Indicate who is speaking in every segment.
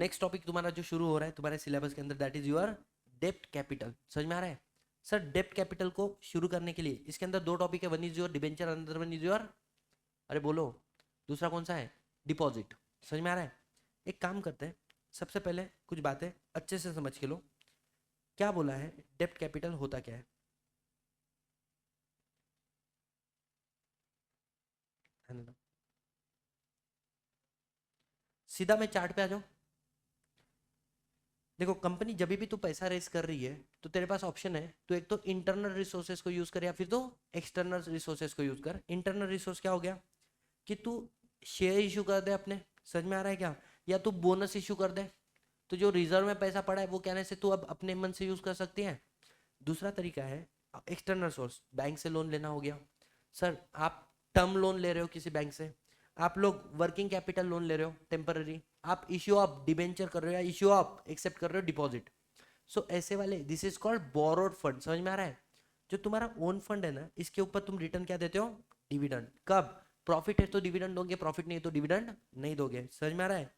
Speaker 1: Next topic तुम्हारा जो शुरू हो रहा है तुम्हारे सिलेबस के अंदर, दैट इज योर डेप्ट कैपिटल। समझ में आ रहा है सर? डेप्ट कैपिटल को शुरू करने के लिए इसके अंदर दो टॉपिक है, one is your debenture, another one is your, अरे बोलो, दूसरा कौन सा है? डिपॉजिट। समझ में आ रहा है? एक काम करते हैं, सबसे पहले कुछ बातें अच्छे से समझ के लो। क्या बोला है? डेप्ट कैपिटल होता क्या है? है ना? सीधा मैं चार्ट पे आ जाऊं। देखो, कंपनी जब भी तू पैसा रेस कर रही है तो तेरे पास ऑप्शन है, तो एक तो इंटरनल रिसोर्सेज को यूज कर या फिर तो एक्सटर्नल रिसोर्सेज को यूज कर। इंटरनल रिसोर्स क्या हो गया कि तू शेयर इशू कर दे अपने, समझ में आ रहा है क्या? या तू बोनस इशू कर दे, तो जो रिजर्व में पैसा पड़ा है वो कहने से तू अब अपने मन से यूज कर सकती है। दूसरा तरीका है एक्सटर्नल सोर्स, बैंक से लोन लेना हो गया। सर आप टर्म लोन ले रहे हो किसी बैंक से, आप लोग वर्किंग कैपिटल लोन ले रहे हो टेम्पररी, आप इश्यू ऑफ डिबेंचर कर रहे हो या इश्यू ऑफ एक्सेप्ट कर रहे हो डिपॉजिट। सो ऐसे वाले, this is called borrowed fund. समझ में आ रहा है? जो तुम्हारा ओन फंड है ना, इसके ऊपर तुम रिटर्न क्या देते हो? डिविडेंड। कब? प्रॉफिट है तो डिविडेंड दोगे, प्रॉफिट नहीं है तो डिविडेंड नहीं दोगे। समझ में आ रहा है?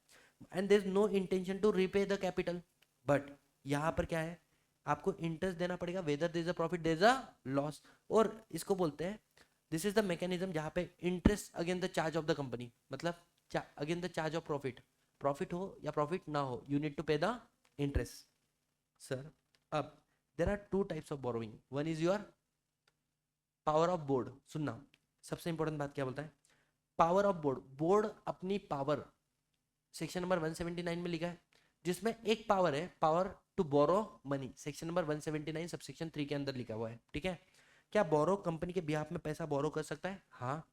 Speaker 1: And there is no intention to repay the capital, but यहाँ पर क्या है, आपको इंटरेस्ट देना पड़ेगा, whether there is a profit there is a loss. और इसको बोलते हैं, दिस इज द मैकेनिज्म जहाँ पे interest again the charge of the company, मतलब again the charge of profit, profit हो या प्रॉफिट ना हो, you need to pay the interest. Sir अब there are two types of borrowing, one is your power of board. सुनना, सबसे important बात क्या बोलता है? Power of board. बोर्ड अपनी पावर सेक्शन नंबर 179 में लिखा है, जिसमें एक पावर है, power to borrow money, section number 179 subsection 3 के अंदर लिखा हुआ है। ठीक है? क्या बोरो कंपनी के बिहाफ में पैसा बोरो कर सकता है? हाँ।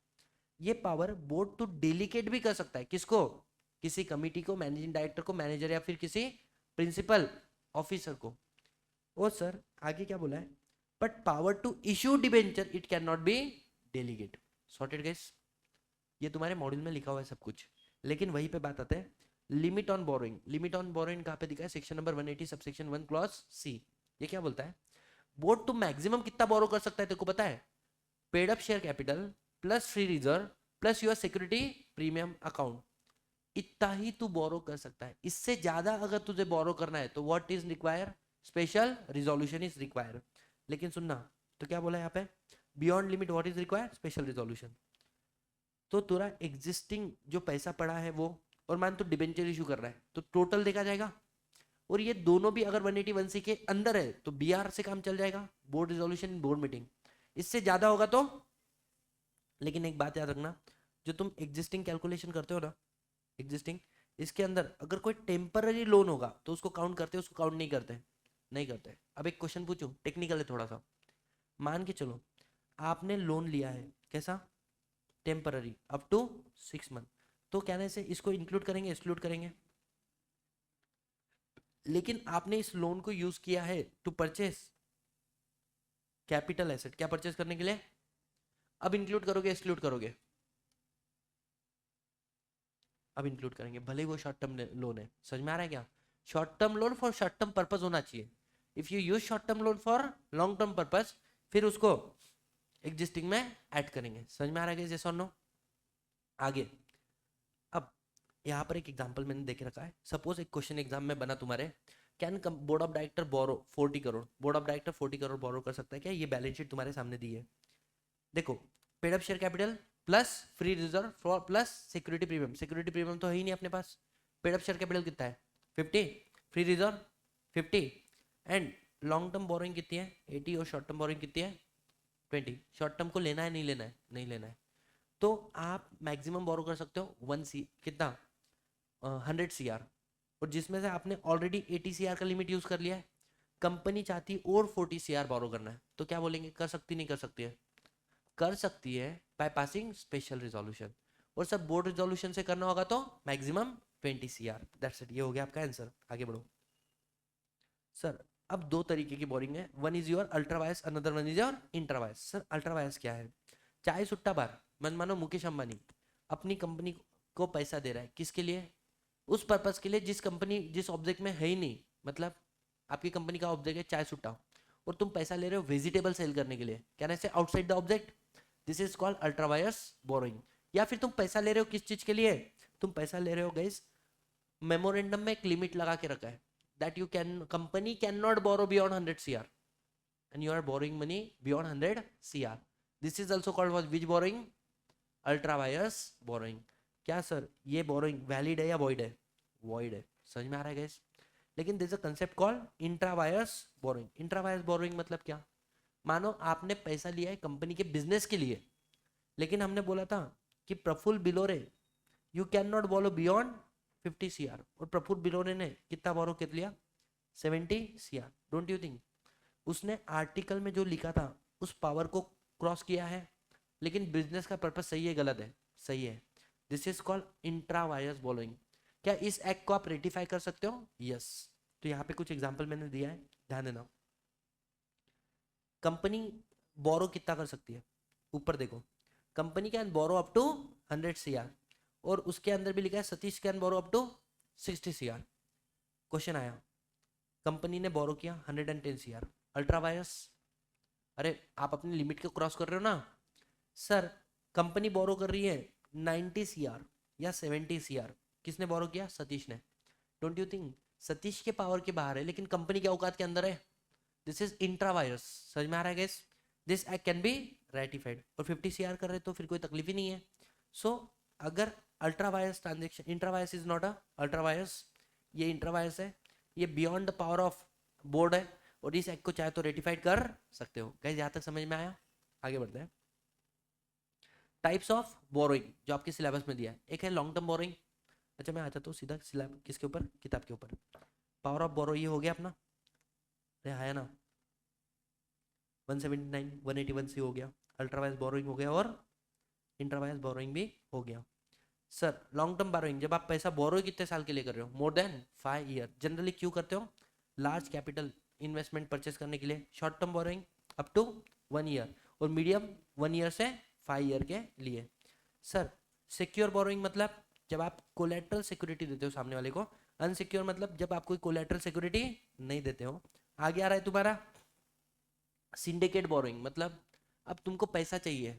Speaker 1: ये पावर बोर्ड टू डेलीकेट भी कर सकता है। किसको? किसी कमिटी को, मैनेजिंग डायरेक्टर को, मैनेजर या फिर किसी प्रिंसिपल ऑफिसर को। ओ सर आगे क्या बोला है? But power to issue debenture it can not be delegate. Sorted guys? ये तुम्हारे मॉड्यूल में लिखा हुआ है सब कुछ, लेकिन वहीं पे बात आते हैं limit on borrowing. Limit on borrowing कहाँ पे दिखा है? Section number 180 subsection 1 clause C. ये क्या बोलता है? बोर्ड टू मैक्सिमम कितना बोरो कर सकता है तेरे को पता है? Paid up share capital plus free reserve plus your security premium account, इतना ही तू बोरो कर सकता है। इससे ज्यादा अगर तुझे बोरो करना है तो what is require? Special resolution is require. लेकिन सुनना, तो क्या बोला यहाँ पे? Beyond limit what is require? Special resolution. तो तेरा एग्जिस्टिंग जो पैसा पड़ा है वो, और मान तो डिबेंचर इशू कर रहा है तो टोटल देखा जाएगा, और ये दोनों भी अगर 181C के अंदर है तो बीआर से काम चल जाएगा, बोर्ड रिजोल्यूशन बोर्ड मीटिंग। इससे ज्यादा होगा तो, लेकिन एक बात याद रखना, जो तुम एग्जिस्टिंग कैलकुलेशन करते हो ना, एग्जिस्टिंग, इसके अंदर अगर कोई टेम्पररी लोन होगा तो उसको काउंट करते हैं, उसको काउंट नहीं करते, नहीं करते। अब एक क्वेश्चन पूछूं, टेक्निकल है थोड़ा सा। मान के चलो आपने लोन लिया है, कैसा? Temporary, up to 6 month. तो कहने से इसको इंक्लूड करेंगे, एक्सक्लूड करेंगे? लेकिन आपने इस लोन को यूज किया है टू परचेस कैपिटल एसेट। क्या परचेस करने के लिए? अब इंक्लूड करोगे, एक्सक्लूड करोगे? अब इंक्लूड करेंगे, भले ही वो शॉर्ट टर्म लोन है। समझ में आ रहा है क्या? Short term loan for short term purpose होना चाहिए। If you use short term loan for long term purpose, फिर उसको एग्जिस्टिंग में ऐड करेंगे। समझ में आ रहा है जैसा? नो? आगे, अब यहाँ पर एक एग्जांपल मैंने देख रखा है। सपोज एक क्वेश्चन एग्जाम में बना तुम्हारे, can board of director borrow 40 crore? Board of director 40 crore borrow कर सकता है क्या? ये बैलेंस शीट तुम्हारे सामने दी है। देखो, paid up share capital plus free reserve for plus security premium. Security premium तो है ही नहीं अपने पास। पेड अप शेयर कैपिटल कितना है? 50, free reserve 50, and long term borrowing कितनी है? 80, और शॉर्ट टर्म बोरोइंग कितनी है? 20। शॉर्ट टर्म को लेना है नहीं लेना है? नहीं लेना है। तो आप मैक्सिमम बोरो कर सकते हो 1 सी कितना, 100 CR, और जिसमें से आपने ऑलरेडी 80 CR का लिमिट यूज कर लिया है। कंपनी चाहती है और 40 CR बोरो करना है, तो क्या बोलेंगे? कर सकती नहीं कर सकती है? कर सकती है बाय पासिंग स्पेशल रिजोल्यूशन, और सब बोर्ड रिजोल्यूशन से करना होगा तो मैक्सिमम 20 CR। दैट्स इट, ये हो गया आपका आंसर। आगे बढ़ो। सर अब दो तरीके की बोरिंग है, one is your ultra vires, another one is your intra vires. Sir ultra vires क्या है? चाहे सुट्टा बार, मन मानो मुकेश अंबानी अपनी कंपनी को पैसा दे रहा है, किसके लिए? उस पर्पस के लिए जिस कंपनी, जिस ऑब्जेक्ट में है ही नहीं। मतलब आपकी कंपनी का ऑब्जेक्ट है चाय सुट्टा, और तुम पैसा ले रहे हो वेजिटेबल सेल करने के लिए, क्या ऐसे outside the object, this is called ultra vires borrowing. या फिर तुम पैसा ले रहे हो किस चीज के लिए? तुम पैसा ले रहे हो गाइस मेमोरेंडम में एक लिमिट लगा के रखा है that you can company can not borrow beyond 100 CR and you are borrowing money beyond 100 CR. This is also called what which borrowing? Ultra vires borrowing. क्या सर ये borrowing valid है या void है? Void है. समझ में आ रहा है guys? लेकिन there's a concept called intra vires borrowing. Intra vires borrowing मतलब क्या? मानो आपने पैसा लिया है कंपनी के बिजनेस के लिए, लेकिन हमने बोला था कि Prafull Billore you can not borrow beyond 50 CR, और प्रफुल्ल बिलोरे ने कितना बोरो कर लिया? 70 CR. डोंट यू थिंक उसने आर्टिकल में जो लिखा था उस पावर को क्रॉस किया है? लेकिन बिजनेस का पर्पस सही है गलत है? सही है. This is called intra vires borrowing. क्या इस एक्ट को आप रेटिफाई कर सकते हो? यस. तो यहाँ पे कुछ एग्जांपल मैंने दिया है, ध्यान देना. कंपनी बोरो कितना कर सकती है? ऊपर देखो, company can borrow up to 100 CR, और उसके अंदर भी लिखा है Satish can borrow up to 60 CR. Question आया, कंपनी ने बोरो किया 110 CR, अल्ट्रा वायर्स. अरे आप अपनी लिमिट को क्रॉस कर रहे हो ना सर. कंपनी बोरो कर रही है 90 CR या 70 CR. किसने बोरो किया? सतीश ने. डोंट यू थिंक सतीश के पावर के बाहर है लेकिन कंपनी के औकात के अंदर है? This is intra wires. समझ में आ रहा है guys? This act can be ratified. और 50 CR कर रहे तो फिर कोई तकलीफ ही नहीं है. सो अगर ultra vires transaction, intra wires is not a ultra vires, ये इंट्रा वायर्स है, ये beyond the power of board है, और इस एक्ट को चाहे तो रेटिफाइड कर सकते हो. गाइस यहाँ तक समझ में आया? आगे बढ़ते हैं. टाइप्स ऑफ बोरोइंग जो आपके सिलेबस में दिया है, एक है लॉन्ग टर्म बोरोइंग. अच्छा मैं आता तो सीधा सिलेबस किसके ऊपर? किताब के ऊपर. पावर ऑफ बोरो ये हो गया अपना, अरे है ना, 179 181 से हो गया. अल्ट्रावाइज बोरोइंग हो गया और इंट्रावाइज बोरोइंग भी हो गया. सर लॉन्ग टर्म बोरोइंग, जब आप पैसा बोरो कितने साल के लिए कर रहे हो? More than 5 year. जनरली क्यों करते हो? लार्ज कैपिटल इन्वेस्टमेंट परचेस करने के लिए. Short term borrowing up to 1 year, और मीडियम 1 ईयर से 5 ईयर के लिए. सर सिक्योर बोरोइंग मतलब जब आप कोलेट्रल सिक्योरिटी देते हो सामने वाले को. अनसिक्योर मतलब जब आप कोई कोलेट्रल सिक्योरिटी नहीं देते हो. आगे आ रहा है तुम्हारा सिंडिकेट बोरोइंग. मतलब अब तुमको पैसा चाहिए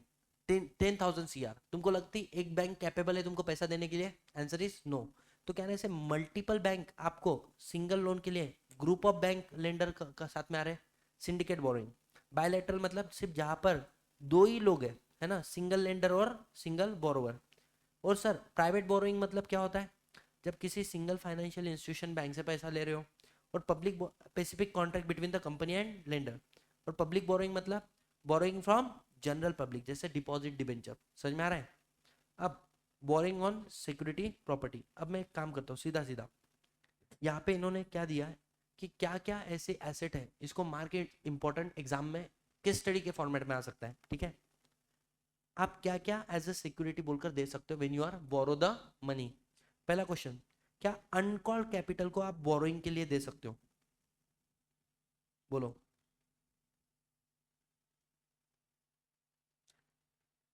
Speaker 1: 10,000 CR, तुमको लगती एक बैंक कैपेबल है तुमको पैसा देने के लिए? Answer is no. तो कहने से मल्टीपल बैंक आपको सिंगल लोन के लिए ग्रुप ऑफ बैंक लेंडर का साथ में आ रहे हैं. Syndicate borrowing. बायलैटरल मतलब सिर्फ जहां पर दो ही लोग है ना, सिंगल लेंडर और सिंगल बोरोवर. और सर प्राइवेट बोरोइंग मतलब क्या होता है? जब किसी सिंगल फाइनेंशियल इंस्टीट्यूशन बैंक से पैसा ले रहे हो, और public specific contract between the company and lender. और पब्लिक बोरोइंग मतलब बोरोइंग फ्रॉम जनरल पब्लिक, जैसे डिपॉजिट डिबेंचर. समझ में आ रहा है? अब बोरोइंग ऑन सिक्योरिटी प्रॉपर्टी. अब मैं एक काम करता हूँ सीधा सीधा. यहाँ पे इन्होंने क्या दिया है कि क्या क्या ऐसे एसेट है, इसको मार्केट इंपॉर्टेंट एग्जाम में किस स्टडी के फॉर्मेट में आ सकता है. ठीक है, आप क्या क्या एज ए सिक्योरिटी बोलकर दे सकते हो when you are borrow the money. पहला क्वेश्चन, क्या अनकॉल्ड कैपिटल को आप बोरोइंग के लिए दे सकते हो? बोलो.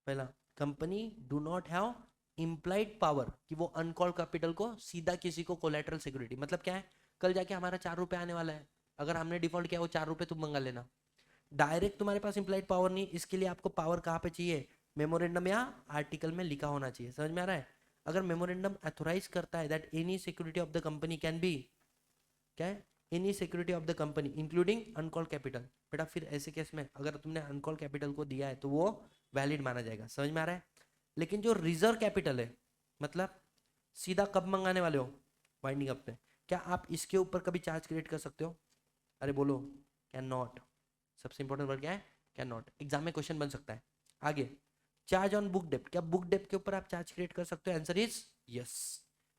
Speaker 1: पहला, company do not have implied power कि वो अनकॉल्ड कैपिटल को सीधा किसी को कोलेटरल सिक्योरिटी. मतलब क्या है? कल जाके हमारा 4 रुपए आने वाला है, अगर हमने डिफॉल्ट किया वो 4 रुपए तुम मंगा लेना. डायरेक्ट तुम्हारे पास इम्प्लाइड पावर नहीं. इसके लिए आपको पावर कहाँ पे चाहिए? मेमोरेंडम या आर्टिकल में लिखा होना चाहिए. समझ में आ रहा है? अगर मेमोरेंडम अथोराइज करता है that any security of the company can be, क्या है, any security of the company including uncalled capital. बेटा फिर ऐसे केस में अगर तुमने अनकॉल्ड कैपिटल को दिया है तो वो वैलिड माना जाएगा. समझ में आ रहा है? लेकिन जो रिजर्व कैपिटल है, मतलब सीधा कब मंगाने वाले हो? वाइंडिंग अप पे. क्या आप इसके ऊपर कभी चार्ज क्रिएट कर सकते हो? अरे बोलो. Can not. सबसे इंपॉर्टेंट वर्ड क्या है? Can not. एग्जाम में क्वेश्चन बन सकता है. आगे, चार्ज ऑन बुक डेप्ट. क्या बुक डेप्ट के ऊपर आप चार्ज क्रिएट कर सकते हो? Answer is yes.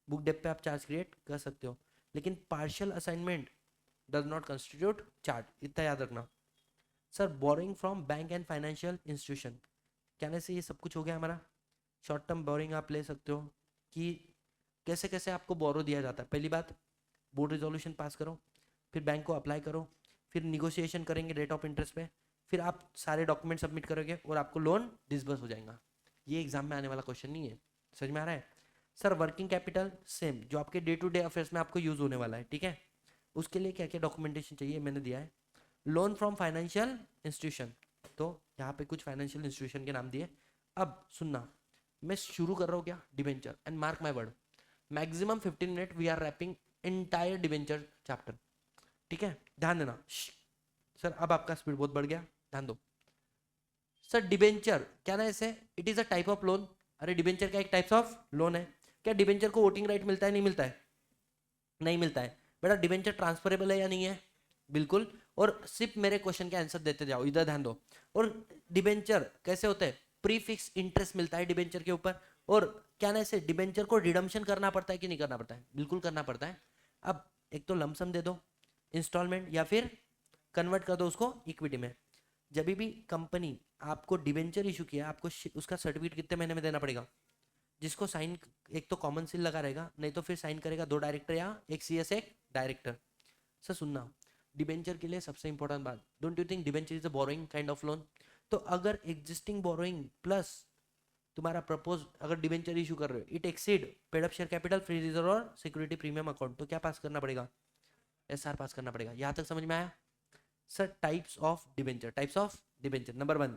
Speaker 1: बुक डेप्ट पे आप चार्ज क्रिएट कर सकते हो, लेकिन partial assignment does not constitute charge. इतना याद रखना. Sir boring from bank and financial institution, कहने से ये सब कुछ हो गया हमारा. शॉर्ट टर्म बोरिंग आप ले सकते हो कि कैसे कैसे आपको बोरो दिया जाता है. पहली बात, बोर्ड रिजोल्यूशन पास करो, फिर बैंक को अप्लाई करो, फिर निगोशिएशन करेंगे रेट ऑफ इंटरेस्ट पे, फिर आप सारे डॉक्यूमेंट सबमिट करोगे और आपको लोन डिसबर्स हो जाएगा. ये एग्जाम में आने वाला क्वेश्चन नहीं है. समझ में आ रहा है? सर वर्किंग कैपिटल सेम जो आपके डे टू डे अफेयर्स में आपको यूज होने वाला है. ठीक है, उसके लिए क्या क्या डॉक्यूमेंटेशन चाहिए मैंने दिया है. लोन फ्रॉम फाइनेंशियल इंस्टीट्यूशन, तो यहाँ पे कुछ फाइनेंशियल इंस्टीट्यूशन के नाम दिए. अब सुनना, मैं शुरू कर रहा हूँ क्या? Debenture. And mark my word, maximum 15 minute we are wrapping entire debenture chapter, ठीक है, ध्यान देना। सर अब आपका स्पीड बहुत बढ़ गया, ध्यान दो। सर डिबेंचर क्या ना ऐसे, it is a type of loan. अरे डिबेंचर का एक टाइप्स ऑफ लोन है। क्या डिबेंचर को वोटिंग राइट मिलता है, नहीं मिलता है? नहीं मिलता है। बेटा डिबेंचर ट्रांसफरेबल है या नहीं है? बिल्कुल। और सिर्फ मेरे क्वेश्चन के आंसर देते जाओ, इधर ध्यान दो। और डिबेंचर कैसे होते हैं? प्रीफिक्स इंटरेस्ट मिलता है डिबेंचर के ऊपर। और क्या ना ऐसे डिबेंचर को रिडम्पशन करना पड़ता है कि नहीं करना पड़ता है? बिल्कुल करना पड़ता है। अब एक तो लमसम दे दो इंस्टॉलमेंट, या फिर कन्वर्ट कर दो उसको इक्विटी में। जब भी कंपनी आपको डिबेंचर इशू किया, आपको उसका सर्टिफिकेट कितने महीने में देना पड़ेगा? जिसको साइन, एक तो कॉमन सील लगा रहेगा, नहीं तो फिर साइन करेगा 2 डायरेक्टर या एक सीएस एक डायरेक्टर। सर सुनना, डिबेंचर के लिए सबसे इंपॉर्टेंट बात, don't you think debenture is a borrowing kind of loan? तो अगर एग्जिस्टिंग बोरोइंग प्लस तुम्हारा प्रपोज, अगर डिबेंचर इशू कर रहे हो, it exceed paid up share capital, free reserve और सिक्योरिटी प्रीमियम अकाउंट, तो क्या पास करना पड़ेगा? एसआर पास करना पड़ेगा। यहां तक समझ में आया? Sir types of debenture, types of debenture number 1,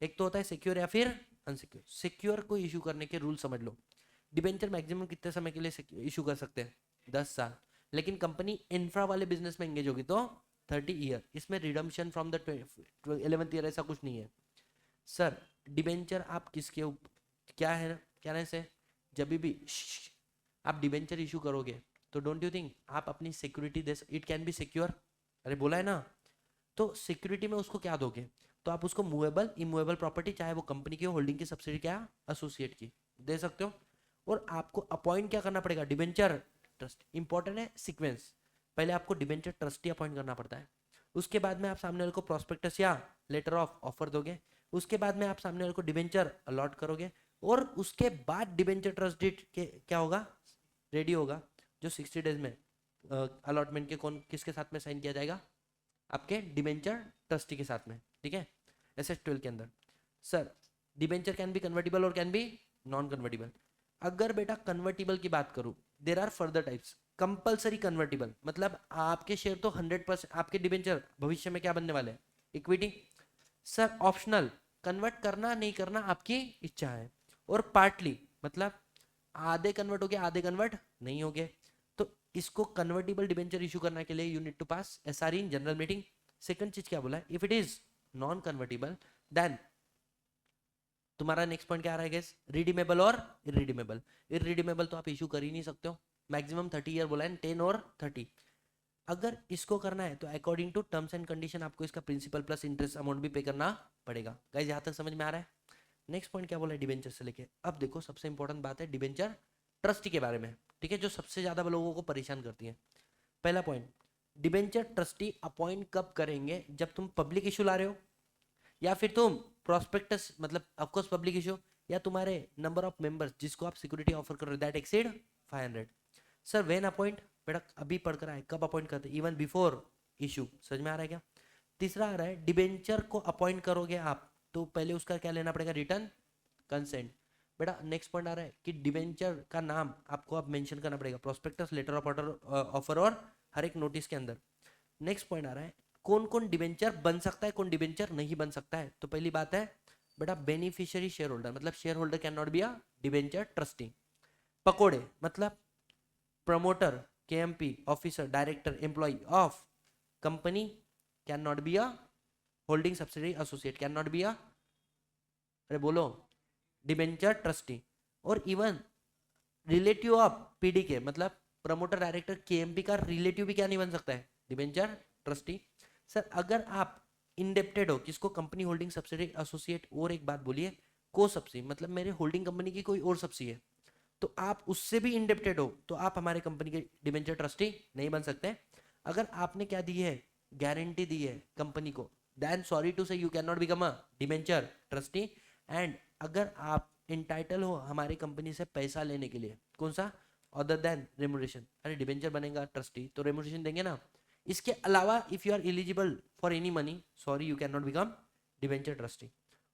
Speaker 1: एक तो होता है सिक्योर या फिर अनसिक्योर। सिक्योर को इशू करने के रूल समझ लो। डिबेंचर मैक्सिमम कितने समय के लिए इशू कर सकते हैं? 10 साल। लेकिन कंपनी इंफ्रा वाले बिजनेस में एंगेज होगी तो 30 ईयर। इसमें redemption from the 11th year ऐसा कुछ नहीं है। सर डिबेंचर आप किसके क्या है ना, क्या ना से, जब भी आप डिबेंचर इशू करोगे तो डोंट यू थिंक आप अपनी security they, it can be secure. अरे बोला है ना। तो सिक्योरिटी में उसको क्या दोगे? तो आप उसको मूवेबल इमूवेबल प्रॉपर्टी, चाहे वो कंपनी की होल्डिंग की, सब्सिडी क्या, एसोसिएट की, दे सकते हो। और आपको अपॉइंट क्या करना पड़ेगा? Debenture trust. इंपॉर्टेंट है सीक्वेंस। पहले आपको डिबेंचर ट्रस्टी अपॉइंट करना पड़ता है, उसके बाद में आप सामने वाले को प्रोस्पेक्टस या लेटर ऑफ ऑफर दोगे, उसके बाद में आप सामने वाले को डिबेंचर अलॉट करोगे, और उसके बाद डिबेंचर ट्रस्ट डीड के क्या होगा, रेडी होगा, जो 60 डेज में अलॉटमेंट के कौन किसके साथ में साइन किया जाएगा? आपके डिबेंचर ट्रस्टी के साथ में, ठीक है, SS12 के अंदर। Sir debenture can be convertible और कैन बी नॉन कन्वर्टिबल। अगर बेटा कन्वर्टिबल की बात करूं, there are further types. Compulsory convertible मतलब आपके शेयर तो 100%, आपके डिबेंचर भविष्य में क्या बनने वाले हैं? इक्विटी। सर ऑप्शनल, कन्वर्ट करना नहीं करना आपकी इच्छा है। और पार्टली मतलब आधे कन्वर्ट हो गए, आधे कन्वर्ट नहीं हो गए। तो इसको कन्वर्टिबल डिबेंचर इशू करने के लिए you need to pass SRE in general meeting. Second चीज क्या बोला है? If it is non convertible then तुम्हारा नेक्स्ट पॉइंट क्या आ रहा है गेस? रिडीमेबल और इरिडीमेबल। इरिडीमेबल तो आप इशू कर ही नहीं सकते हो, मैक्सिमम 30 ईयर बोला है, 10 और 30। अगर इसको करना है तो according to terms and condition आपको इसका प्रिंसिपल प्लस इंटरेस्ट अमाउंट भी पे करना पड़ेगा। गाइस यहां तक समझ में आ रहा है? नेक्स्ट पॉइंट क्या बोला है डिबेंचर से लेके? अब देखो सबसे इंपॉर्टेंट बात है डिबेंचर ट्रस्टी के बारे में, ठीक है, जो सबसे ज्यादा लोगों को परेशान करती है। पहला पॉइंट, डिबेंचर ट्रस्टी अपॉइंट कब करेंगे? जब तुम पब्लिक इशू ला रहे हो, या फिर तुम प्रोस्पेक्टस मतलब ऑफकोर्स पब्लिक इशू, या तुम्हारे नंबर ऑफ मेंबर्स जिसको आप सिक्योरिटी ऑफर कर रहे हो that exceed 500। Sir when appoint, बेटा अभी पढ़कर आए, कब अपॉइंट करते? Even before issue. समझ में आ रहा है क्या? तीसरा आ रहा है डिबेंचर को अपॉइंट करोगे आप तो पहले उसका क्या लेना पड़ेगा? Return consent. बेटा नेक्स्ट पॉइंट आ रहा है कि डिबेंचर का नाम आपको अब मेंशन करना पड़ेगा prospectus, letter of order, offer और हर एक नोटिस के अंदर। नेक्स्ट पॉइंट आ रहा है कौन कौन डिबेंचर बन सकता है, कौन डिबेंचर नहीं बन सकता है। तो पहली बात है बेटा बेनिफिशियरी शेयर होल्डर, मतलब share holder can not be a debenture trustee. पकोड़े मतलब promoter, KMP officer, director, employ of company can not be a holding subsidiary associate, can not be a, अरे बोलो, डिबेंचर ट्रस्टी। और even relative of PDK मतलब promoter director KMP का relative भी क्या नहीं बन सकता है? Debenture trustee. सर अगर आप इंडेप्टेड हो, किसको? Company holding subsidiary associate. और एक बात बोलिए, को सब्सिडी मतलब मेरे होल्डिंग कंपनी की कोई और सब्सिडी है, तो आप उससे भी इंडेप्टेड हो तो आप हमारे कंपनी के डिबेंचर ट्रस्टी नहीं बन सकते। अगर आपने क्या दी है? गारंटी दी है कंपनी को, देन सॉरी टू से you can not become a debenture trustee. And अगर आप इंटाइटल हो हमारी कंपनी से पैसा लेने के लिए, कौन सा? Other than remuneration. अरे डिबेंचर बनेगा ट्रस्टी तो रेमुनरेशन देंगे ना। इसके अलावा if you are eligible for any money, sorry you can not become debenture trustee.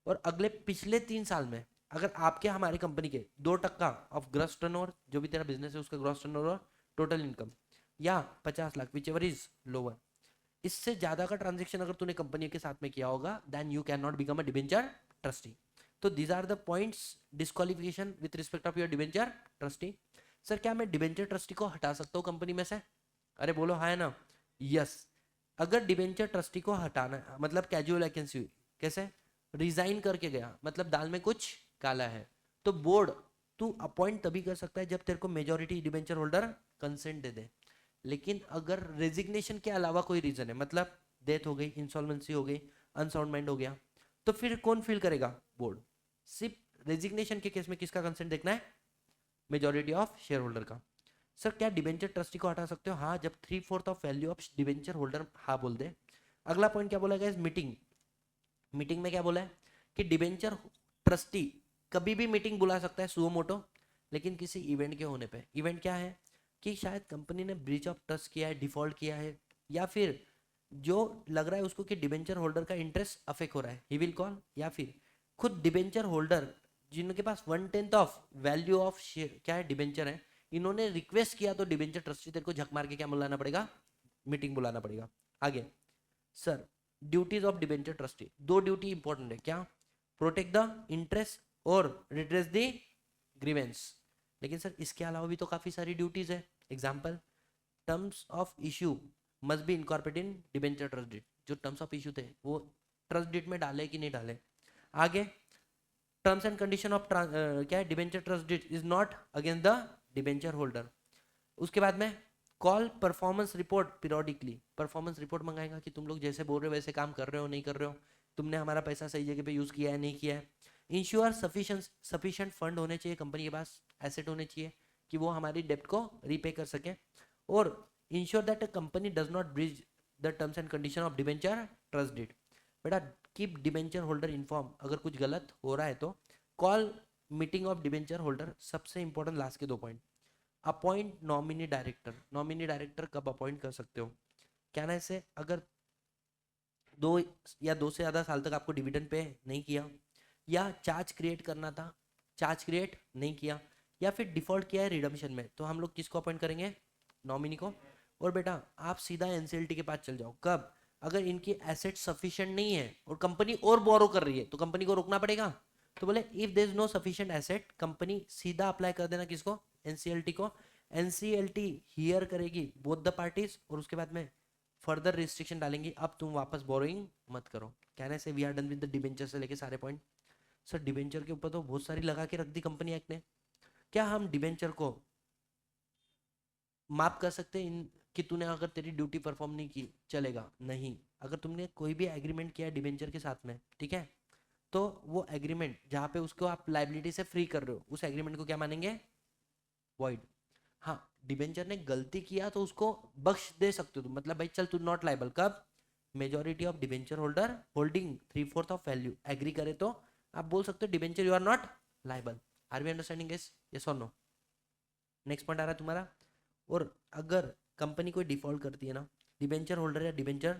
Speaker 1: और अगले पिछले 3 साल में अगर आपके हमारी कंपनी के 2% ऑफ ग्रॉस टर्नओवर, जो भी तेरा बिजनेस है उसका ग्रॉस टर्नओवर, टोटल इनकम, या 50 lakh which ever is lower, इससे ज्यादा का ट्रांजेक्शन अगर तूने कंपनी के साथ में किया होगा then you can not become a debenture trustee. तो these are the points disqualification with respect of your debenture trustee. Sir क्या मैं डिबेंचर ट्रस्टी को हटा सकता हूँ कंपनी में से? अरे बोलो हाँ है ना, यस। अगर डिबेंचर ट्रस्टी को हटाना मतलब कैजुअल वैकेंसी हुई, कैसे रिजाइन करके गया, मतलब दाल में कुछ काला है, तो बोर्ड तू अपॉइंट तभी कर सकता है जब तेरे को मेजोरिटी डिबेंचर होल्डर कंसेंट दे दे। लेकिन अगर रेजिग्नेशन के अलावा कोई रीजन है, मतलब डेथ हो गई, इंसॉल्वेंसी हो गई, अनसाउंड माइंड हो गया, तो फिर कौन फिल करेगा? बोर्ड। सिर्फ रेजिग्नेशन के केस में किसका कंसेंट देखना है? मेजोरिटी ऑफ शेयर होल्डर का। सर क्या डिबेंचर ट्रस्टी को हटा सकते हो? हाँ, जब 3/4 of value of debenture holder हाँ बोल दे। अगला पॉइंट क्या बोला गया इस मीटिंग? मीटिंग में क्या बोला है कि डिबेंचर ट्रस्टी कभी भी मीटिंग बुला सकता है सुओ मोटो, लेकिन किसी इवेंट के होने पे। इवेंट क्या है कि शायद कंपनी ने ब्रीच ऑफ ट्रस्ट किया है, डिफॉल्ट किया है, या फिर जो लग रहा है उसको कि डिबेंचर होल्डर का इंटरेस्ट अफेक्ट हो रहा है, ही विल कॉल। या फिर खुद डिबेंचर होल्डर जिनके पास 1/10 ऑफ वैल्यू ऑफ शेयर क्या है डिबेंचर है, इन्होंने रिक्वेस्ट किया तो डिबेंचर ट्रस्टी तेरे को झक मार के क्या बुलाना पड़ेगा? मीटिंग बुलाना पड़ेगा। आगे sir duties of debenture trustee, दो ड्यूटी इंपॉर्टेंट है क्या? प्रोटेक्ट द इंटरेस्ट और रिड्रेस द ग्रीवेंस। लेकिन सर इसके अलावा भी तो काफी सारी ड्यूटीज है। Example, terms of issue must be incorporated in debenture trust deed. जो टर्म्स ऑफ इशू थे वो ट्रस्ट डीड में डाले कि नहीं डाले। आगे टर्म्स एंड कंडीशन ऑफ क्या है debenture trust deed is not against the debenture holder. उसके बाद में call performance report periodically. Performance report मंगाएगा कि तुम लोग जैसे बोल रहे हो वैसे काम कर रहे हो नहीं कर रहे हो, तुमने हमारा पैसा सही जगह पे यूज किया है नहीं किया है। इंश्योर सफिशिएंट फंड होने चाहिए कंपनी के पास, एसेट होने चाहिए कि वो हमारी डेप्ट को रीपे कर सके। और ensure that a company does not breach the terms and condition of debenture trust deed. बेटा कीप डिबेंचर होल्डर इन्फॉर्म अगर कुछ गलत हो रहा है तो। Call meeting of debenture holder, सबसे इंपॉर्टेंट लास्ट के 2 point. Appoint nominee director. Nominee director कब अपॉइंट कर सकते हो? क्या ना ऐसे अगर 2 से ज्यादा साल तक आपको डिविडेंड पे नहीं किया, या चार्ज क्रिएट करना था, चार्ज क्रिएट नहीं किया, या फिर डिफॉल्ट किया है रिडम्पशन में, तो हम लोग किसको अपॉइंट करेंगे? नॉमिनी को। और बेटा आप सीधा एनसीएलटी के पास चल जाओ कब? अगर इनकी एसेट सफिशिएंट नहीं है और कंपनी और बोरो कर रही है तो कंपनी को रोकना पड़ेगा। तो बोले if there is no sufficient asset, company सीधा अप्लाई कर देना किसको? एनसीएलटी को। एनसीएलटी हियर करेगी बोथ द पार्टीज और उसके बाद में फर्दर रिस्ट्रिक्शन डालेंगी, अब तुम वापस बोरोइंग मत करो। कहने से we are done with the debenture से लेके सारे पॉइंट। सर डिबेंचर के ऊपर तो बहुत सारी लगा के रख दी कंपनी एक्ट ने। क्या हम डिबेंचर को माफ कर सकते हैं इन कि तूने अगर तेरी ड्यूटी परफॉर्म नहीं की चलेगा? नहीं। अगर तुमने कोई भी एग्रीमेंट किया डिबेंचर के साथ में, ठीक है, तो वो एग्रीमेंट जहाँ पे उसको आप लाइबिलिटी से फ्री कर रहे हो उस एग्रीमेंट को क्या मानेंगे? वॉइड। हाँ, डिबेंचर ने गलती किया तो उसको बख्श दे सकते हो तुम, मतलब भाई चल तू नॉट लाइबल। कब? Majority of debenture holder holding 3/4 of value agree करे तो आप बोल सकते हो debenture you are not liable. Are we understanding this? Yes और नो? नेक्स्ट पॉइंट आ रहा है तुम्हारा। और अगर कंपनी कोई डिफॉल्ट करती है ना, डिबेंचर होल्डर या डिबेंचर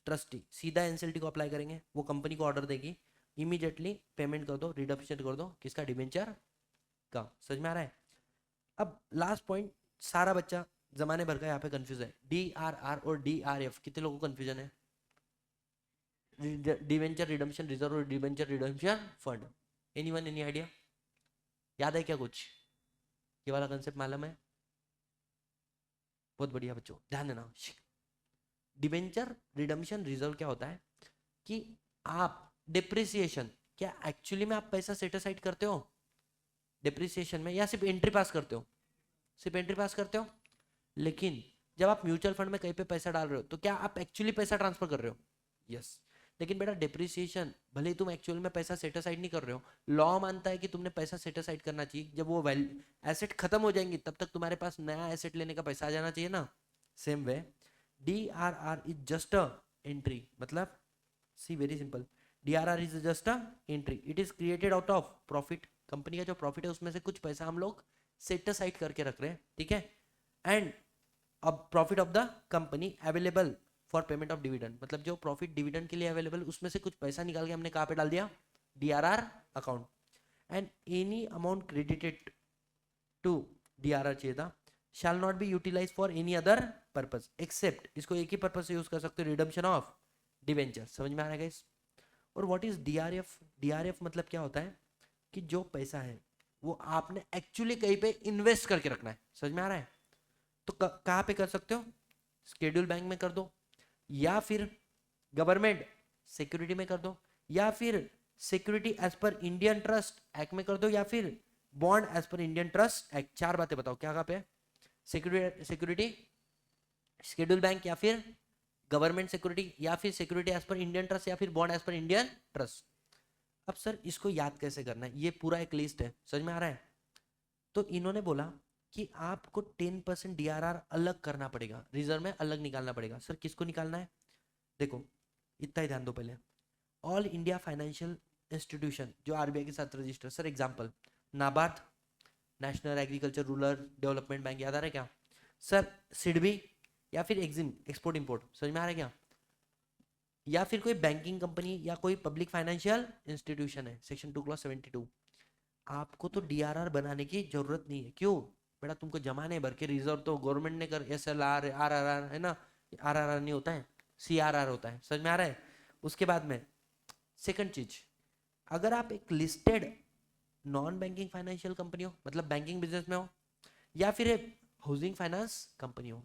Speaker 1: ट्रस्टी सीधा एनसीएलटी को अप्लाई करेंगे, वो कंपनी को ऑर्डर देगी इमीडिएटली पेमेंट कर दो, रिडम्पशन कर दो किसका? डिबेंचर का। समझ में आ रहा है? अब लास्ट पॉइंट, सारा बच्चा जमाने भर का यहाँ पे कंफ्यूज है। DRR और DRF कितने लोगों को कंफ्यूजन है? डिवेंचर रिडम्पशन रिजर्व और debenture redemption fund. Anyone any idea? याद है क्या कुछ? ये वाला कंसेप्ट मालूम है? बहुत बढ़िया बच्चों ध्यान देना। डिवेंचर रिडम्पशन रिजर्व क्या होता है कि आप डिप्रिसिएशन, क्या एक्चुअली में आप पैसा सेट असाइड करते हो डिप्रिसिएशन में, या सिर्फ एंट्री पास करते हो? सिर्फ एंट्री पास करते हो। लेकिन जब आप म्यूचुअल फंड में कहीं पे पैसा डाल रहे हो तो क्या आप एक्चुअली पैसा ट्रांसफर कर रहे हो? यस। लेकिन बेटा डिप्रिसिएशन भले ही तुम एक्चुअल में पैसा सेट असाइड नहीं कर रहे हो, लॉ मानता है कि तुमने पैसा सेट असाइड करना चाहिए। जब वो वैल्यू एसेट खत्म हो जाएंगी तब तक तुम्हारे पास नया एसेट लेने का पैसा आ जाना चाहिए ना। Same way DRR is just a entry, मतलब see very simple, DRR is just a entry, it is created out of profit. Company का जो प्रॉफिट है उसमें से कुछ पैसा हम लोग सेट असाइड करके रख रहे हैं, ठीक है। एंड अब profit of the company available for payment of dividend, मतलब जो प्रॉफिट डिविडेंड के लिए अवेलेबल उसमें से कुछ पैसा निकाल के हमने कहाँ पे डाल दिया? DRR अकाउंट। And any amount credited to DRR चाहिए था shall not be utilise for any other purpose except, इसको एक ही पर्पज से यूज कर सकते हो, रिडम्पशन ऑफ डिवेंचर। समझ में आ रहा है गाइस? और व्हाट इज DRF? DRF मतलब क्या होता है कि जो पैसा है वो आपने एक्चुअली कहीं पे इन्वेस्ट करके रखना है। समझ में आ रहा है? तो कहाँ पे कर सकते हो? शेड्यूल बैंक में कर दो, या फिर गवर्नमेंट सिक्योरिटी में कर दो, या फिर security as per Indian trust act में कर दो, या फिर bond as per Indian trust act. चार बातें बताओ क्या कहाँ पे? सिक्योरिटी, शेड्यूल बैंक, या फिर गवर्नमेंट सिक्योरिटी, या फिर security as per Indian trust, या फिर bond as per Indian trust. अब सर इसको याद कैसे करना है? ये पूरा एक लिस्ट है, समझ में आ रहा है? तो इन्होंने बोला कि आपको 10% डीआरआर अलग करना पड़ेगा, रिजर्व में अलग निकालना पड़ेगा। सर किसको निकालना है? देखो इतना ही ध्यान दो पहले। ऑल इंडिया फाइनेंशियल इंस्टीट्यूशन जो आरबीआई के साथ register, sir example NABARD, national agriculture rural development bank, याद आ रहा है क्या? सर सिडबी, या फिर एक्जिम एक्सपोर्ट इंपोर्ट, समझ में आ रहा है क्या? या फिर कोई बैंकिंग कंपनी या कोई पब्लिक फाइनेंशियल इंस्टीट्यूशन है, सेक्शन 2 क्लॉज 72। आपको तो डीआरआर बनाने की जरूरत नहीं है। क्यों बेटा? तुमको जमाने भर के रिजर्व तो गवर्नमेंट ने कर, SLR RRR है ना, RRR नहीं होता है, CRR होता है। समझ में आ रहा है? उसके बाद में सेकंड चीज, अगर आप एक listed non banking financial company हो, मतलब बैंकिंग बिजनेस में हो, या फिर एक हाउसिंग फाइनेंस कंपनी हो,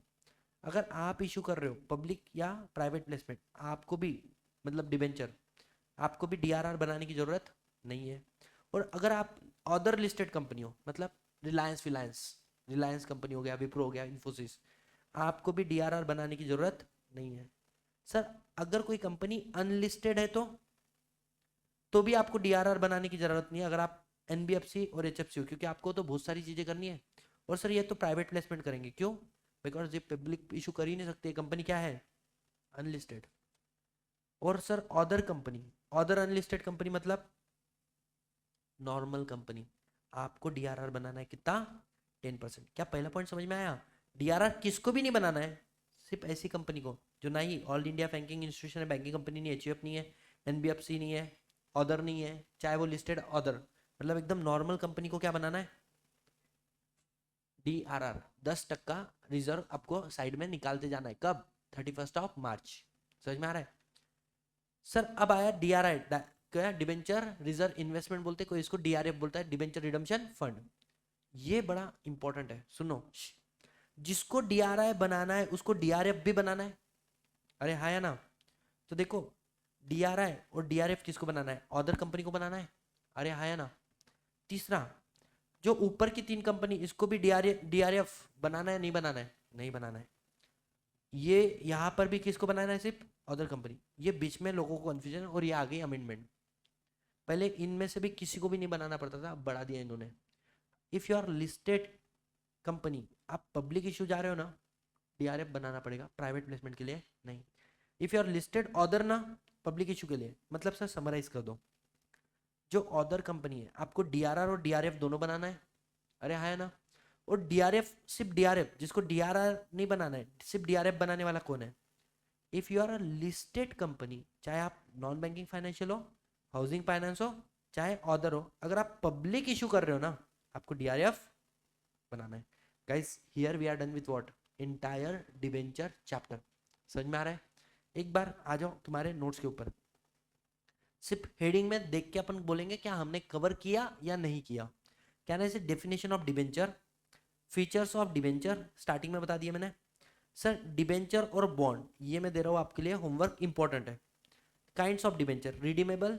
Speaker 1: अगर आप इशू कर रहे हो पब्लिक या प्राइवेट प्लेसमेंट, आपको भी मतलब डिबेंचर, आपको भी डीआरआर बनाने की जरूरत नहीं है। और अगर आप अदर लिस्टेड कंपनी हो, मतलब रिलायंस कंपनी हो गया, विप्रो हो गया, इन्फोसिस, आपको भी डीआरआर बनाने की जरूरत नहीं है। सर अगर कोई कंपनी अनलिस्टेड है तो भी आपको डीआरआर बनाने की जरूरत नहीं है, अगर आप एनबीएफसी और एचएफसी हो, क्योंकि आपको तो बहुत सारी चीजें करनी है। और सर ये तो प्राइवेट प्लेसमेंट करेंगे, क्यों? बिकॉज ये पब्लिक इशू कर ही नहीं सकते, कंपनी क्या है? अनलिस्टेड। और sir other company, other unlisted company मतलब नॉर्मल कंपनी, आपको डीआरआर बनाना है कितना? 10%। क्या पहला पॉइंट समझ में आया? डीआरआर किसको भी नहीं बनाना है, सिर्फ ऐसी कंपनी को जो ना ही ऑल इंडिया बैंकिंग इंस्टीट्यूशन है, बैंकिंग कंपनी नहीं है, एचयूएफ नहीं है, एनबीएफसी नहीं है, अदर नहीं है, चाहे वो लिस्टेड अदर, मतलब एकदम नॉर्मल कंपनी को क्या बनाना है? डीआरआर 10% रिजर्व आपको साइड में निकालते जाना है। कब? 31 मार्च। समझ में आ रहा है? सर अब आया डीआरआई, क्या? डिबेंचर रिजर्व इन्वेस्टमेंट बोलते हैं, कोई इसको डीआरएफ बोलता है, डिबेंचर रिडम्पशन फंड। ये बड़ा इंपॉर्टेंट है, सुनो। जिसको डीआरआई बनाना है उसको डीआरएफ भी बनाना है। अरे हाँ या ना? तो देखो डीआरआई और डीआरएफ किसको बनाना है? अदर कंपनी को बनाना है। अरे हाँ या ना? तीसरा, जो ऊपर की तीन कंपनी, इसको भी डीआरएफ बनाना है, नहीं बनाना है? नहीं बनाना है। ये यहां पर भी किसको बनाना है? सिर्फ अदर कंपनी। ये बीच में लोगों को कंफ्यूजन, और ये आ गई अमेंडमेंट। पहले इनमें से भी किसी को भी नहीं बनाना पड़ता था, अब बढ़ा दिया इन्होंने। If you are listed company, आप पब्लिक इशू जा रहे हो ना, डीआरएफ बनाना पड़ेगा, प्राइवेट प्लेसमेंट के लिए नहीं। If you are listed other ना, पब्लिक इशू के लिए, मतलब सर समराइज कर दो, जो अदर कंपनी है आपको डीआरआर और डीआरएफ दोनों बनाना है। अरे हाँ है ना? और डीआरएफ, सिर्फ डीआरएफ, जिसको डीआरआर नहीं बनाना है, सिर्फ डीआरएफ बनाने वाला कौन है? If you are a listed company, चाहे आप नॉन बैंकिंग फाइनेंशियल हो, हाउसिंग फाइनेंस हो, चाहे अदर हो, अगर आप पब्लिक इशू कर रहे हो ना, आपको डीआरएफ बनाना है। Guys here we are done with what? Entire debenture chapter. समझ में आ रहा है? एक बार आ जाओ तुम्हारे नोट्स के ऊपर, सिर्फ हेडिंग में देख के अपन बोलेंगे क्या हमने कवर किया या नहीं किया। क्या ना, इसे definition of debenture, features of debenture starting में बता दिया मैंने। सर डिबेंचर और बॉन्ड, ये मैं दे रहा हूँ आपके लिए होमवर्क, इंपॉर्टेंट है। Kinds of debenture, redeemable,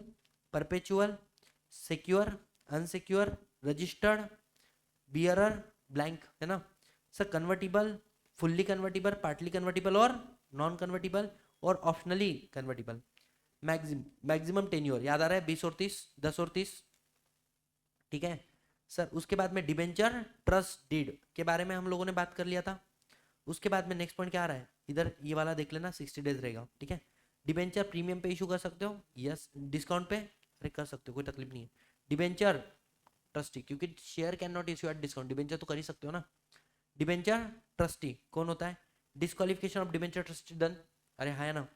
Speaker 1: perpetual, secure, unsecure, registered, bearer, blank, है ना? Sir convertible, fully convertible, partly convertible और नॉन कन्वर्टिबल, और ऑप्शनली कन्वर्टिबल। मैक्सिमम टेन्योर याद आ रहा है? 20 और 30, 10 और 30। ठीक है सर। उसके बाद में डिबेंचर ट्रस्ट डीड के बारे में हम लोगों ने बात कर लिया था। उसके बाद में नेक्स्ट पॉइंट क्या आ रहा है? इधर ये वाला देख लेना, 60 days रहेगा। ठीक है। डिबेंचर प्रीमियम पे इशू कर सकते हो, यस। डिस्काउंट पे, अरे कर सकते हो, कोई तकलीफ नहीं है। डिबेंचर ट्रस्टी, क्योंकि share can not issue at discount, debenture तो कर ही सकते हो ना। डिबेंचर ट्रस्टी कौन होता है? Disqualification of debenture trustee done. अरे हाँ ना?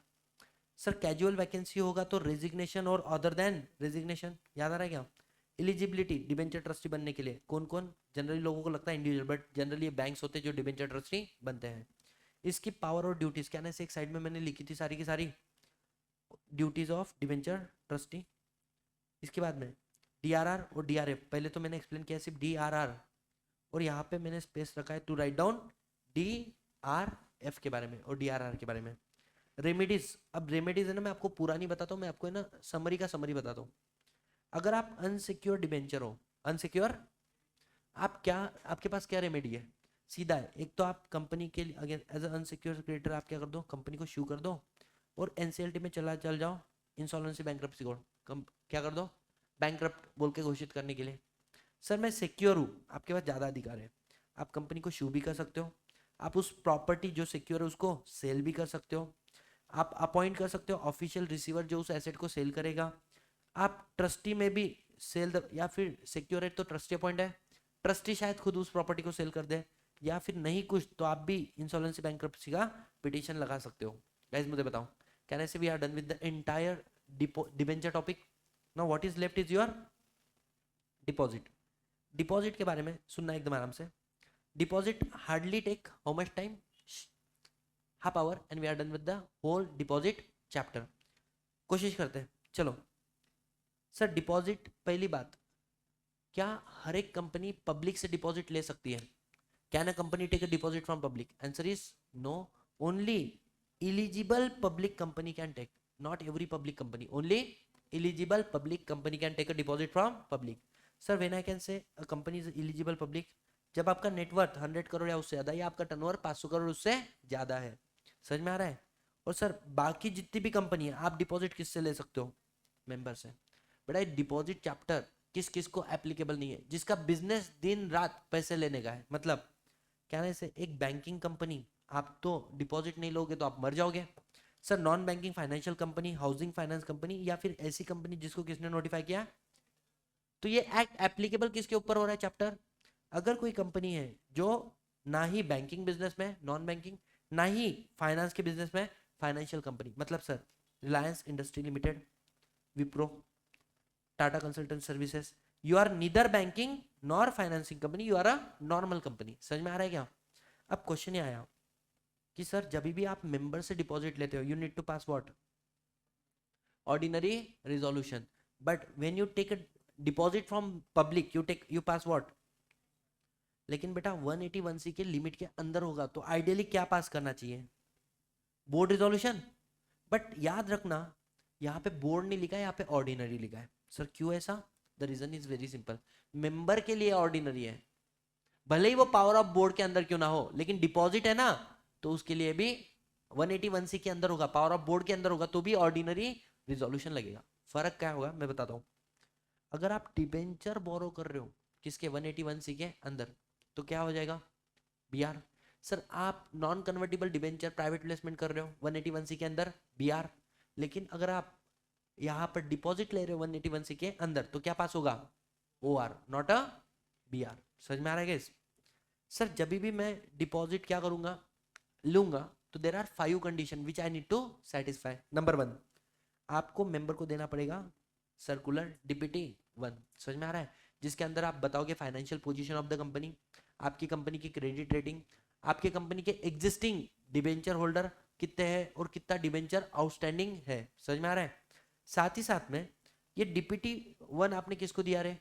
Speaker 1: सर कैजुअल वैकेंसी होगा तो रेजिग्नेशन और अदर देन रेजिग्नेशन, याद आ रहा है क्या? एलिजिबिलिटी डिबेंचर ट्रस्टी बनने के लिए कौन कौन? जनरली लोगों को लगता है इंडिविजुअल, बट जनरली ये बैंक्स होते हैं जो डिबेंचर ट्रस्टी बनते हैं। इसकी पावर और ड्यूटीज क्या ना, एक साइड में मैंने लिखी थी सारी की सारी ड्यूटीज ऑफ डिबेंचर ट्रस्टी। इसके बाद में DRR और DRF, पहले तो मैंने एक्सप्लेन किया सिर्फ DRR, और यहाँ पे मैंने स्पेस रखा है टू राइट डाउन DRF के बारे में और DRR के बारे में। रेमेडीज, अब रेमेडीज है ना, मैं आपको पूरा नहीं बताता हूँ, मैं आपको है ना समरी का समरी बताता हूँ। अगर आप अनसिक्योर डिबेंचर हो, अनसिक्योर, आप क्या, आपके पास क्या रेमेडी है? सीधा है, एक तो आप कंपनी के लिए अगेन एज अनसिक्योर क्रेडिटर आप क्या कर दो, कंपनी को शू कर दो और एनसीएलटी में चल जाओ, इंसॉल्वेंसी बैंक्रप्सी कोड, क्या कर दो, बैंक्रप्ट बोल के घोषित करने के लिए। सर मैं सिक्योर हूँ, आपके पास ज़्यादा अधिकार है, आप कंपनी को शू भी कर सकते हो, आप उस प्रॉपर्टी जो सिक्योर है उसको सेल भी कर सकते हो, आप अपॉइंट कर सकते हो ऑफिशियल रिसीवर जो उस एसेट को सेल करेगा, आप ट्रस्टी में भी सेल, या फिर सिक्योर है तो ट्रस्टी अपॉइंट है, ट्रस्टी शायद खुद उस प्रॉपर्टी को सेल कर दे, या फिर नहीं कुछ तो आप भी इंसॉल्वेंसी बैंक्रप्सी का पिटीशन लगा सकते हो। गाइस मुझे बताओ, can I say we are done with the entire debenture topic. Now what is left is your deposit. Deposit के बारे में सुनना एकदम आराम से। Deposit hardly take how much time, half hour, and we are done with the whole deposit chapter. कोशिश करते हैं, चलो। सर डिपॉजिट, पहली बात, क्या हर एक कंपनी पब्लिक से डिपॉजिट ले सकती है? Can a company take a deposit from public? Answer is no, only eligible public company can take, not every public company, only eligible public company can take a deposit from public. Sir when I can say a company is eligible public, जब आपका net worth 100 crore या उससे ज्यादा, या आपका turnover 500 crore उससे ज्यादा है। समझ में आ रहा है? और सर बाकी जितनी भी कंपनी है आप डिपॉजिट किससे ले सकते हो? मेंबर से। बड़ा डिपॉजिट चैप्टर किस किस को एप्लीकेबल नहीं है? जिसका बिजनेस दिन रात पैसे लेने का है, मतलब कहने से एक बैंकिंग कंपनी, आप तो डिपॉजिट नहीं लोगे तो आप मर जाओगे। Sir non banking financial company, housing finance company, या फिर ऐसी कंपनी जिसको किसने नोटिफाई किया, तो ये एक्ट एप्लीकेबल किसके ऊपर हो रहा है चैप्टर? अगर कोई कंपनी है जो ना ही बैंकिंग बिजनेस में, नॉन बैंकिंग, ना ही फाइनेंस के बिजनेस में, फाइनेंशियल कंपनी, मतलब sir Reliance industry limited, Wipro, Tata consultant services, you are neither banking nor financing company, you are a normal company. समझ में आ रहा है क्या? अब क्वेश्चन ये आया कि सर जब भी आप मेंबर से डिपॉजिट लेते हो, you need to pass what, ordinary resolution, but when you take a deposit from public, you pass what. लेकिन बेटा 181C के लिमिट के अंदर होगा, तो आइडियली क्या पास करना चाहिए? Board resolution. बट याद रखना, यहाँ पे बोर्ड नहीं लिखा है, यहाँ पे ऑर्डिनरी लिखा है। सर क्यों ऐसा? The reason is very simple, member के लिए ऑर्डिनरी है, भले ही वो पावर ऑफ बोर्ड के अंदर क्यों ना हो, लेकिन डिपॉजिट है ना, तो उसके लिए भी 181C के अंदर होगा, पावर ऑफ बोर्ड के अंदर होगा, तो भी ऑर्डिनरी रिजोल्यूशन लगेगा। फर्क क्या होगा मैं बताता हूँ। अगर आप डिबेंचर बोरो कर रहे हो किसके, 181C के अंदर, तो क्या हो जाएगा? बीआर। सर आप non convertible debenture private placement कर रहे हो 181C के अंदर, बीआर। लेकिन अगर आप यहाँ पर डिपॉजिट ले रहे हो 181C के अंदर, तो क्या पास होगा? OR, not a BR. समझ में आ रहा है गाइस? सर जब भी मैं डिपॉजिट क्या करूंगा, लूंगा, तो there are 5 condition which I need to satisfy. Number 1, आपको मेंबर को देना पड़ेगा सर्कुलर डीपीटी 1। समझ में आ रहा है? जिसके अंदर आप बताओगे financial position of the company, आपकी कंपनी की क्रेडिट रेटिंग, आपकी कंपनी के एग्जिस्टिंग डिबेंचर होल्डर कितने हैं और कितना डिबेंचर आउटस्टैंडिंग है। समझ में आ रहा है? साथ ही साथ में ये डीपीटी 1 आपने किसको दिया रे?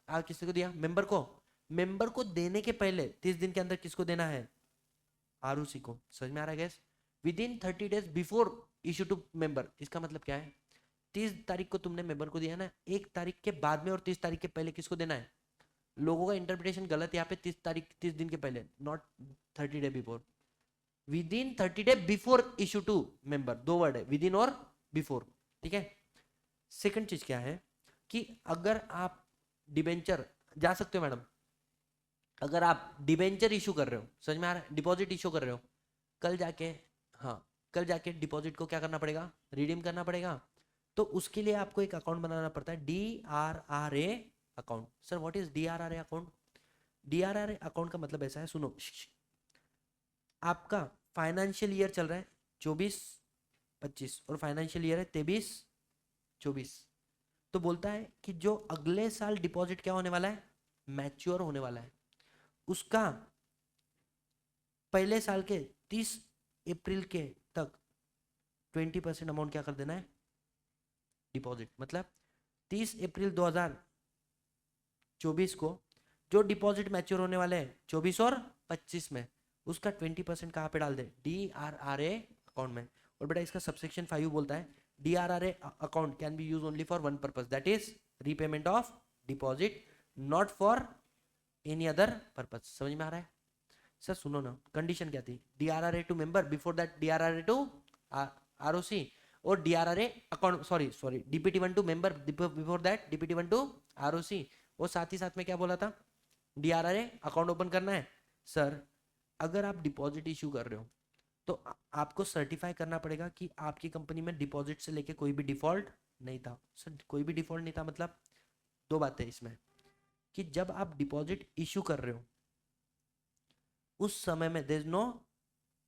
Speaker 1: किसको दिया? मेंबर को। मेंबर को देने के पहले 30 दिन के अंदर किसको देना है? आरओसी को। समझ में आ रहा है guys? Within 30 days before issue to member. इसका मतलब क्या है? 30 तारीख को तुमने मेंबर को दिया ना, 1 तारीख के बाद में और 30 तारीख के पहले किसको देना है? लोगों का इंटरप्रिटेशन गलत यहाँ पे, 30 तारीख 30 दिन के पहले, not 30 day before. Within 30 day before issue to member, 2 word है, विद इन और बिफोर। ठीक है? सेकंड चीज क्या है कि अगर आप डिबेंचर, जा सकते हो मैडम, अगर आप डिबेंचर इशू कर रहे हो, समझ में आ रहा है, डिपॉजिट इशू कर रहे हो, कल जाके, हाँ कल जाके डिपॉजिट को क्या करना पड़ेगा? रिडीम करना पड़ेगा। तो उसके लिए आपको एक अकाउंट बनाना पड़ता है, DRRA account. Sir what is DRRA account? DRRA account का मतलब ऐसा है, सुनो, आपका फाइनेंशियल ईयर चल रहा है 24-25 और फाइनेंशियल ईयर है 23-24, तो बोलता है कि जो अगले साल डिपॉजिट क्या होने वाला है? मैच्योर होने वाला है, उसका पहले साल के 30 अप्रैल के तक 20% अमाउंट क्या कर देना है? डिपॉजिट। मतलब 30 अप्रैल 24 को, जो डिपॉजिट मैच्योर होने वाले हैं 24 और 25 में, उसका 20% कहाँ पे डाल दे, DRRA अकाउंट में। और बेटा इसका सबसेक्शन 5 बोलता है DRRA account can be use only for one purpose, that is repayment of deposit, not for any other purpose. समझ में आ रहा है? सर सुनो ना, कंडीशन क्या थी, DRRA to member, before that DRRA to ROC, और DRRA account, sorry DPT1 to member, before that DPT1 to ROC, और साथ ही साथ में क्या बोला था, DRRA अकाउंट ओपन करना है। सर अगर आप डिपॉजिट इशू कर रहे हो तो आपको सर्टिफाई करना पड़ेगा कि आपकी कंपनी में डिपॉजिट से लेके कोई भी डिफॉल्ट नहीं था। सर कोई भी डिफॉल्ट नहीं था मतलब दो बातें इसमें, कि जब आप डिपॉजिट इशू कर रहे हो उस समय में there is no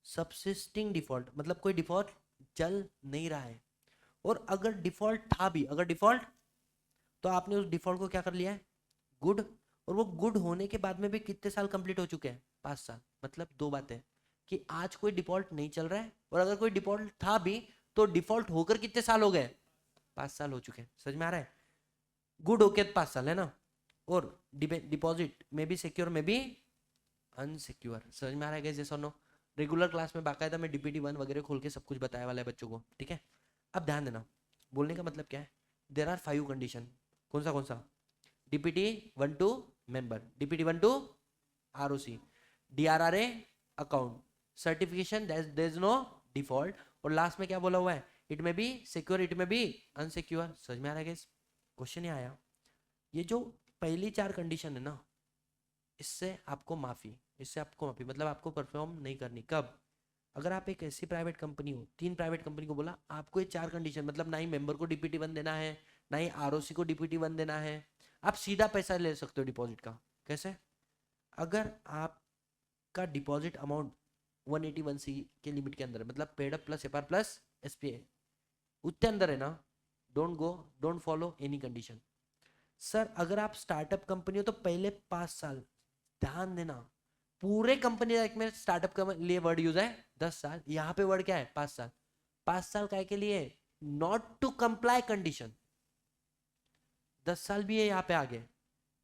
Speaker 1: subsisting default, मतलब कोई डिफॉल्ट चल नहीं रहा है। और अगर डिफॉल्ट था भी, अगर डिफॉल्ट, तो आपने उस डिफॉल्ट को क्या कर लिया है, गुड। और वो गुड होने के बाद में भी कितने साल कंप्लीट हो चुके हैं, 5 साल। मतलब दो बातें, कि आज कोई डिफॉल्ट नहीं चल रहा है, और अगर कोई डिफॉल्ट था भी तो डिफॉल्ट होकर कितने साल हो गए, 5 साल हो चुके हैं। समझ में आ रहा है? गुड होके 5 साल है ना, और डिपॉजिट में भी सिक्योर में भी अनसिक्योर। समझ में आ रहा है जैसे सुनो, रेगुलर क्लास में बाकायदा मैं DPT1 वगैरह खोल के सब कुछ बताया वाला है बच्चों को, ठीक है। अब ध्यान देना, बोलने का मतलब क्या है, देर आर 5 कंडीशन। कौन सा, DPT1 to member, DPT1 to ROC, DRRA account, certification there is no default, और लास्ट में क्या बोला हुआ है, it may be secure it may be unsecure. समझ में आ रहा है? क्वेश्चन ही आया, ये जो पहली 4 कंडीशन है ना, इससे आपको माफी मतलब आपको परफॉर्म नहीं करनी। कब? अगर आप एक ऐसी प्राइवेट कंपनी हो, 3 प्राइवेट कंपनी को बोला आपको ये 4 कंडीशन, मतलब ना ही मेंबर को DPT1 देना है, ना ही ROC को DPT1 देना है, आप सीधा पैसा ले सकते हो डिपॉजिट का। कैसे? अगर आपका डिपॉजिट अमाउंट 181C के लिमिट के अंदर है, मतलब paid up plus FR plus SPA उतने अंदर है ना, don't follow any condition. Sir अगर आप स्टार्टअप कंपनी हो तो पहले 5 साल, ध्यान देना, पूरे कंपनी लाइफ में स्टार्टअप के लिए वर्ड यूज है 10 साल, यहाँ पे वर्ड क्या है 5 साल। 5 साल काय के लिए, नॉट टू कंप्लाई कंडीशन, 10 साल भी है यहाँ पे आगे।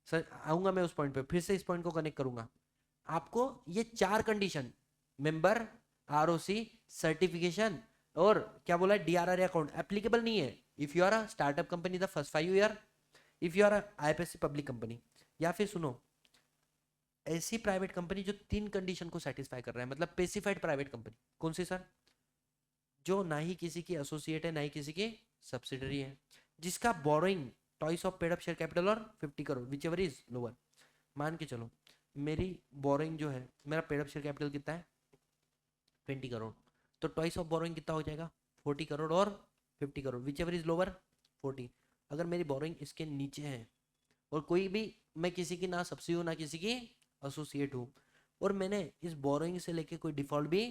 Speaker 1: सर आऊंगा मैं उस पॉइंट पे, फिर से इस पॉइंट को कनेक्ट करूंगा। आपको ये 4 कंडीशन, मेंबर, ROC, सर्टिफिकेशन, और क्या बोला है DRRA अकाउंट, एप्लीकेबल नहीं है if you are a startup company the first 5 year, if you are IFSC public company, या फिर सुनो ऐसी प्राइवेट कंपनी जो 3 कंडीशन को सेटिस्फाई कर रहा है, मतलब स्पेसिफाइड प्राइवेट कंपनी। कौन सी सर? जो ना ही किसी की एसोसिएट है ना ही किसी की सब्सिडरी है, जिसका borrowing toys of paid up share capital और 50 crore whichever is lower. मान के चलो मेरी बोरोइंग जो है, मेरा पेड अप शेयर कैपिटल कितना है 20 करोड़, तो टॉइस ऑफ बोरोइंग कितना हो जाएगा 40 करोड़ और 50 crore whichever is lower 40। अगर मेरी बोरोइंग इसके नीचे है और कोई भी, मैं किसी की ना सब्सिडी हूँ ना किसी की एसोसिएट हूँ, और मैंने इस बोरोइंग से लेके कोई डिफॉल्ट भी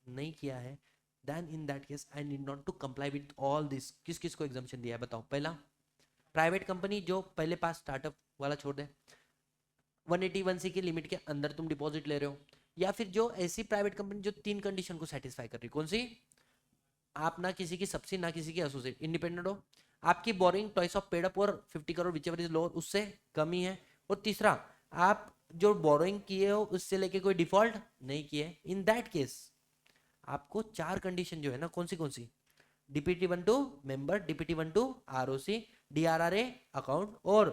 Speaker 1: नहीं किया है, then in that case I need not to comply with all this. किस किस को एग्जाम्पशन दिया है बताओ? पहला प्राइवेट कंपनी जो पहले पास स्टार्टअप वाला छोड़ दे, 181C की लिमिट के अंदर तुम डिपॉजिट ले रहे हो, या फिर जो ऐसी प्राइवेट कंपनी जो 3 कंडीशन को सेटिस्फाई कर रही है। कौन सी? आप ना किसी की सब्सिडी ना किसी की एसोसिएट, इंडिपेंडेंट हो, आपकी boring toys of paid up और 50 crore whichever is lower उससे कमी है, और तीसरा आप जो बोरोइंग किए हो उससे लेके कोई डिफॉल्ट नहीं किए। इन दैट केस आपको 4 कंडीशन जो है ना, कौन सी DPT1 to member, DPT1 to ROC, DRRA account और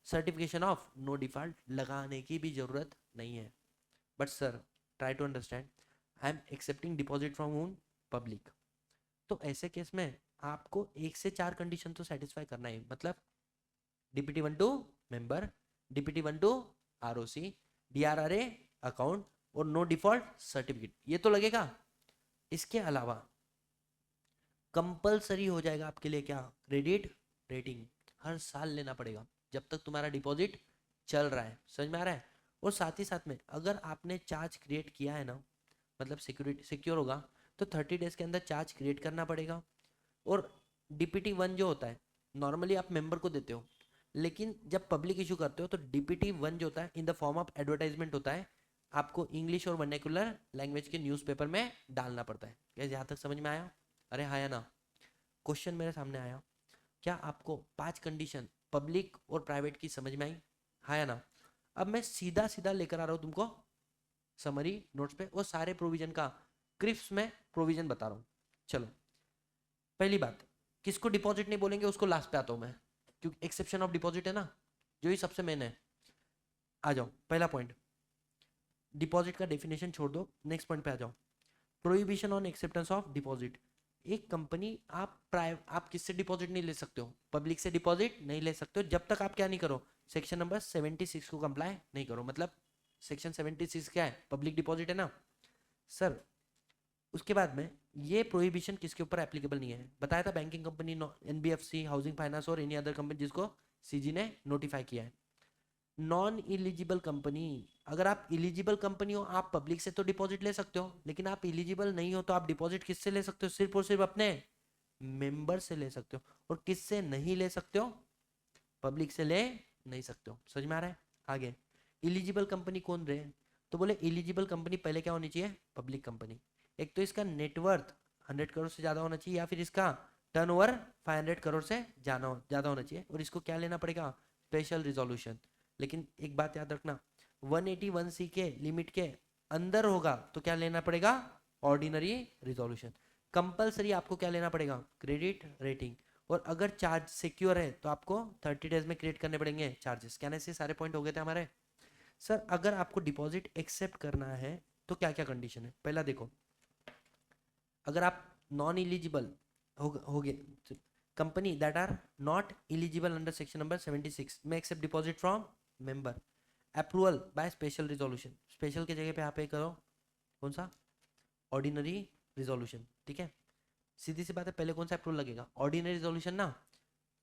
Speaker 1: सर्टिफिकेशन ऑफ नो डिफॉल्ट लगाने की भी जरूरत नहीं है। But sir try to understand, I am accepting deposit from home public, तो ऐसे केस में आपको 1 से 4 कंडीशन तो सेटिस्फाई करना है, मतलब DPT1 to member, DPT1 to ROC, DRRA account और नो डिफॉल्ट सर्टिफिकेट, ये तो लगेगा। इसके अलावा कंपलसरी हो जाएगा आपके लिए क्या, क्रेडिट रेटिंग हर साल लेना पड़ेगा जब तक तुम्हारा डिपॉजिट चल रहा है। समझ में आ रहा है? और साथ ही साथ में अगर आपने चार्ज क्रिएट किया है ना, मतलब सिक्योरिटी सिक्योर होगा, तो 30 डेज के अंदर चार्ज क्रिएट करना पड़ेगा। और DPT1 जो होता है नॉर्मली आप मेंबर को देते हो, लेकिन जब पब्लिक इशू करते हो तो DPT1 जो होता है इन द फॉर्म ऑफ एडवर्टाइजमेंट होता है, आपको इंग्लिश और वर्नेकुलर लैंग्वेज के न्यूज़पेपर में डालना पड़ता है। क्या यहाँ तक समझ में आया? अरे हाँ या ना? क्वेश्चन मेरे सामने आया, क्या आपको 5 कंडीशन पब्लिक और प्राइवेट की समझ में आई? हाँ या ना? अब मैं सीधा सीधा लेकर आ रहा हूँ तुमको समरी नोट्स पे, वो सारे प्रोविजन का क्रिप्स में प्रोविजन बता रहा हूँ। चलो पहली बात, किसको डिपॉजिट नहीं बोलेंगे उसको लास्ट पे आता हूँ मैं, क्योंकि एक्सेप्शन ऑफ डिपॉजिट है ना, जो ही सबसे मेन है। आ जाओ पहला पॉइंट, डिपॉजिट का डेफिनेशन छोड़ दो, नेक्स्ट पॉइंट पे आ जाओ। Prohibition on acceptance of deposit. एक कंपनी, आप किससे डिपॉजिट नहीं ले सकते हो? पब्लिक से डिपॉजिट नहीं ले सकते हो जब तक आप क्या नहीं करो, सेक्शन नंबर 76 को कंप्लाई नहीं करो। मतलब सेक्शन 76 क्या है? पब्लिक डिपॉजिट है ना सर। उसके बाद में ये प्रोहिबिशन किसके ऊपर एप्लीकेबल नहीं है? बताया था, banking company, NBFC, housing finance और एनी अदर कंपनी जिसको सीजी ने नोटिफाई किया है। नॉन इलिजिबल कंपनी, अगर आप इलिजिबल कंपनी हो आप पब्लिक से तो डिपॉजिट ले सकते हो, लेकिन आप इलिजिबल नहीं हो तो आप डिपॉजिट किससे ले सकते हो? सिर्फ और सिर्फ अपने मेंबर से ले सकते हो। और किससे नहीं ले सकते हो? पब्लिक से ले नहीं सकते हो। समझ में आ रहा है? आगे इलिजिबल कंपनी कौन रहे? तो बोले इलिजिबल कंपनी पहले क्या होनी चाहिए? Public company. एक तो इसका नेटवर्थ 100 करोड़ से ज्यादा होना चाहिए, या फिर इसका टर्नओवर 500 करोड़ से ज्यादा होना चाहिए। और इसको क्या लेना पड़ेगा? Special resolution. लेकिन एक बात याद रखना, 181C के लिमिट के अंदर होगा तो क्या लेना पड़ेगा? Ordinary resolution. कंपलसरी आपको क्या लेना पड़ेगा? Credit rating. और अगर चार्ज सिक्योर है तो आपको 30 डेज में क्रिएट करने पड़ेंगे चार्जेस। कहने से सारे पॉइंट हो गए थे हमारे। सर अगर आपको डिपॉजिट एक्सेप्ट करना है तो क्या क्या कंडीशन है? पहला देखो, अगर आप नॉन इलिजिबल हो गए, company that are not eligible under section number 76 में accept deposit from member, approval by special resolution. Special की जगह पे आप करो कौन सा? Ordinary resolution. ठीक है, सीधी सी बात है, पहले कौन सा अप्रूवल लगेगा? ऑर्डिनरी रिजोल्यूशन ना,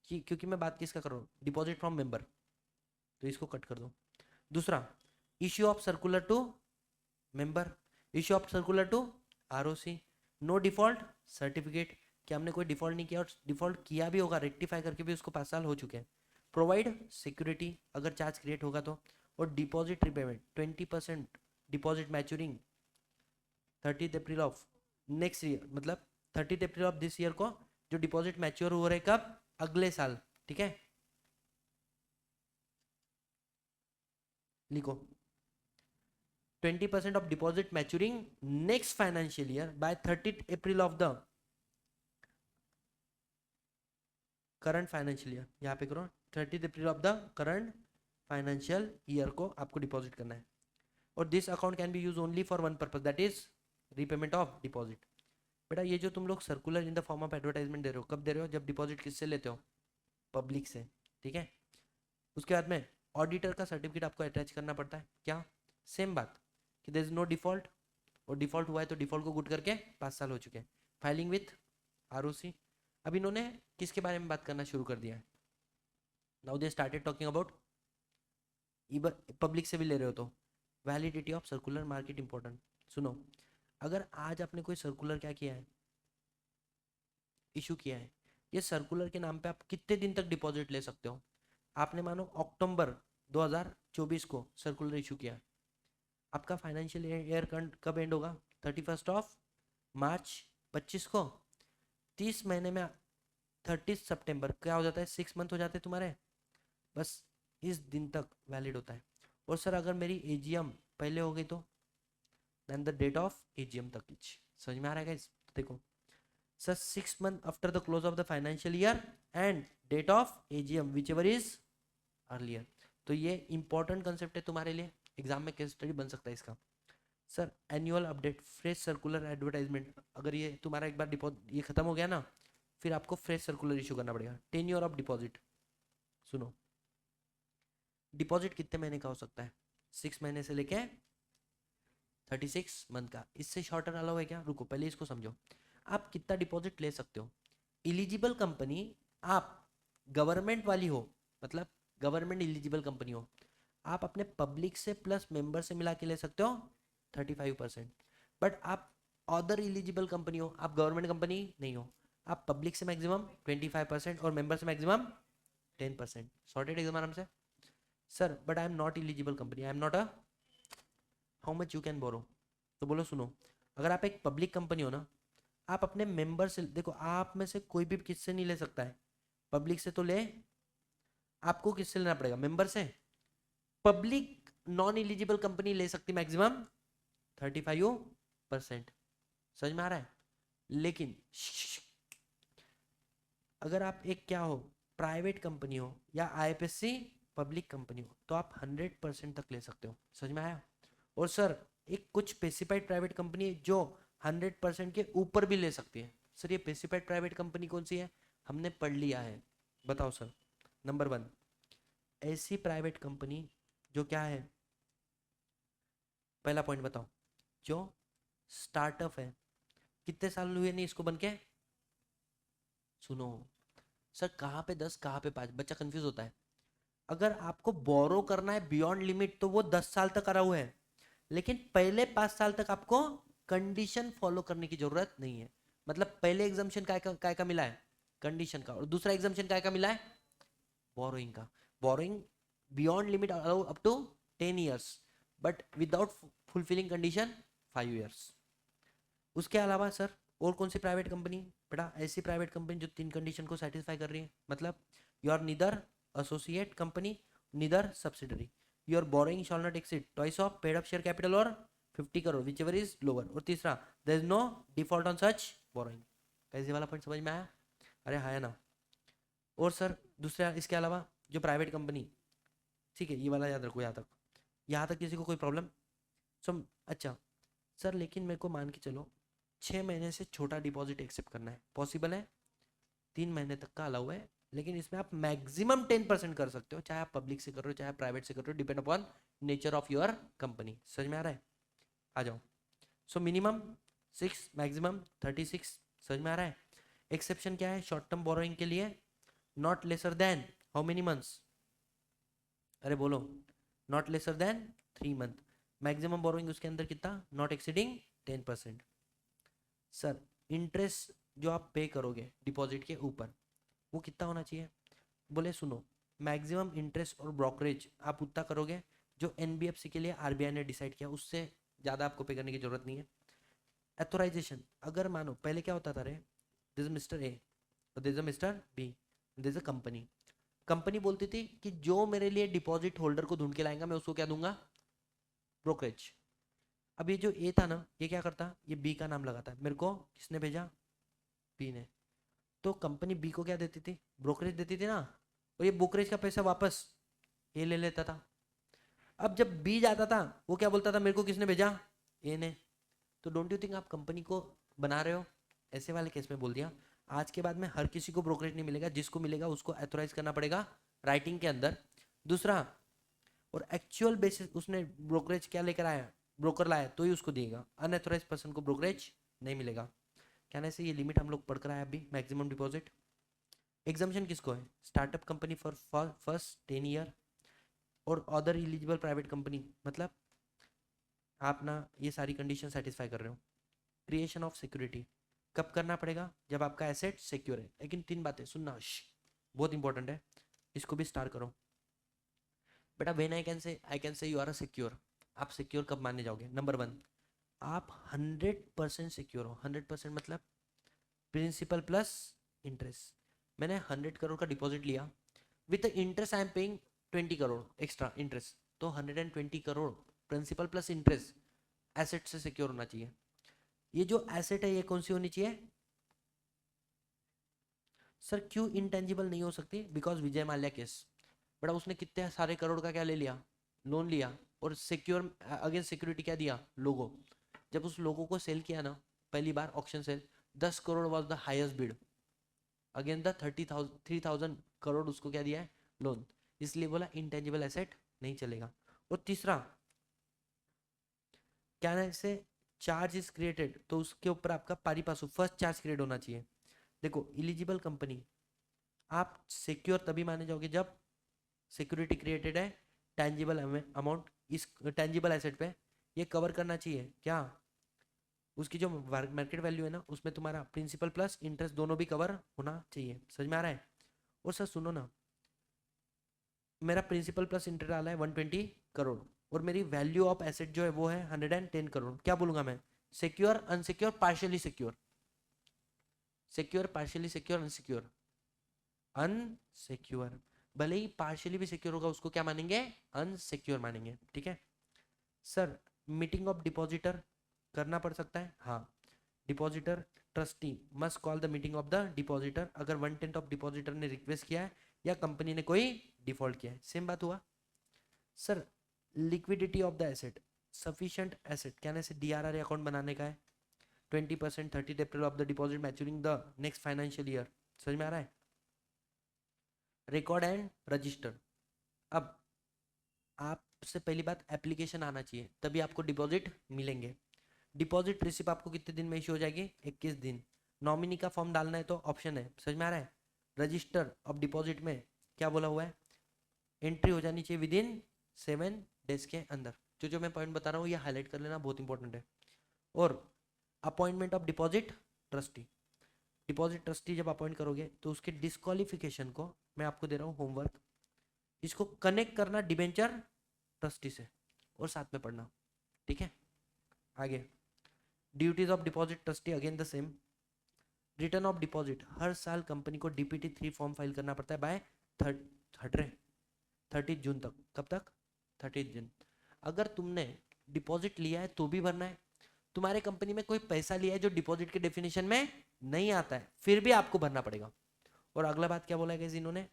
Speaker 1: क्योंकि मैं बात किसका कर रहा हूँ? डिपॉजिट फ्रॉम मेंबर, तो इसको कट कर दो। दूसरा, issue of circular to member, issue of circular to ROC, no default certificate, कि हमने कोई डिफॉल्ट नहीं किया, और डिफॉल्ट किया भी होगा रेक्टिफाई करके भी उसको 5 साल हो चुके हैं। प्रोवाइड सिक्योरिटी अगर चार्ज क्रिएट होगा तो। और deposit repayment 20% deposit maturing 30 April of next year, मतलब 30 अप्रैल ऑफ दिस ईयर को जो डिपॉजिट मैच्योर हो रहे कब? अगले साल। ठीक है, लिखो 20% of deposit maturing next financial year by 30th April of the current financial year। यहाँ पे करो 30th April of the current financial year को आपको डिपॉजिट करना है। और this account can be use only for one purpose, that is repayment of deposit. बेटा ये जो तुम लोग circular in the form of advertisement दे रहे हो, कब दे रहे हो? जब डिपॉजिट किससे लेते हो? पब्लिक से। ठीक है, उसके बाद में ऑडिटर का सर्टिफिकेट आपको अटैच करना पड़ता है। क्या? सेम बात कि देयर इज नो डिफॉल्ट, और डिफॉल्ट हुआ है तो डिफॉल्ट को गुड करके 5 साल हो चुके हैं। Filing with ROC. अब इन्होंने किसके बारे में बात करना शुरू कर दिया है? Now they started talking about, public से भी ले रहे हो तो validity of circular market important. सुनो, अगर आज आपने कोई सर्कुलर क्या किया है? इशू किया है, ये सर्कुलर के नाम पे आप कितने दिन तक डिपॉजिट ले सकते हो? आपने मानो अक्टूबर 2024 को सर्कुलर इशू किया, आपका फाइनेंशियल ईयर कब एंड होगा? 31 मार्च 25 को। 30 महीने में 30 सितंबर क्या हो जाता है? 6 मंथ हो जाते हैं तुम्हारे, बस इस दिन तक वैलिड होता है। और सर अगर मेरी एजीएम पहले हो गई तो then the date of AGM तक। समझ में आ रहा है गाइस? देखो sir 6 month after the close of the financial year and date of AGM whichever is earlier. तो ये इंपॉर्टेंट कंसेप्ट है तुम्हारे लिए, एग्जाम में केस स्टडी बन सकता है इसका। Sir annual update, fresh circular advertisement, अगर ये तुम्हारा एक बार डिपॉजिट ये खत्म हो गया ना, फिर आपको फ्रेश सर्कुलर इशू करना पड़ेगा। टेन्योर ऑफ डिपॉजिट, सुनो डिपॉजिट कितने महीने का हो सकता है? 6 महीने से लेके 36 मंथ का। इससे शॉर्टर अलाउ है क्या? रुको पहले इसको समझो, आप कितना डिपॉजिट ले सकते हो? इलिजिबल कंपनी आप गवर्नमेंट वाली हो, मतलब गवर्नमेंट इलिजिबल कंपनी हो, आप अपने पब्लिक से प्लस मेंबर से मिला के ले सकते हो 35%। बट आप अदर इलिजिबल कंपनी हो, आप गवर्नमेंट कंपनी नहीं हो, आप पब्लिक से मैक्सिमम 25% और मेंबर से मैक्सिमम 10%। सॉर्टेड एकदम आराम से। Sir but I am not eligible company, I am not a, how much you can borrow? तो बोलो सुनो, अगर आप एक पब्लिक कंपनी हो ना, आप अपने मेंबर से देखो, आप में से कोई भी किससे नहीं ले सकता है, पब्लिक से तो ले, आपको किससे लेना पड़ेगा? मेंबर से। पब्लिक नॉन एलिजिबल कंपनी ले सकती मैक्सिमम 35%। समझ में आ रहा है? लेकिन अगर आप एक क्या हो, प्राइवेट कंपनी हो या आईएफएससी पब्लिक कंपनी हो, तो आप 100% तक ले सकते हो। समझ में आया? और सर एक कुछ स्पेसिफाइड प्राइवेट कंपनी है जो 100% के ऊपर भी ले सकती है। सर ये स्पेसिफाइड प्राइवेट कंपनी कौन सी है? हमने पढ़ लिया है, बताओ सर। नंबर 1, ऐसी प्राइवेट कंपनी जो क्या है, पहला पॉइंट बताओ, जो स्टार्टअप है। कितने साल हुए नहीं इसको बनके? सुनो सर, कहाँ पे 10 कहाँ पे 5, बच्चा कंफ्यूज होता है। अगर आपको बोरो करना है बियॉन्ड लिमिट तो वो 10 साल तक करा हुआ है, लेकिन पहले 5 साल तक आपको कंडीशन फॉलो करने की जरूरत नहीं है। मतलब पहले एग्जाम्पशन काय का मिला है? कंडीशन का। और दूसरा एग्जाम्पशन काय का मिला है? बोरोइंग का। Borrowing beyond limit allow up to 10 years, but without fulfilling condition 5 years। उसके अलावा सर और कौन सी प्राइवेट कंपनी? बेटा ऐसी प्राइवेट कंपनी जो 3 कंडीशन को सेटिस्फाई कर रही है। मतलब you are neither associate company, neither subsidiary, your borrowing shall not exceed twice of paid up share capital और 50 crore whichever is lower. और तीसरा, there is no default on such borrowing. कैसे वाला पॉइंट समझ में आया? अरे हाँ है ना। और सर दूसरा इसके अलावा जो प्राइवेट कंपनी, ठीक है ये वाला याद रखो, यहाँ तक किसी को कोई प्रॉब्लम? अच्छा सर, लेकिन मेरे को मान के चलो 6 महीने से छोटा डिपॉजिट एक्सेप्ट करना है, पॉसिबल है? 3 महीने तक का अलाउ है, लेकिन इसमें आप मैक्सिमम 10% कर सकते हो, चाहे आप पब्लिक से कर रहे हो चाहे आप प्राइवेट से कर रहे हो, depend upon nature of your company. समझ में आ रहा है? आ जाओ। So minimum 6, maximum 36। समझ में आ रहा है? एक्सेप्शन क्या है शॉर्ट टर्म बोरोइंग के लिए? Not lesser than how many months? अरे बोलो, not lesser than 3 month. Maximum borrowing उसके अंदर कितना? Not exceeding 10%। सर इंटरेस्ट जो आप पे करोगे डिपॉजिट के ऊपर वो कितना होना चाहिए? बोले सुनो, मैक्सिमम इंटरेस्ट और ब्रोकरेज आप उतना करोगे जो एनबीएफसी के लिए आरबीआई ने डिसाइड किया, उससे ज़्यादा आपको पे करने की जरूरत नहीं है। एथोराइजेशन, अगर मानो पहले क्या होता था रे, दिस मिस्टर ए और this mister B, this company. Company बोलती थी कि जो मेरे लिए डिपॉजिट होल्डर को ढूंढ के लाएगा मैं उसको क्या दूंगा? ब्रोकरेज। अब ये जो ए था ना, ये क्या करता? ये बी का नाम लगाता है। मेरे को किसने भेजा? बी ने। तो कंपनी बी को क्या देती थी? ब्रोकरेज देती थी ना, और ये ब्रोकरेज का पैसा वापस ए ले लेता था। अब जब बी जाता था वो क्या बोलता था? मेरे को किसने भेजा? ए ने। तो डोंट यू थिंक आप कंपनी को बना रहे हो? ऐसे वाले केस में बोल दिया आज के बाद में हर किसी को ब्रोकरेज नहीं मिलेगा, जिसको मिलेगा उसको ऑथराइज करना पड़ेगा राइटिंग के अंदर। दूसरा, और एक्चुअल बेसिस उसने ब्रोकरेज क्या लेकर आया, ब्रोकर लाया तो ही उसको देगा, अनऑथराइज पर्सन को ब्रोकरेज नहीं मिलेगा। कहने से ये लिमिट हम लोग पढ़कर आए अभी, मैक्सिमम डिपॉजिट। एग्जाम्पशन किसको है? Startup company for first 10 year और अदर एलिजिबल प्राइवेट कंपनी। मतलब आप ना ये सारी कंडीशन सेटिस्फाई कर रहे हो। क्रिएशन ऑफ सिक्योरिटी कब करना पड़ेगा? जब आपका एसेट सिक्योर है। लेकिन 3 बातें सुनना, बहुत इंपॉर्टेंट है, इसको भी स्टार करो बेटा। When I can say you are secure. आप सिक्योर कब माने जाओगे? नंबर 1, आप 100% सिक्योर हो। 100% मतलब प्रिंसिपल प्लस इंटरेस्ट। मैंने 100 करोड़ का डिपॉजिट लिया, with interest I am paying 20 crore extra interest, तो 120 crore principal plus interest asset से सिक्योर होना चाहिए। ये जो एसेट है ये कौन सी होनी चाहिए? सर क्यों इंटेंजिबल नहीं हो सकती? बिकॉज विजय माल्या केस, बड़ा उसने कितने सारे करोड़ का क्या ले लिया? लोन लिया, और सिक्योर अगेंस्ट सिक्योरिटी क्या दिया? लोगो। जब उस लोगो को सेल किया ना पहली बार auction sale, 10 crore was the highest bid, again the 3,000 crore उसको क्या दिया है? लोन। इसलिए बोला इंटेंजिबल एसेट नहीं चलेगा। और तीसरा क्या है से चार्ज इज क्रिएटेड, तो उसके ऊपर आपका पारी पासु फर्स्ट चार्ज क्रिएट होना चाहिए। देखो इलिजिबल कंपनी आप सिक्योर तभी माने जाओगे जब सिक्योरिटी क्रिएटेड है, टेंजिबल अमाउंट इस टेंजिबल एसेट पे ये कवर करना चाहिए क्या? उसकी जो मार्केट वैल्यू है ना उसमें तुम्हारा प्रिंसिपल प्लस इंटरेस्ट दोनों भी कवर होना चाहिए। समझ में आ रहा है? और सर सुनो ना, मेरा प्रिंसिपल प्लस इंटरेस्ट डाला है 120 करोड़ और मेरी वैल्यू ऑफ एसेट जो है वो है 110 करोड़। क्या बोलूंगा मैं? Secure, unsecure, partially secure? Secure, partially secure, unsecure? Unsecure. भले ही पार्शियली भी सिक्योर होगा उसको क्या मानेंगे, अनसिक्योर मानेंगे, ठीक है। सर मीटिंग ऑफ डिपॉजिटर करना पड़ सकता है, हाँ। Depositor trustee must call the meeting of the depositor अगर 1/10 ऑफ डिपॉजिटर ने रिक्वेस्ट किया है या कंपनी ने कोई डिफॉल्ट किया है, सेम बात हुआ। Sir liquidity of the asset, sufficient asset कहने से डीआरआर अकाउंट बनाने का है, 20% 30 अप्रैल of the deposit maturing the next financial year, समझ में आ रहा है। रिकॉर्ड एंड रजिस्टर, अब आपसे पहली बात एप्लीकेशन आना चाहिए तभी आपको डिपॉजिट मिलेंगे। डिपॉजिट रिसिप्ट आपको कितने दिन में इशू हो जाएगी, 21 दिन। नॉमिनी का फॉर्म डालना है तो ऑप्शन है, समझ में आ रहा है। रजिस्टर ऑफ डिपॉजिट में क्या बोला हुआ है, एंट्री हो जानी चाहिए विद इन 7 डेज के अंदर। जो मैं पॉइंट बता रहा हूँ ये हाईलाइट कर लेना, बहुत इंपॉर्टेंट है। और appointment of deposit trustee, deposit trustee जब अपॉइंट करोगे तो उसके डिस्क्वालिफिकेशन को मैं आपको दे रहा हूँ होमवर्क, इसको कनेक्ट करना डिबेंचर ट्रस्टी से और साथ में पढ़ना, ठीक है। आगे duties of deposit trustee again the same. Return of deposit, हर साल कंपनी को डीपीटी 3 फॉर्म फाइल करना पड़ता है बाय 30 जून तक। कब तक, 30 जून। अगर तुमने डिपॉजिट लिया है तो भी भरना है, तुम्हारे कंपनी में कोई पैसा लिया है जो डिपॉजिट के डेफिनेशन में नहीं आता है फिर भी आपको भरना पड़ेगा। और अगला बात क्या बोला है इन्होंने,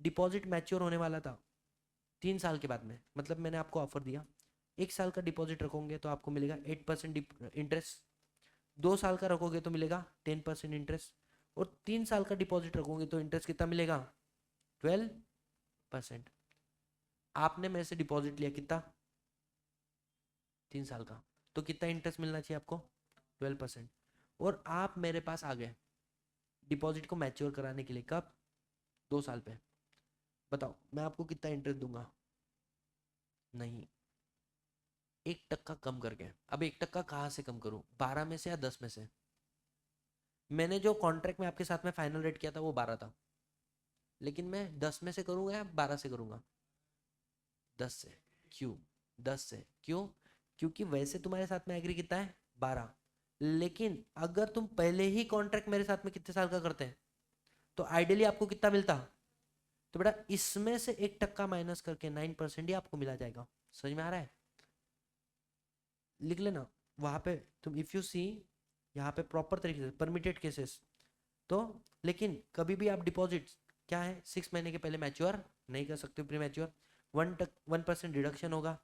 Speaker 1: डिपॉजिट मैच्योर होने वाला था 3 साल के बाद में, मतलब मैंने आपको ऑफर दिया 1 साल का डिपॉजिट रखोगे तो आपको मिलेगा 8% इंटरेस्ट, 2 साल का रखोगे तो मिलेगा 10% इंटरेस्ट, और 3 साल का डिपॉजिट रखोगे तो इंटरेस्ट कितना मिलेगा, 12%। आपने मेरे से डिपॉजिट लिया कितना, 3 साल का, तो कितना इंटरेस्ट मिलना चाहिए आपको, 12%। और आप मेरे पास आ गए डिपॉजिट को मैच्योर कराने के लिए, कब, 2 साल पे। बताओ मैं आपको कितना इंटरेस्ट दूंगा, नहीं, 1% कम करके। अब 1% कहाँ से कम करूं, 12 में से या 10 में से। मैंने जो कॉन्ट्रैक्ट में आपके साथ में फाइनल रेट किया था वो 12 था, लेकिन मैं 10 में से करूंगा या 12 से करूंगा, 10 से। क्यों 10 से, क्यों, क्योंकि वैसे तुम्हारे साथ में एग्री कितना है, 12। लेकिन अगर तुम पहले ही कॉन्ट्रैक्ट मेरे साथ में कितने साल का करते हैं तो आइडियली आपको कितना मिलता, तो बेटा इसमें से 1% माइनस करके 9% ही आपको मिला जाएगा। समझ में आ रहा है, लिख लेना वहां पे तुम, इफ यू सी यहाँ पे प्रॉपर तरीके से परमिटेड केसेस तो। लेकिन कभी भी आप डिपॉजिट क्या है 6 महीने के पहले मैच्योर नहीं कर सकते, प्री मैच्योर 1% डिडक्शन होगा।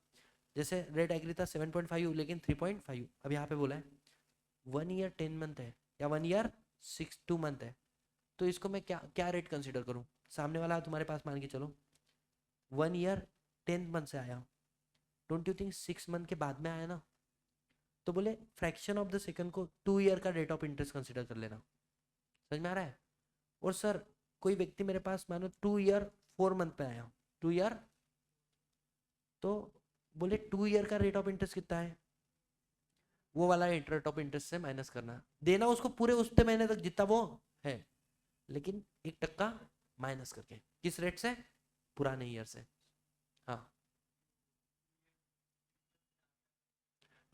Speaker 1: जैसे रेट एग्री था 7.5 लेकिन 3.5, अब यहाँ पे बोला है 1 ईयर 10 मंथ है या 1 ईयर 2 मंथ है, तो इसको मैं क्या क्या रेट कंसिडर करूँ। सामने वाला तुम्हारे पास मान के चलो 1 ईयर 10 मंथ से आया, डोंट यू थिंक 6 मंथ के बाद में आया ना, तो बोले फ्रैक्शन ऑफ द सेकंड को 2 ईयर का रेट ऑफ इंटरेस्ट कंसिडर कर लेना। समझ में आ रहा है। और सर कोई व्यक्ति मेरे पास मानो 2 ईयर 4 मंथ पे आया, 2 ईयर, तो बोले 2 ईयर का रेट ऑफ इंटरेस्ट कितना है, वो वाला रेट ऑफ इंटरेस्ट से माइनस करना, देना उसको पूरे उतने महीने तक जितना वो है, लेकिन 1% माइनस करके, किस रेट से, पुराने ईयर से। हाँ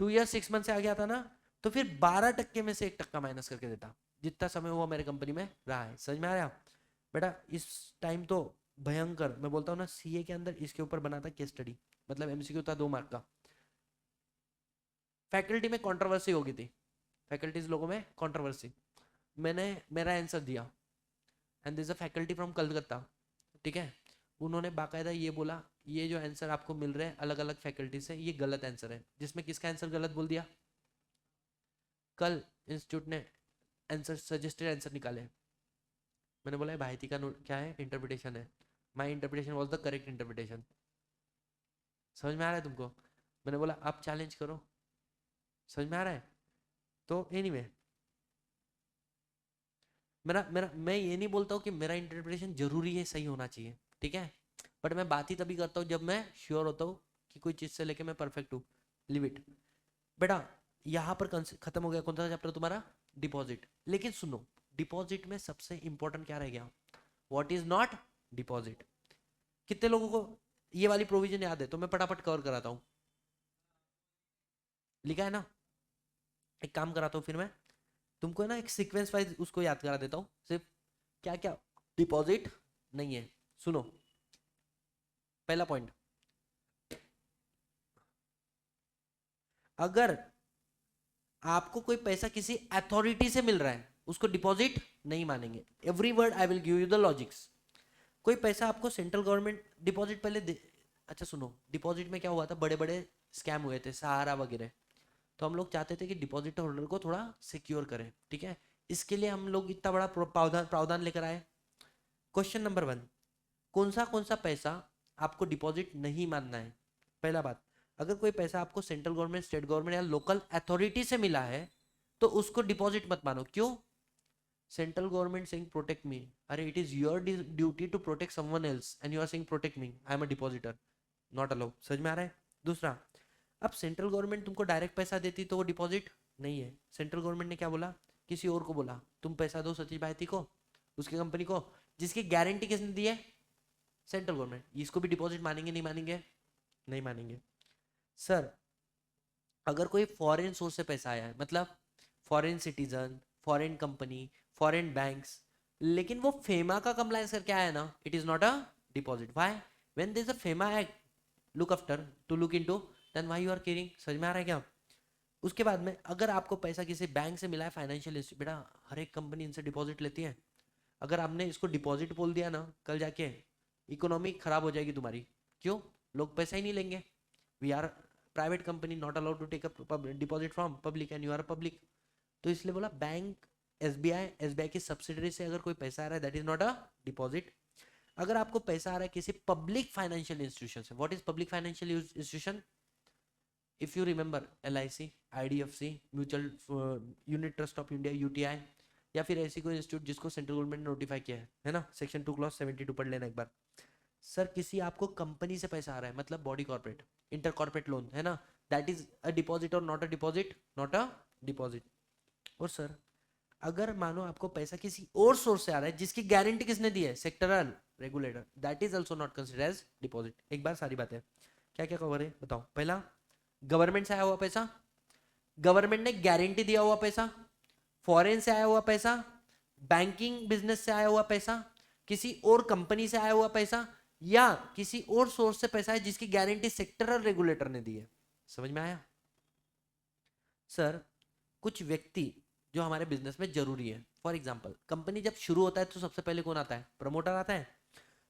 Speaker 1: 2 ईयर 6 मंथ से आ गया था ना, तो फिर 12% में से 1% माइनस करके देता, जितना समय वो मेरे कंपनी में रहा है। समझ में आ रहा बेटा, इस टाइम तो भयंकर, मैं बोलता हूँ ना सीए के अंदर इसके ऊपर बना था केस स्टडी, मतलब एमसीक्यू था 2 मार्क का। फैकल्टी में कंट्रोवर्सी होगी थी, फैकल्टीज लोगों में कंट्रोवर्सी, मैंने मेरा आंसर दिया and this a faculty from Calcutta, ठीक है। उन्होंने बाकायदा ये बोला ये जो आंसर आपको मिल रहे हैं अलग अलग फैकल्टी से ये गलत आंसर है, जिसमें किसका आंसर गलत बोल दिया, कल इंस्टीट्यूट ने आंसर सजेस्टेड आंसर निकाले। मैंने बोला भाई का क्या है इंटरप्रिटेशन है, माई interpretation was the correct interpretation. समझ में आ रहा है तुमको, मैंने बोला आप चैलेंज करो। समझ में आ रहा है। तो एनीवे मेरा मेरा मैं ये नहीं बोलता हूँ कि मेरा इंटरप्रिटेशन जरूरी है सही होना चाहिए, ठीक है, बट मैं बात ही तभी करता हूँ जब मैं श्योर होता हूँ कि कोई चीज से लेके मैं परफेक्ट हूँ। लिव इट बेटा, यहाँ पर खत्म हो गया कौन सा चैप्टर तुम्हारा, डिपॉजिट। लेकिन सुनो डिपॉजिट में सबसे इंपॉर्टेंट क्या रह गया, व्हाट इज नॉट डिपॉजिट। कितने लोगों को ये वाली प्रोविजन याद है, तो मैं फटाफट कवर कराता हूँ, लिखा है ना। एक काम कराता हूँ फिर मैं तुमको ना एक सीक्वेंस वाइज उसको याद करा देता हूँ, सिर्फ क्या क्या डिपॉजिट नहीं है। सुनो, पहला पॉइंट, अगर आपको कोई पैसा किसी अथॉरिटी से मिल रहा है उसको डिपॉजिट नहीं मानेंगे। Every word I will give you the logics. कोई पैसा आपको सेंट्रल गवर्नमेंट डिपॉजिट पहले दे, अच्छा सुनो, डिपॉजिट में क्या हुआ था, बड़े बड़े स्कैम हुए थे, सहारा वगैरह। तो हम लोग चाहते थे कि डिपॉजिट होल्डर को थोड़ा सिक्योर करें, ठीक है, इसके लिए हम लोग इतना बड़ा प्रावधान लेकर आए। क्वेश्चन नंबर 1, कौन सा पैसा आपको डिपॉजिट नहीं मानना है। पहला बात, अगर कोई पैसा आपको सेंट्रल गवर्नमेंट, स्टेट गवर्नमेंट या लोकल अथॉरिटी से मिला है तो उसको डिपॉजिट मत मानो। क्यों? Central government saying protect me, अरे it is your duty to protect someone else and you are saying protect me, I am a depositor, not allow. समझ में आ रहा है? दूसरा, अब सेंट्रल गवर्नमेंट तुमको डायरेक्ट पैसा देती तो वो डिपॉजिट नहीं है। सेंट्रल गवर्नमेंट ने क्या बोला, किसी और को बोला तुम पैसा दो सतीश भारती को, उसकी कंपनी को, जिसकी गारंटी किसने दी है? Central government. इसको भी डिपॉजिट मानेंगे नहीं मानेंगे? नहीं मानेंगे। सर अगर कोई फॉरेन सोर्स से पैसा आया है, मतलब foreign citizen, foreign company, foreign banks, लेकिन वो फेमा का कंप्लायंस करके आया ना, it is not a deposit. Why? When there is a FEMA act look after to look into, then why you are caring. समझ में आ रहा है क्या? उसके बाद में अगर आपको पैसा किसी बैंक से मिला है, फाइनेंशियल इंस्टीट्यूट, बेटा हर एक कंपनी इनसे डिपॉजिट लेती है, अगर आपने इसको डिपॉजिट बोल दिया ना, कल जाके इकोनॉमी खराब हो जाएगी तुम्हारी। क्यों? लोग पैसा ही नहीं लेंगे। We are private company, not allowed to take a deposit from public and you are a public. तो इसलिए बोला बैंक, एसबीआई की सब्सिडरी से अगर कोई पैसा आ रहा है that is not a deposit. अगर आपको पैसा आ रहा है किसी पब्लिक फाइनेंशियल इंस्टीट्यूशन से, what is public financial institution? If you remember, LIC, IDFC, mutual unit trust of India, UTI, या फिर ऐसी कोई इंस्टीट्यूट जिसको सेंट्रल गवर्नमेंट ने नोटिफाई किया है ना, सेक्शन 2 क्लॉज 72 पढ़ लेना एक बार। सर किसी आपको कंपनी से पैसा आ रहा है, मतलब body corporate, inter corporate loan है ना, दैट इज अ डिपॉजिट और not a deposit? Not a deposit. और सर अगर मानो आपको पैसा किसी और सोर्स से आ रहा है जिसकी गारंटी किसने दी है? Sectoral regulator, that is also not consider as deposit. एक बार सारी बातें क्या क्या कवर है बताओ। पहला, गवर्नमेंट से आया हुआ पैसा, गवर्नमेंट ने गारंटी दिया हुआ पैसा, फॉरेन से आया हुआ पैसा, बैंकिंग बिजनेस से आया हुआ पैसा, किसी और कंपनी से आया हुआ पैसा, या किसी और सोर्स से पैसा है जिसकी गारंटी सेक्टरल रेगुलेटर ने दी है। समझ में आया? सर कुछ व्यक्ति जो हमारे बिजनेस में जरूरी है, फॉर एग्जाम्पल कंपनी जब शुरू होता है तो सबसे पहले कौन आता है? प्रमोटर आता है।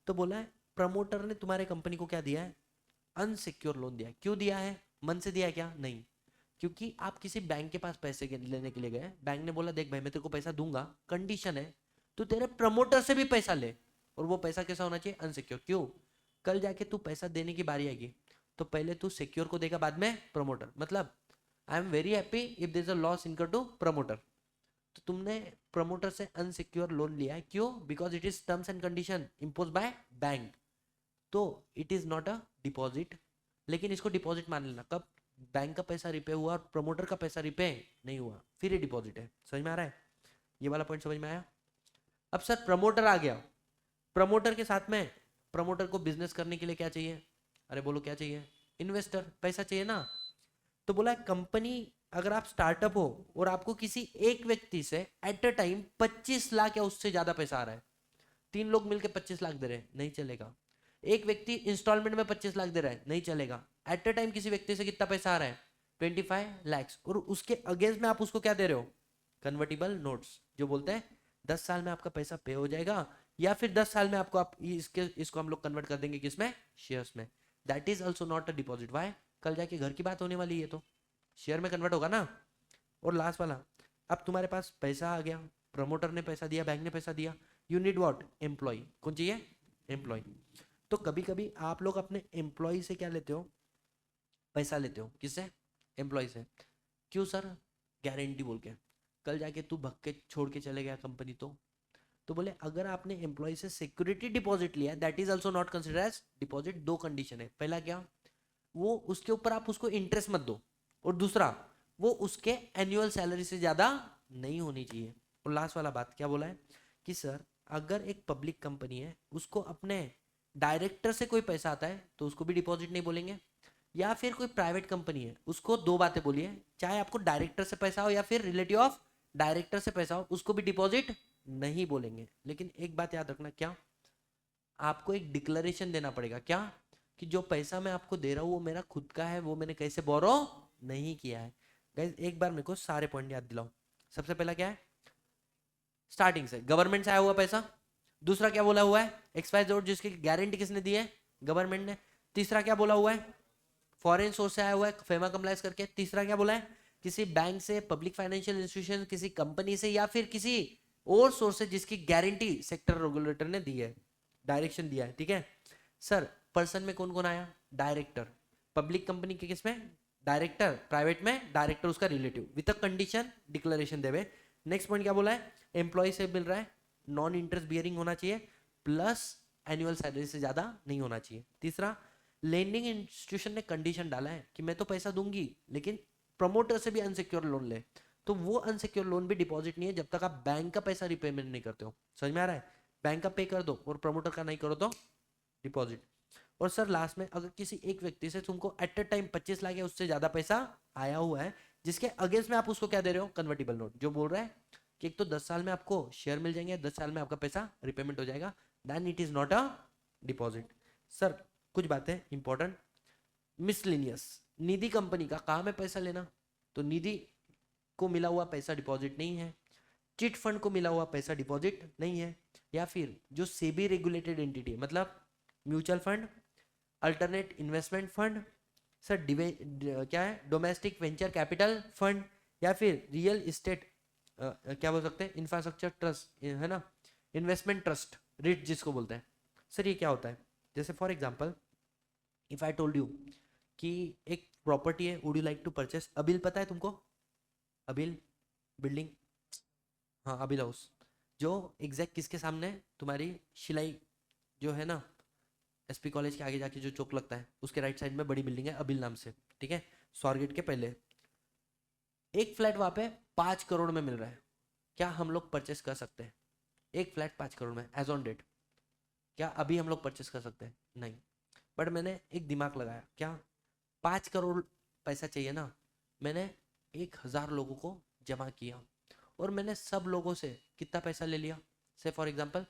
Speaker 1: तो बोला है प्रमोटर ने तुम्हारे कंपनी को क्या दिया है? अनसिक्योर लोन दिया है। क्यों दिया है? मन से दिया है क्या? नहीं, क्योंकि आप किसी बैंक के पास पैसे लेने के लिए गए, बैंक ने बोला देख भाई मैं तेरे को पैसा दूंगा, कंडीशन है तो तेरे प्रमोटर से भी पैसा ले, और वो पैसा कैसा होना चाहिए? अनसिक्योर। क्यों? कल जाके तू पैसा देने की बारी आएगी तो पहले तू सिक्योर को देगा, बाद में प्रमोटर। मतलब I am very happy if there is a loss incur to promoter. तो तुमने प्रमोटर से अनसिक्योर लोन लिया है, क्यों? Because it is terms and condition impose by bank, तो it is not a deposit. लेकिन इसको डिपॉजिट मान लेना कब? बैंक का पैसा रिपे हुआ और प्रमोटर का पैसा रिपे नहीं हुआ, फिर ये डिपॉजिट है। समझ में आ रहा है? ये वाला पॉइंट समझ में आया? अब सर प्रमोटर आ गया, प्रमोटर के साथ में प्रमोटर को बिजनेस करने के लिए क्या चाहिए? अरे बोलो क्या चाहिए? इन्वेस्टर, पैसा चाहिए ना। तो बोला कंपनी, अगर आप स्टार्टअप हो और आपको किसी एक व्यक्ति से एट अ टाइम 25 लाख या उससे ज्यादा पैसा आ रहा है, 3 लोग मिलकर 25 लाख दे रहे हैं, नहीं चलेगा। एक व्यक्ति इंस्टॉलमेंट में 25 लाख दे रहा है, नहीं चलेगा। एट अ टाइम किसी व्यक्ति से कितना पैसा आ रहा है? 25 lakhs, और उसके अगेंस्ट में आप उसको क्या दे रहे हो? कन्वर्टिबल नोट्स, जो बोलते हैं 10 साल में आपका पैसा पे हो जाएगा, या फिर 10 साल में आपको, आप इसको हम लोग कन्वर्ट कर देंगे किसमें? शेयर्स में। That is also not a deposit. Why? कल जाके घर की बात होने वाली है तो शेयर में कन्वर्ट होगा ना। और लास्ट वाला, अब तुम्हारे पास पैसा आ गया, प्रमोटर ने पैसा दिया, बैंक ने पैसा दिया, यू नीड व्हाट? एम्प्लॉय। कौन चाहिए? एम्प्लॉय। तो कभी कभी आप लोग अपने एम्प्लॉय से क्या लेते हो? पैसा लेते हो। किससे? एम्प्लॉय से। क्यों सर? गारंटी बोल के, कल जाके तू भग के छोड़ के चले गया कंपनी तो बोले अगर आपने एम्प्लॉय से सिक्योरिटी डिपॉजिट लिया that is also not consider as deposit. दो कंडीशन है, पहला क्या? वो उसके ऊपर आप उसको इंटरेस्ट मत दो, और दूसरा वो उसके एनुअल सैलरी से ज्यादा नहीं होनी चाहिए। और लास्ट वाला बात क्या बोला है कि सर अगर एक पब्लिक कंपनी है उसको अपने डायरेक्टर से कोई पैसा आता है तो उसको भी डिपॉजिट नहीं बोलेंगे, या फिर कोई प्राइवेट कंपनी है उसको दो बातें बोलिए, चाहे आपको डायरेक्टर से पैसा हो या फिर रिलेटिव ऑफ डायरेक्टर से पैसा हो, उसको भी डिपॉजिट नहीं बोलेंगे। लेकिन एक बात याद रखना, क्या? आपको एक डिक्लेरेशन देना पड़ेगा, क्या, कि जो पैसा मैं आपको दे रहा हूँ वो मेरा खुद का है, वो मैंने कैसे बोरो नहीं किया है। गाइस एक बार मेरे को सारे पॉइंट याद दिलाओ। सबसे पहला क्या है, स्टार्टिंग से गवर्नमेंट से आया हुआ पैसा। दूसरा क्या बोला हुआ है, XYZ जिसकी गारंटी किसने दी है, गवर्नमेंट ने। तीसरा क्या बोला हुआ है, फॉरेन सोर्स से आया हुआ है, फेमा कंप्लाइज करके। तीसरा क्या बोला है, किसी बैंक से, पब्लिक फाइनेंशियल इंस्टीट्यूशन, किसी कंपनी से, या फिर किसी और सोर्स से जिसकी गारंटी सेक्टर रेगुलेटर ने दी है, डायरेक्शन दिया है। ठीक है सर, पर्सन में कौन कौन आया, डायरेक्टर, पब्लिक कंपनी के किसमें डायरेक्टर, प्राइवेट में डायरेक्टर उसका रिलेटिव, विद कंडीशन डिक्लेरेशन देवे। नेक्स्ट पॉइंट क्या बोला है, एम्प्लॉय से मिल रहा है, नॉन इंटरेस्ट बियरिंग होना चाहिए, प्लस एनुअल सैलरी से ज्यादा नहीं होना चाहिए। तीसरा, लेंडिंग इंस्टीट्यूशन ने कंडीशन डाला है कि मैं तो पैसा दूंगी लेकिन प्रमोटर से भी अनसिक्योर लोन ले, तो वो अनसिक्योर लोन भी डिपॉजिट नहीं है जब तक आप बैंक का पैसा रिपेमेंट नहीं करते हो। समझ में आ रहा है, बैंक का पे कर दो और प्रमोटर का नहीं करो तो डिपॉजिट। और सर लास्ट में, अगर किसी एक व्यक्ति से तुमको एट अ टाइम 25 लाख या उससे ज्यादा पैसा आया हुआ है, जिसके अगेंस्ट में आप उसको क्या दे रहे हो, कन्वर्टिबल नोट, जो बोल रहा है कि एक तो 10 साल में आपको शेयर मिल जाएंगे, 10 साल में आपका पैसा रिपेमेंट हो जाएगा, then it is not a deposit. Sir कुछ बातें इंपॉर्टेंट, मिसलिनियस, निधि कंपनी का काम है पैसा लेना, तो निधि को मिला हुआ पैसा डिपॉजिट नहीं है, चिट फंड को मिला हुआ पैसा डिपॉजिट नहीं है, या फिर जो सेबी रेगुलेटेड एंटिटी मतलब mutual fund, alternate investment fund, sir क्या है, डोमेस्टिक वेंचर कैपिटल फंड, या फिर रियल इस्टेट क्या बोल सकते हैं, इंफ्रास्ट्रक्चर ट्रस्ट है ना, इन्वेस्टमेंट ट्रस्ट, रिट जिसको बोलते हैं। सर ये क्या होता है, जैसे for example if I told you कि एक प्रॉपर्टी है, would you like to purchase, अबिल पता है तुमको, अबिल बिल्डिंग, हाँ अबिल हाउस, जो एग्जैक्ट किसके सामने है, तुम्हारी शिलाई जो है ना, SP कॉलेज के आगे जाके जो चौक लगता है उसके राइट साइड में बड़ी बिल्डिंग है अबिल नाम से। ठीक है, स्वारगेट के पहले एक फ्लैट वहां पे 5 करोड़ में मिल रहा है, क्या हम लोग परचेस कर सकते हैं, एक फ्लैट 5 करोड़ में एज ऑन डेट, क्या अभी हम लोग परचेस कर सकते हैं, नहीं। बट मैंने एक दिमाग लगाया, क्या 5 करोड़ पैसा चाहिए ना, मैंने 1,000 लोगों को जमा किया और मैंने सब लोगों से कितना पैसा ले लिया, से फॉर एग्जाम्पल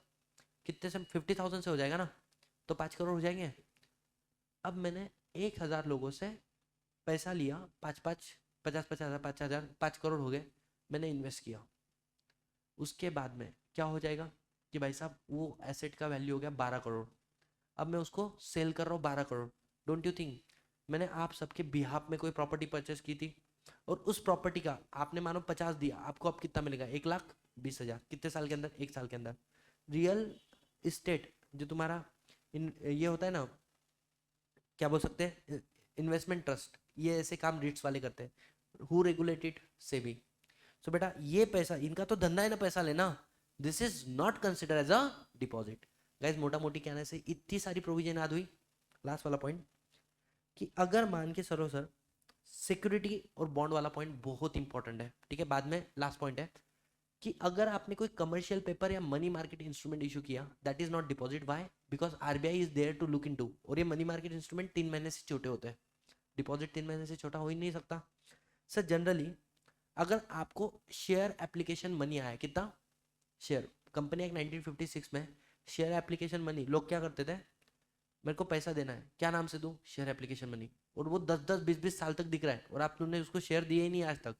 Speaker 1: कितने से, 50,000 से हो जाएगा ना, तो 5 करोड़ हो जाएंगे। अब मैंने 1,000 लोगों से पैसा लिया, 50,000 5 करोड़ हो गए, मैंने इन्वेस्ट किया। उसके बाद में क्या हो जाएगा कि भाई साहब वो एसेट का वैल्यू हो गया 12 करोड़, अब मैं उसको सेल कर रहा हूँ 12 करोड़। डोंट यू थिंक मैंने आप सबके बिहाफ में कोई प्रॉपर्टी परचेस की थी, और उस प्रॉपर्टी का आपने मानो 50 दिया, आपको अब कितना मिलेगा, 1,20,000, कितने साल के अंदर, 1 साल के अंदर। रियल इस्टेट जो तुम्हारा ये होता है ना, क्या बोल सकते हैं, इन्वेस्टमेंट ट्रस्ट, ये ऐसे काम रिट्स वाले करते हैं, हु रेगुलेटेड, सेबी। सो बेटा ये पैसा इनका तो धंधा है ना पैसा लेना, this is not consider as a deposit. Guys मोटा मोटी कहने से इतनी सारी प्रोविजन याद हुई। लास्ट वाला पॉइंट, कि अगर मान के सरो सर, सिक्योरिटी और बॉन्ड वाला पॉइंट बहुत इंपॉर्टेंट है, ठीक है, बाद में लास्ट पॉइंट है, कि अगर आपने कोई कमर्शियल पेपर या मनी मार्केट इंस्ट्रूमेंट इशू किया, that is not deposit, why, because RBI is there to look into, और ये मनी मार्केट इंस्ट्रूमेंट 3 महीने से छोटे होते हैं, डिपॉजिट 3 महीने से छोटा हो ही नहीं सकता। सर जनरली अगर आपको शेयर एप्लीकेशन मनी आया, कितना शेयर, कंपनी एक्ट 1956 में शेयर एप्लीकेशन मनी, लोग क्या करते थे, मेरे को पैसा देना है, क्या नाम से दूं, शेयर एप्लीकेशन मनी, और वो 10-10 20-20 साल तक दिख रहा है और आपने उसको शेयर दिए ही नहीं आज तक,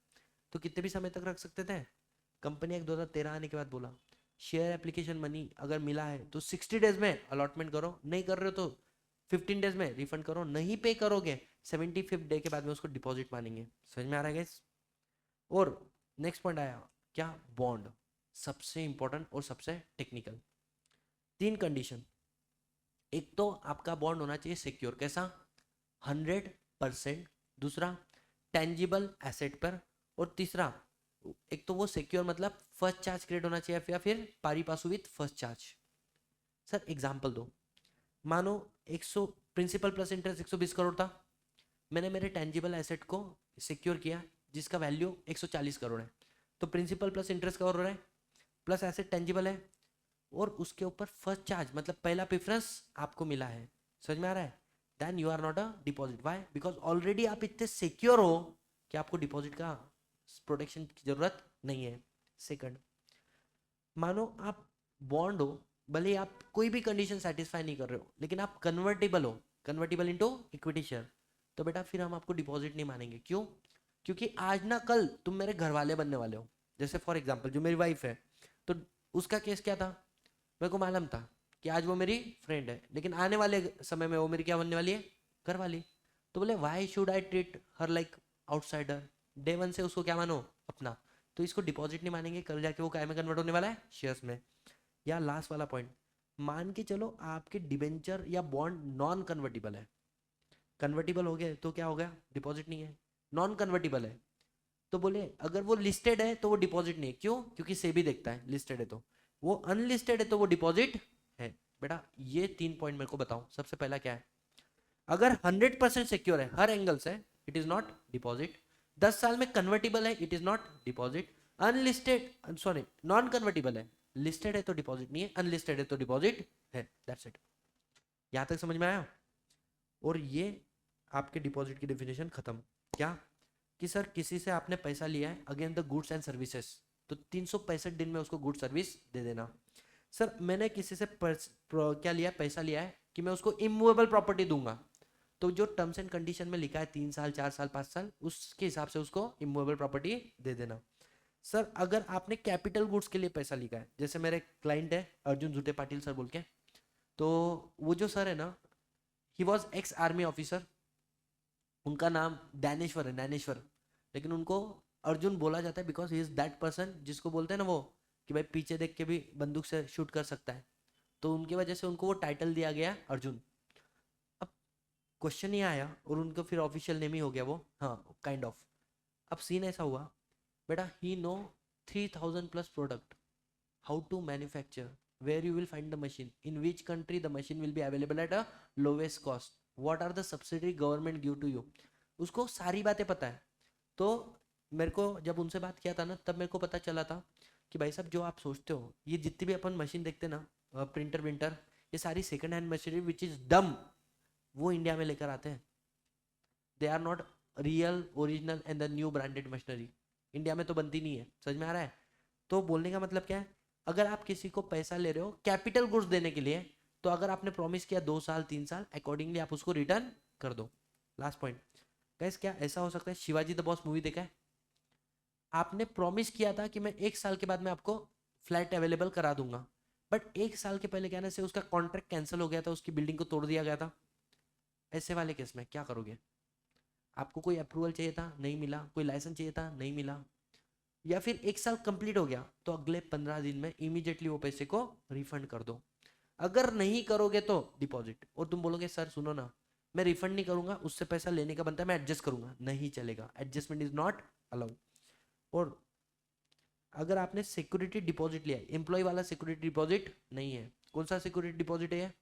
Speaker 1: तो कितने भी समय तक रख सकते थे। कंपनी एक्ट 2013 आने के बाद बोला, शेयर एप्लीकेशन मनी अगर मिला है तो 60 डेज में अलॉटमेंट करो, नहीं कर रहे हो तो 15 डेज में रिफंड करो, नहीं पे करोगे 75th डे के बाद में उसको डिपॉजिट मानेंगे। समझ में आ रहा है गाइस। और नेक्स्ट पॉइंट आया क्या, बॉन्ड, सबसे इंपॉर्टेंट और सबसे टेक्निकल। 3 कंडीशन, एक तो आपका बॉन्ड होना चाहिए सिक्योर, कैसा, 100%, दूसरा टेंजिबल एसेट पर, और तीसरा एक तो वो सिक्योर मतलब फर्स्ट चार्ज क्रेडिट होना चाहिए या फिर pari passu with first charge. Sir example दो, मानो 100 प्रिंसिपल प्लस इंटरेस्ट 120 करोड़ था, मैंने मेरे टेंजिबल एसेट को सिक्योर किया जिसका वैल्यू 140 करोड़ है, तो प्रिंसिपल प्लस इंटरेस्ट कवर हो रहा है, प्लस एसेट टेंजिबल है, और उसके ऊपर फर्स्ट चार्ज मतलब पहला प्रेफरेंस आपको मिला है। समझ में आ रहा है, then you are not a deposit, why, because already आप इतने सिक्योर हो कि आपको डिपॉजिट का प्रोटेक्शन की जरूरत नहीं है। सेकंड, मानो आप बॉन्ड हो भले ही आप कोई भी कंडीशन सेटिस्फाई नहीं कर रहे हो, लेकिन आप कन्वर्टेबल हो, कन्वर्टेबल इनटू इक्विटी शेयर, तो बेटा फिर हम आपको डिपॉजिट नहीं मानेंगे। क्यों? क्योंकि आज ना कल तुम मेरे घर वाले बनने वाले हो। जैसे फॉर एग्जाम्पल जो मेरी वाइफ है, तो उसका केस क्या था, मेरे को मालूम था कि आज वो मेरी फ्रेंड है, लेकिन आने वाले समय में वो मेरी क्या बनने वाली है, घर वाली। तो बोले why should I treat her like outsider, day one से उसको क्या मानो, अपना। तो इसको डिपॉजिट नहीं मानेंगे, कल जाके वो काय में कन्वर्ट होने वाला है, शेयर्स में। या लास्ट वाला पॉइंट, मान के चलो आपके डिबेंचर या बॉन्ड नॉन कन्वर्टिबल है, कन्वर्टिबल हो गए तो क्या हो गया, डिपॉजिट नहीं है। नॉन कन्वर्टिबल है तो बोले अगर वो लिस्टेड है तो वो डिपॉजिट नहीं है। क्यों? क्योंकि सेबी देखता है लिस्टेड है तो। वो अनलिस्टेड है तो वो डिपॉजिट है। बेटा ये 3 पॉइंट मेरे को बताओ, सबसे पहला क्या है, अगर 100% सिक्योर है हर एंगल से, इट इज नॉट डिपॉजिट। 10 साल में कन्वर्टिबल है, it is not deposit. Unlisted, sorry, non convertible है, लिस्टेड है तो डिपॉजिट नहीं है, अनलिस्टेड है तो डिपॉजिट है। That's it. यहां तक समझ में आया? और ये आपके डिपॉजिट की डेफिनेशन खत्म। क्या? कि सर किसी से आपने पैसा लिया है again the goods and services, तो 365 दिन में उसको गुड सर्विस दे देना। सर मैंने किसी से क्या लिया, पैसा लिया है कि मैं उसको इमूवेबल प्रॉपर्टी दूंगा, तो जो टर्म्स एंड कंडीशन में लिखा है 3 साल 4 साल 5 साल, उसके हिसाब से उसको इमूवेबल प्रॉपर्टी दे देना। सर अगर आपने कैपिटल गुड्स के लिए पैसा लिखा है, जैसे मेरे क्लाइंट है अर्जुन झूठे पाटिल सर बोल के, तो वो जो सर है ना, he was ex army officer, उनका नाम डैनेश्वर है, डैनेश्वर, लेकिन उनको अर्जुन बोला जाता है because he is that person जिसको बोलते हैं ना वो, कि भाई पीछे देख के भी बंदूक से शूट कर सकता है, तो उनकी वजह से उनको वो टाइटल दिया गया अर्जुन। अब क्वेश्चन ही आया और उनको फिर ऑफिशियल नेम ही हो गया वो, हाँ काइंड ऑफ। अब सीन ऐसा हुआ, बेटा he know 3000 plus product, how to manufacture, where you will find the machine, in which country the machine will be available at a lowest cost, what are the subsidy government give to you, उसको सारी बातें पता है। तो मेरे को जब उनसे बात किया था ना, तब मेरे को पता चला था कि भाई साहब जो आप सोचते हो, ये जितनी भी अपन मशीन देखते हैं ना, प्रिंटर विंटर, ये सारी second hand machinery which is dumped, वो इंडिया में लेकर आते हैं। They are not real original and the new branded machinery, India में तो बनती नहीं है। समझ में आ रहा है? तो बोलने का मतलब क्या है, अगर आप किसी को पैसा ले रहे हो कैपिटल गुड्स देने के लिए, तो अगर आपने प्रॉमिस किया 2 साल 3 साल, अकॉर्डिंगली आप उसको रिटर्न कर दो। लास्ट पॉइंट गाइस, क्या ऐसा हो सकता है, शिवाजी द बॉस मूवी देखा है, आपने प्रॉमिस किया था कि मैं 1 साल के बाद मैं आपको फ्लैट अवेलेबल करा दूंगा, बट 1 साल के पहले कहने से उसका कॉन्ट्रैक्ट कैंसिल हो गया था, उसकी बिल्डिंग को तोड़ दिया गया था। ऐसे वाले केस में क्या करोगे? आपको कोई अप्रूवल चाहिए था, नहीं मिला, कोई लाइसेंस चाहिए था, नहीं मिला, या फिर 1 साल कंप्लीट हो गया, तो अगले 15 दिन में इमीडिएटली वो पैसे को रिफंड कर दो। अगर नहीं करोगे तो डिपॉजिट। और तुम बोलोगे सर सुनो ना, मैं रिफंड नहीं करूंगा, उससे पैसा लेने का बनता है, मैं एडजस्ट करूंगा, नहीं चलेगा, एडजस्टमेंट इज नॉट अलाउ। और अगर आपने सिक्योरिटी डिपॉजिट लिया है, एम्प्लॉय वाला सिक्योरिटी डिपॉजिट नहीं है, कौन सा सिक्योरिटी डिपॉजिट है?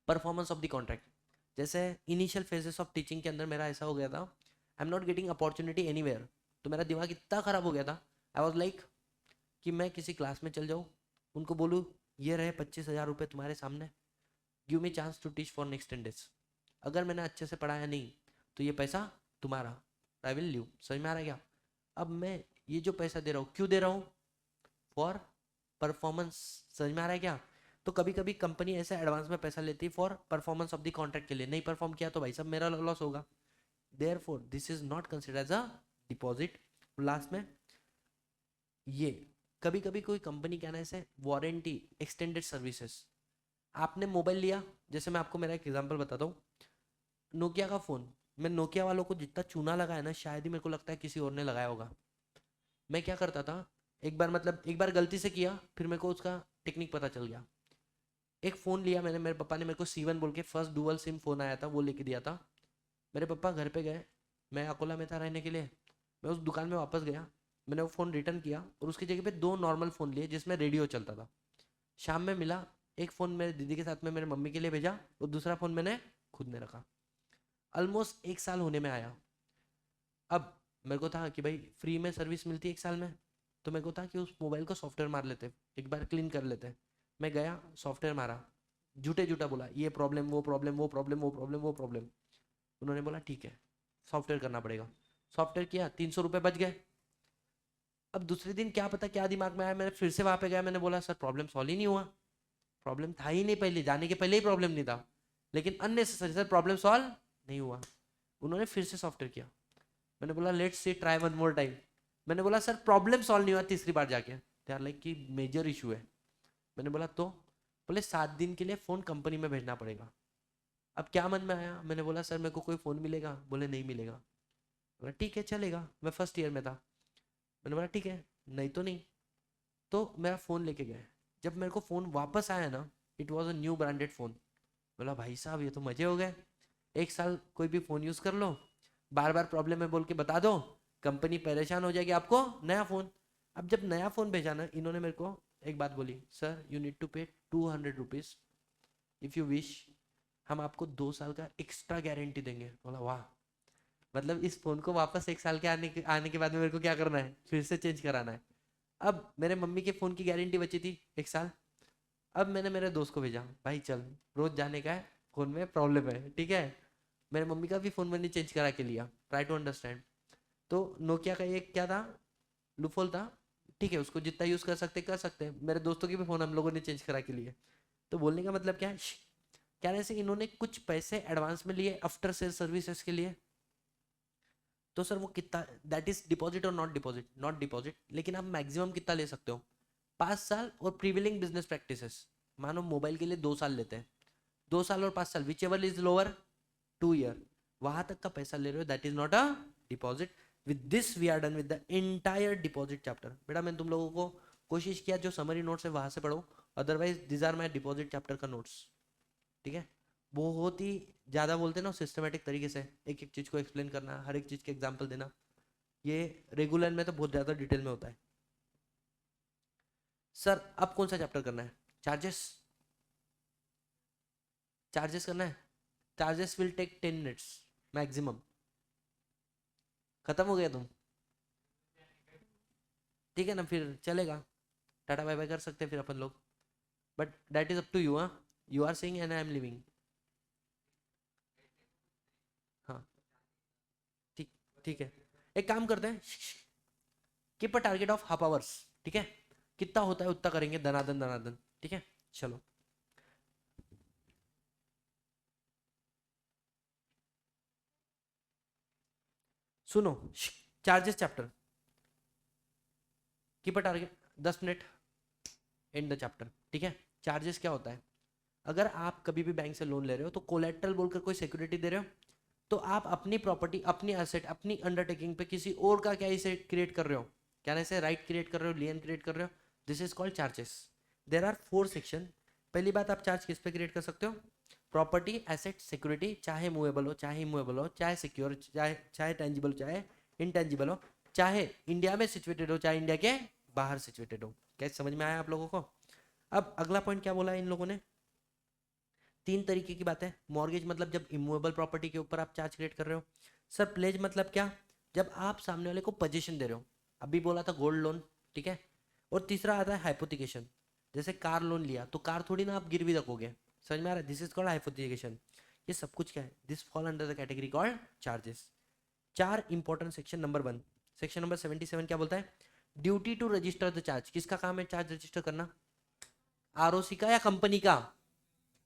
Speaker 1: Performance of the contract. जैसे इनिशियल फेजेस ऑफ टीचिंग के अंदर मेरा ऐसा हो गया था, आई am not getting opportunity anywhere, तो मेरा दिमाग इतना खराब हो गया था, आई वॉज लाइक कि मैं किसी क्लास में चल जाऊँ, उनको बोलूँ ये रहे 25,000 रुपये तुम्हारे सामने, give me chance to teach for next 10 days, अगर मैंने अच्छे से पढ़ाया नहीं तो ये पैसा तुम्हारा, आई विल लीव। समझ में आ रहा है क्या? अब मैं ये जो पैसा दे रहा हूँ क्यों दे रहा हूँ? For performance. समझ में आ रहा है क्या? तो कभी कभी कंपनी ऐसे एडवांस में पैसा लेती है for performance of the contract के लिए, नहीं परफॉर्म किया तो भाई सब मेरा लॉस होगा, therefore this is not considered as a deposit. Last में ये कभी कभी कोई कंपनी क्या ना ऐसे वारंटी एक्सटेंडेड सर्विसेज, आपने मोबाइल लिया, जैसे मैं आपको मेरा एक एग्जांपल बताता हूँ, नोकिया का फ़ोन, मैं नोकिया वालों को जितना चूना लगाया ना, शायद ही मेरे को लगता है किसी और ने लगाया होगा। मैं क्या करता था, एक बार मतलब एक बार गलती से किया, फिर मेरे को उसका टेक्निक पता चल गया। एक फ़ोन लिया मैंने, मेरे पापा ने मेरे को C1 बोल के फर्स्ट डुअल सिम फ़ोन आया था, वो लेके दिया था। मेरे पापा घर पे गए, मैं अकोला में था रहने के लिए, मैं उस दुकान में वापस गया, मैंने वो फ़ोन रिटर्न किया और उसकी जगह पे 2 नॉर्मल फ़ोन लिए जिसमें रेडियो चलता था। शाम में मिला, एक फ़ोन मेरे दीदी के साथ में मेरे मम्मी के लिए भेजा और दूसरा फ़ोन मैंने खुद ने रखा। ऑलमोस्ट 1 साल होने में आया। अब मेरे को था कि भाई फ्री में सर्विस मिलती है 1 साल में, तो मेरे को था कि उस मोबाइल को सॉफ्टवेयर मार लेते, एक बार क्लीन कर लेते। मैं गया, सॉफ्टवेयर मारा, झूठे झूठा बोला ये प्रॉब्लम वो प्रॉब्लम वो प्रॉब्लम वो प्रॉब्लम वो प्रॉब्लम। उन्होंने बोला ठीक है सॉफ्टवेयर करना पड़ेगा, सॉफ्टवेयर किया, 300 रुपये बच गए। अब दूसरे दिन क्या पता क्या दिमाग में आया, मैंने फिर से वहाँ पे गया, मैंने बोला सर प्रॉब्लम सॉल्व ही नहीं हुआ। प्रॉब्लम था ही नहीं, पहले जाने के पहले ही प्रॉब्लम नहीं था, लेकिन अननेसेसरी सर प्रॉब्लम सॉल्व नहीं हुआ। उन्होंने फिर से सॉफ्टवेयर किया। मैंने बोला let's see try one more time. मैंने बोला सर प्रॉब्लम सॉल्व नहीं हुआ तीसरी बार जाके। दे आर लाइक कि मेजर इशू है। मैंने बोला तो बोले 7 दिन के लिए फोन कंपनी में भेजना पड़ेगा। अब क्या मन में आया, मैंने बोला सर मेरे को कोई फोन मिलेगा? बोले नहीं मिलेगा। बोला ठीक है चलेगा, मैं फर्स्ट ईयर में था। मैंने बोला ठीक है, नहीं तो नहीं। तो मेरा फ़ोन लेके गए। जब मेरे को फ़ोन वापस आया ना, it was a new branded phone. बोला भाई साहब ये तो मज़े हो गए, 1 साल कोई भी फ़ोन यूज़ कर लो, बार बार प्रॉब्लम है बोल के बता दो, कंपनी परेशान हो जाएगी, आपको नया फ़ोन। अब जब नया फ़ोन भेजा ना, इन्होंने मेरे को एक बात बोली, सर यू नीड टू पे 200 रुपीज़ इफ़ यू विश, हम आपको 2 साल का एक्स्ट्रा गारंटी देंगे। बोला वाह, मतलब इस फ़ोन को वापस 1 साल के आने के बाद में मेरे को क्या करना है, फिर से चेंज कराना है। अब मेरे मम्मी के फ़ोन की गारंटी बची थी 1 साल। अब मैंने मेरे दोस्त को भेजा, भाई चल रोज जाने का है, फ़ोन में प्रॉब्लम है, ठीक है। मेरे मम्मी का भी फ़ोन मैंने चेंज करा के लिया, ट्राई टू अंडरस्टैंड। तो नोकिया का एक क्या था, लूफोल था, ठीक है, उसको जितना यूज़ कर सकते हैं। मेरे दोस्तों के भी फ़ोन हम लोगों ने चेंज करा के लिए। तो बोलने का मतलब क्या है, कहने से इन्होंने कुछ पैसे एडवांस में लिए आफ्टर सेल सर्विसेज के लिए। तो सर वो कितना, दैट इज डिपॉजिट और नॉट डिपॉजिट? नॉट डिपॉजिट, लेकिन आप मैक्सिमम कितना ले सकते हो? 5 साल। और प्रीविलिंग बिजनेस प्रैक्टिसेस, मानो मोबाइल के लिए 2 साल लेते हैं, 2 साल और 5 साल, whichever is lower, 2 year, वहां तक का पैसा ले रहे हो, that is not a deposit. With this we are done with the entire deposit chapter. बेटा मैंने तुम लोगों को कोशिश किया जो समरी नोट्स है वहां से पढ़ो, otherwise this are my deposit chapter का नोट्स, ठीक है। बहुत ही ज़्यादा बोलते ना सिस्टमेटिक तरीके से एक एक चीज़ को एक्सप्लेन करना, हर एक चीज़ के एग्जाम्पल देना, ये रेगुलर में तो बहुत ज़्यादा डिटेल में होता है। सर अब कौन सा चैप्टर करना है? चार्जेस। चार्जेस करना है। Charges will take 10 minutes maximum. खत्म हो गया तुम? ठीक है ना, फिर चलेगा, टाटा बाय बाय कर सकते हैं फिर अपन लोग, but that is up to you. हाँ, you are saying and I am living. हाँ ठीक, ठीक है, एक काम करते हैं, keep a target of half hours, ठीक है, कितना होता है उतना करेंगे, दनादन दनादन, ठीक है। चलो सुनो, charges chapter, keep a target 10 minute, and the chapter, ठीक है। चार्जेस क्या होता है, अगर आप कभी भी बैंक से लोन ले रहे हो तो कोलेट्रल बोलकर कोई सिक्योरिटी दे रहे हो, तो आप अपनी प्रॉपर्टी, अपनी एसेट, अपनी अंडरटेकिंग पे किसी और का क्या इसे क्रिएट कर रहे हो, क्या ना, इसे राइट क्रिएट कर रहे हो, लियन क्रिएट कर रहे हो, this is called charges. There are 4 section. पहली बात, आप चार्ज किस पे क्रिएट कर सकते हो? प्रॉपर्टी, एसेट, सिक्योरिटी, चाहे मूवेबल हो चाहे इमूवेबल हो, चाहे सिक्योर, चाहे चाहे टेंजिबल, चाहे इनटेंजिबल हो, चाहे इंडिया में सिचुएटेड हो चाहे इंडिया के बाहर सिचुएटेड हो। क्या समझ में आया आप लोगों को? अब अगला पॉइंट क्या बोला है इन लोगों ने, 3 तरीके की बात है। मॉर्गेज मतलब जब इमूवेबल प्रॉपर्टी के ऊपर आप चार्ज क्रिएट कर रहे हो। सर प्लेज मतलब क्या, जब आप सामने वाले को पोजीशन दे रहे हो, अभी बोला था गोल्ड लोन, ठीक है। और तीसरा आता है हाइपोथिकेशन, जैसे कार लोन लिया तो कार थोड़ी ना आप गिरवी रखोगे, समझ में आ रहा है, दिस इज कॉल्ड हाइपोथिकेशन। ये सब कुछ क्या है, this fall under the category called charges. 4 important section. Number 1, section number 77 क्या बोलता है, duty to register the charge. किसका काम है चार्ज रजिस्टर करना? आरओसी का या कंपनी का?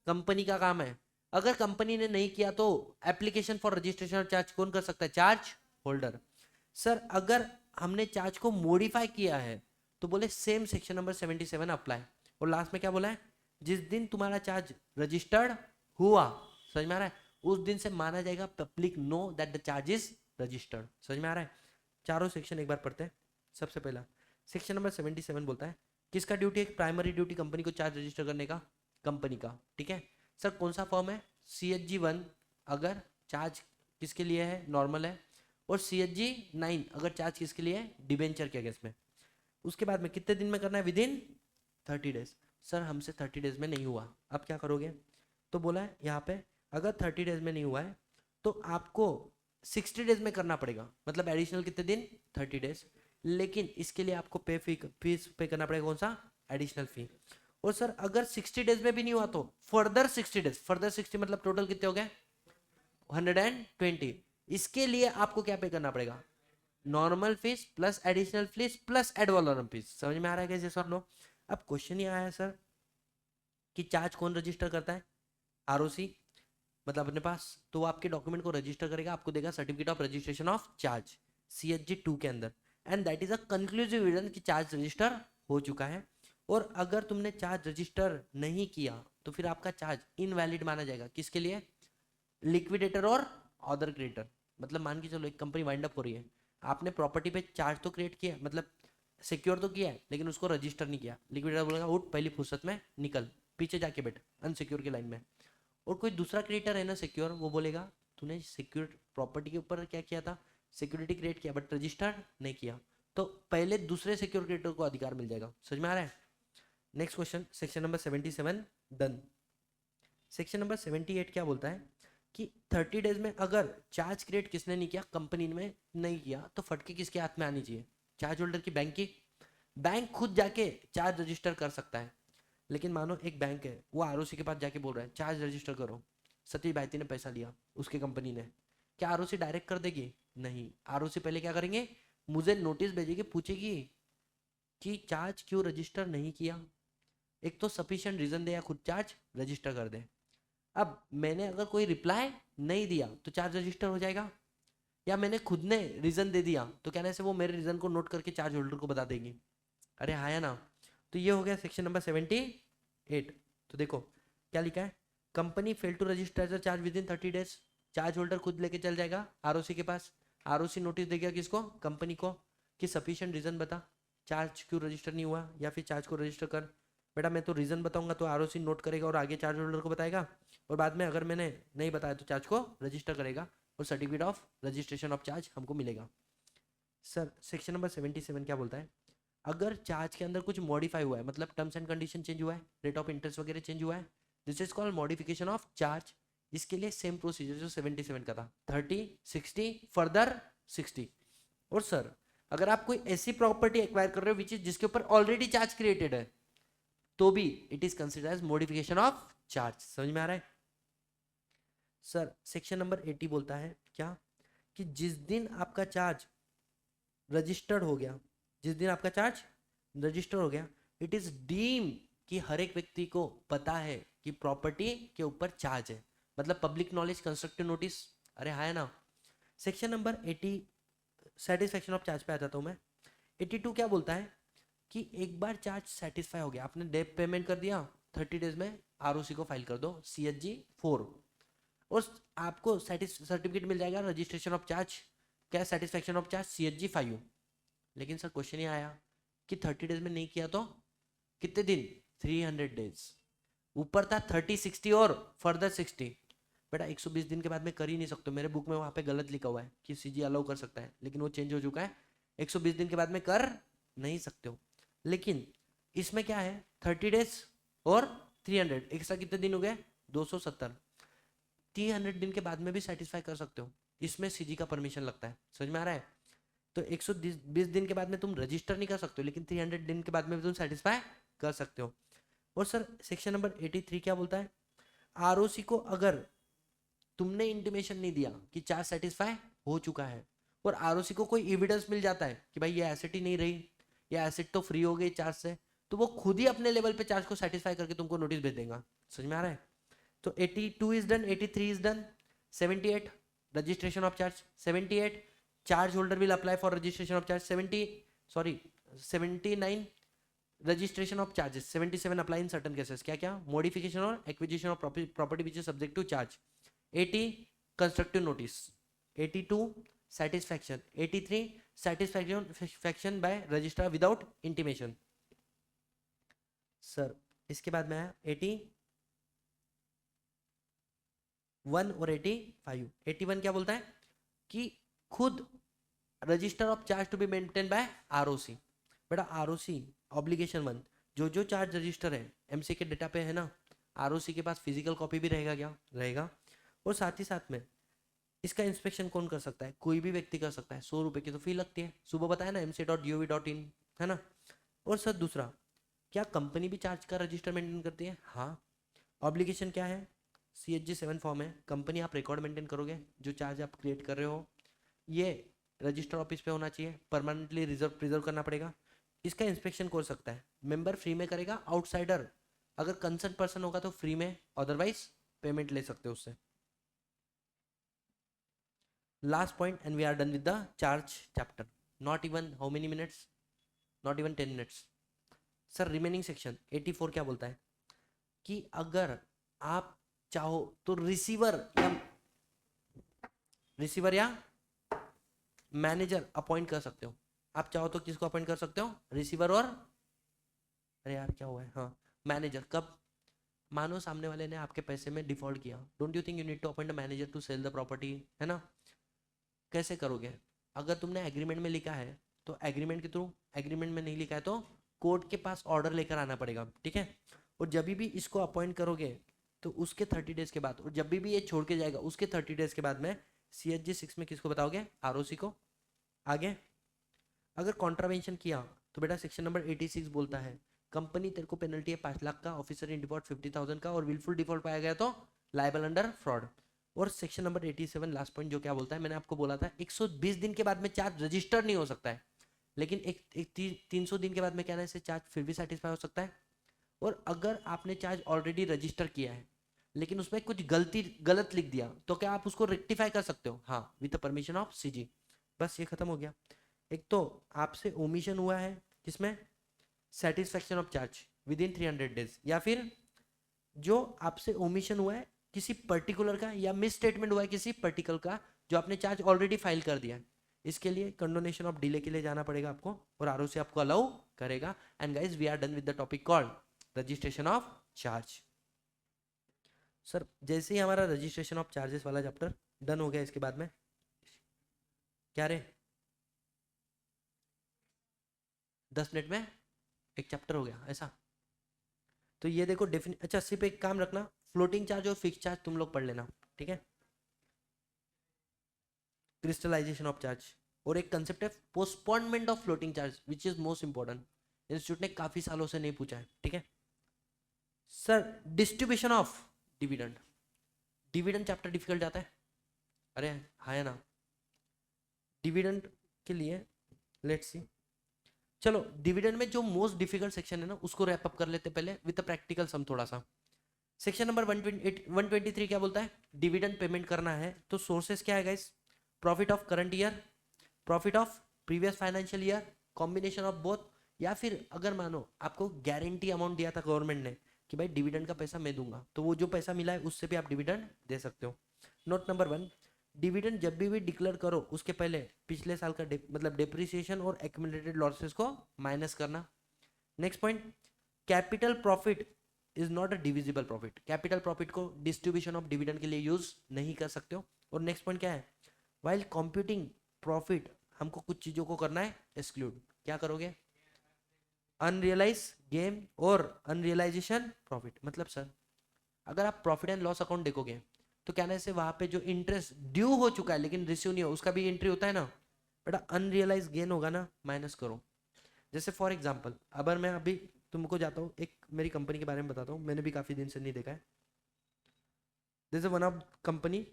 Speaker 1: कंपनी का काम है। अगर कंपनी ने नहीं किया तो एप्लीकेशन फॉर रजिस्ट्रेशन चार्ज कौन कर सकता है? Charge holder. सर अगर हमने चार्ज को मॉडिफाई किया है तो बोले सेम सेक्शन नंबर 77 अप्लाई। और लास्ट में क्या बोला है, जिस दिन तुम्हारा चार्ज रजिस्टर्ड हुआ, समझ में आ रहा है, उस दिन से माना जाएगा public know that the charge is registered. समझ में आ रहा है? चारों सेक्शन एक बार पढ़ते हैं। सबसे पहला सेक्शन नंबर 77 बोलता है किसका ड्यूटी है, प्राइमरी ड्यूटी कंपनी को चार्ज रजिस्टर करने का, कंपनी का, ठीक है। सर कौन सा फॉर्म है, CHG 1 अगर चार्ज किसके लिए है, नॉर्मल है, और CHG 9 अगर चार्ज किसके लिए है, डिबेंचर के अगेंस्ट में। उसके बाद में कितने दिन में करना है, विद इन 30 डेज। सर हमसे 30 डेज में नहीं हुआ, अब क्या करोगे? तो बोला है यहाँ पे अगर 30 डेज में नहीं हुआ है तो आपको 60 डेज में करना पड़ेगा, मतलब एडिशनल कितने दिन, 30 डेज। लेकिन इसके लिए आपको फीस पे करना पड़ेगा, कौन सा, एडिशनल फी। और सर अगर 60 डेज में भी नहीं हुआ तो फर्दर 60 डेज, फर्दर 60 मतलब टोटल कितने हो गए, 120। इसके लिए आपको क्या पे करना पड़ेगा, normal fees plus additional fees plus ad valorem fees. समझ में आ रहा है कैसे सर लो? अब क्वेश्चन ये आया सर, कि चार्ज कौन रजिस्टर करता है, आरओसी, मतलब अपने पास, तो वो आपके डॉक्यूमेंट को रजिस्टर करेगा, आपको देगा certificate of registration of charge CHG 2 के अंदर, and that is a conclusive evidence कि चार्ज रजिस्टर हो चुका है। और अगर तुमने चार्ज रजिस्टर नहीं किया तो फिर आपका चार्ज इनवैलिड माना जाएगा, किसके लिए, लिक्विडेटर और अदर क्रिएटर। मतलब मान के चलो एक कंपनी वाइंड अप हो रही है, आपने प्रॉपर्टी पे चार्ज तो क्रिएट किया, मतलब सिक्योर तो किया है, लेकिन उसको रजिस्टर नहीं किया, लिक्विडेटर बोलेगा उठ पहली फुर्सत में निकल, पीछे जाके बैठ अनसिक्योर की लाइन में। और कोई दूसरा क्रिएटर है ना सिक्योर, वो बोलेगा तूने सिक्योर प्रॉपर्टी के ऊपर क्या किया था, सिक्योरिटी क्रिएट किया बट रजिस्टर्ड नहीं किया, तो पहले दूसरे सिक्योर क्रिएटर को अधिकार मिल जाएगा। समझ में आ रहा है। Next question, section number 77 done. Section number 78 क्या बोलता है कि 30 डेज में अगर चार्ज क्रिएट किसने नहीं किया, कंपनी में नहीं किया, तो फटके किसके हाथ में आनी चाहिए, चार्ज होल्डर की, बैंक की। बैंक खुद जाके चार्ज रजिस्टर कर सकता है, लेकिन मानो एक बैंक है, वो आरओसी के पास जाके बोल रहा है चार्ज रजिस्टर करो, सतीश भाईती ने पैसा लिया उसके कंपनी ने, क्या आरओसी डायरेक्ट कर देगी, नहीं, आरओसी पहले क्या करेंगे, मुझे नोटिस भेजेगी, पूछेगी कि चार्ज क्यों रजिस्टर नहीं किया, एक तो सफिशिएंट रीजन दे या खुद चार्ज रजिस्टर कर दे। अब मैंने अगर कोई रिप्लाई नहीं दिया तो चार्ज रजिस्टर हो जाएगा, या मैंने खुद ने रीजन दे दिया तो कहने से वो मेरे रीजन को नोट करके चार्ज होल्डर को बता देगी। अरे हाँ या ना। तो ये हो गया सेक्शन नंबर 78। तो देखो क्या लिखा है, company fail to register charge within 30 days, charge holder खुद लेके चल जाएगा आरओसी के पास, आरओसी नोटिस देगा किसको, कंपनी को, कि सफिशिएंट रीजन बता चार्ज क्यों रजिस्टर नहीं हुआ, या फिर चार्ज को रजिस्टर कर। बेटा मैं तो रीजन बताऊंगा तो आरओसी नोट करेगा और आगे चार्ज होल्डर को बताएगा, और बाद में अगर मैंने नहीं बताया तो चार्ज को रजिस्टर करेगा और certificate of registration of charge हमको मिलेगा। सर सेक्शन नंबर 77 क्या बोलता है, अगर चार्ज के अंदर कुछ मॉडिफाई हुआ है, मतलब टर्म्स एंड कंडीशन चेंज हुआ है, रेट ऑफ इंटरेस्ट वगैरह चेंज हुआ है, this is called modification of charge. इसके लिए सेम प्रोसीजर जो 77 का था, 30, 60, फर्दर 60। और सर अगर आप कोई ऐसी प्रॉपर्टी एक्वायर कर रहे हो विच इज जिसके ऊपर ऑलरेडी चार्ज क्रिएटेड है, तो भी it is considered as modification of charge. समझ में आ रहा है। सर सेक्शन नंबर 80 बोलता है क्या, कि जिस दिन आपका चार्ज रजिस्टर्ड हो गया, जिस दिन आपका चार्ज रजिस्टर हो गया, इट इज डीम कि हर एक व्यक्ति को पता है कि प्रॉपर्टी के ऊपर चार्ज है, मतलब पब्लिक नॉलेज कंस्ट्रक्टिव नोटिस। अरे हाँ है ना। Section number 80 satisfaction of charge पे आ जाता हूँ मैं। 82 क्या बोलता है कि एक बार चार्ज सेटिस्फाई हो गया, आपने डेप पेमेंट कर दिया, 30 डेज में आरओसी को फाइल कर दो CHG 4, और आपको सर्टिफिकेट मिल जाएगा रजिस्ट्रेशन ऑफ चार्ज, क्या सेटिस्फेक्शन ऑफ चार्ज CHG 5। लेकिन सर क्वेश्चन ये आया कि 30 डेज में नहीं किया तो कितने दिन, 300 डेज, ऊपर था 30, 60 और फर्दर 60। बेटा 120 दिन के बाद में कर ही नहीं सकते, मेरे बुक में वहाँ पे गलत लिखा हुआ है कि CG अलाउ कर सकता है, लेकिन वो चेंज हो चुका है, 120 दिन के बाद में कर नहीं सकते हो। लेकिन इसमें क्या है, 30 डेज और 300 एक्स्ट्रा कितने दिन हो गए, 270, 300 दिन के बाद में भी सेटिस्फाई कर सकते हो, इसमें CG का परमिशन लगता है। समझ में आ रहा है। तो 120 दिन के बाद में तुम रजिस्टर नहीं कर सकते हो, लेकिन 300 दिन के बाद में भी तुम सेटिस्फाई कर सकते हो। और सर सेक्शन नंबर 83 क्या बोलता है, आरओसी को अगर तुमने इंटीमेशन नहीं दिया कि चार्ज सेटिस्फाई हो चुका है, और आरओसी को कोई एविडेंस मिल जाता है कि भाई ये एसेट ही नहीं रही, ये एसेट तो फ्री हो गई चार्ज से, तो वो खुद ही अपने लेवल पे चार्ज को सेटिस्फाई करके तुमको नोटिस भेज देगा। समझ में आ रहा है। तो 82 is done, 83 is done, 78 registration of charge, 78 charge holder will apply for registration of charge, 79 registration of charges, 77 apply in certain cases, क्या क्या, मॉडिफिकेशन और acquisition of property which is subject to charge, 80 constructive notice, 82 satisfaction, 83 satisfaction by registrar without intimation। सर इसके बाद में आया 81 और 85। 81 क्या बोलता है कि खुद register of charge to be maintain by ROC. बेटा आरओसी ऑब्लिगेशन 1, जो चार्ज रजिस्टर है एमसी के डेटा पे है ना, आरओसी के पास फिजिकल कॉपी भी रहेगा, क्या रहेगा। और साथ ही साथ में इसका इंस्पेक्शन कौन कर सकता है, कोई भी व्यक्ति कर सकता है, 100 रुपए की तो फी लगती है, सुबह बताया ना mc.gov.in, है ना। और सर दूसरा, क्या कंपनी भी चार्ज का रजिस्टर मेंटेन करती है, हाँ। ऑब्लिगेशन क्या है, CHG 7 फॉर्म है, कंपनी आप रिकॉर्ड मेंटेन करोगे, जो चार्ज आप क्रिएट कर रहे हो ये रजिस्टर ऑफिस पे होना चाहिए, परमानेंटली रिजर्व प्रिजर्व करना पड़ेगा। इसका इंस्पेक्शन कौन सकता है, मेंबर फ्री में करेगा, आउटसाइडर अगर कंसर्न पर्सन होगा तो फ्री में, अदरवाइज पेमेंट ले सकते हो उससे। Last point and we are done with the charge chapter. Not even how many minutes, not even 10 minutes. Sir remaining section 84 क्या बोलता है कि अगर आप चाहो तो रिसीवर या मैनेजर अपॉइंट कर सकते हो। आप चाहो तो किसको अपॉइंट कर सकते हो, रिसीवर और, अरे यार क्या हुआ है, हाँ मैनेजर। कब, मानो सामने वाले ने आपके पैसे में डिफॉल्ट किया, don't you think you need to appoint a manager to sell the property, है ना। कैसे करोगे, अगर तुमने एग्रीमेंट में लिखा है तो एग्रीमेंट के थ्रू, एग्रीमेंट में नहीं लिखा है तो कोर्ट के पास ऑर्डर लेकर आना पड़ेगा, ठीक है। और जब भी इसको अपॉइंट करोगे तो उसके 30 डेज के बाद, और जब भी ये छोड़ के जाएगा उसके 30 डेज के बाद में CHG 6 में किसको बताओगे, ROC को। आगे अगर कॉन्ट्रावेंशन किया तो बेटा सेक्शन नंबर 86 बोलता है कंपनी तेरे को पेनल्टी है 5 लाख का, ऑफिसर इन डिफॉल्ट 50,000 का, और विलफुल डिफॉल्ट पाया गया तो लायबल अंडर फ्रॉड। और सेक्शन नंबर 87 लास्ट पॉइंट जो क्या बोलता है, मैंने आपको बोला था 120 दिन के बाद में चार्ज रजिस्टर नहीं हो सकता है, लेकिन एक 300 दिन के बाद में क्या है, चार्ज फिर भी सेटिस्फाई हो सकता है। और अगर आपने चार्ज ऑलरेडी रजिस्टर किया है लेकिन उसमें कुछ गलत लिख दिया तो क्या आप उसको रेक्टिफाई कर सकते हो, हाँ with the permission of CG। बस ये खत्म हो गया। एक तो आपसे ओमिशन हुआ है किसमें, satisfaction of charge with in 300 days, या फिर जो आपसे ओमिशन हुआ है किसी पर्टिकुलर का, या मिस स्टेटमेंट हुआ है किसी पर्टिकुलर का जो आपने चार्ज ऑलरेडी फाइल कर दिया है, इसके लिए कंडोनेशन ऑफ डिले के लिए जाना पड़ेगा आपको, और ROC आपको अलाउ करेगा। And guys we are done with the topic called registration of charge. Sir जैसे ही हमारा रजिस्ट्रेशन ऑफ चार्जेस वाला चैप्टर डन हो गया, इसके बाद में क्या रे 10 मिनट में एक चैप्टर हो गया ऐसा। तो ये देखो अच्छा सिर्फ एक काम रखना, फ्लोटिंग चार्ज और फिक्स चार्ज तुम लोग पढ़ लेना, ठीक है। क्रिस्टलाइजेशन ऑफ चार्ज, और एक कंसेप्ट है postponement of floating charge which is most important, institute ने काफी सालों से नहीं पूछा है, ठीक है। Sir distribution of dividend, dividend chapter difficult जाता है, अरे है ना। डिविडेंड के लिए लेट्स सी, चलो डिविडेंड में जो मोस्ट डिफिकल्ट सेक्शन है ना उसको रैप अप कर लेते पहले विद प्रैक्टिकल सम थोड़ा सा। सेक्शन नंबर 123 क्या बोलता है, डिविडेंड पेमेंट करना है तो सोर्सेस क्या है guys, profit of current year, profit of previous financial year, combination of both, या फिर अगर मानो आपको गारंटी अमाउंट दिया था गवर्नमेंट ने कि भाई डिविडेंड का पैसा मैं दूंगा, तो वो जो पैसा मिला है उससे भी आप डिविडेंड दे सकते हो। नोट नंबर 1, डिविडेंड जब भी डिक्लेयर करो उसके पहले पिछले साल का मतलब डेप्रिसिएशन और एक्यूमुलेटेड लॉसेस को माइनस करना। Next point, capital profit is not a divisible profit, capital profit को डिस्ट्रीब्यूशन ऑफ डिविडेंड के लिए यूज नहीं कर सकते हो। और नेक्स्ट पॉइंट क्या है, वाइल कंप्यूटिंग प्रॉफिट हमको कुछ चीजों को करना है एक्सक्लूड, क्या करोगे, अनरियलाइज गेन और अनरियलाइजेशन प्रॉफिट। मतलब सर अगर आप प्रॉफिट एंड लॉस अकाउंट देखोगे तो क्या ना, से वहां पे जो इंटरेस्ट ड्यू हो चुका है लेकिन रिसीव नहीं हो उसका भी एंट्री होता है ना बेटा, अनरियलाइज गेन होगा ना, माइनस करो। जैसे फॉर एग्जांपल अगर मैं अभी तुमको जाता हूँ, एक मेरी कंपनी के बारे में बताता हूँ, मैंने भी काफी दिन से नहीं देखा है। जैसे वन ऑफ कंपनी,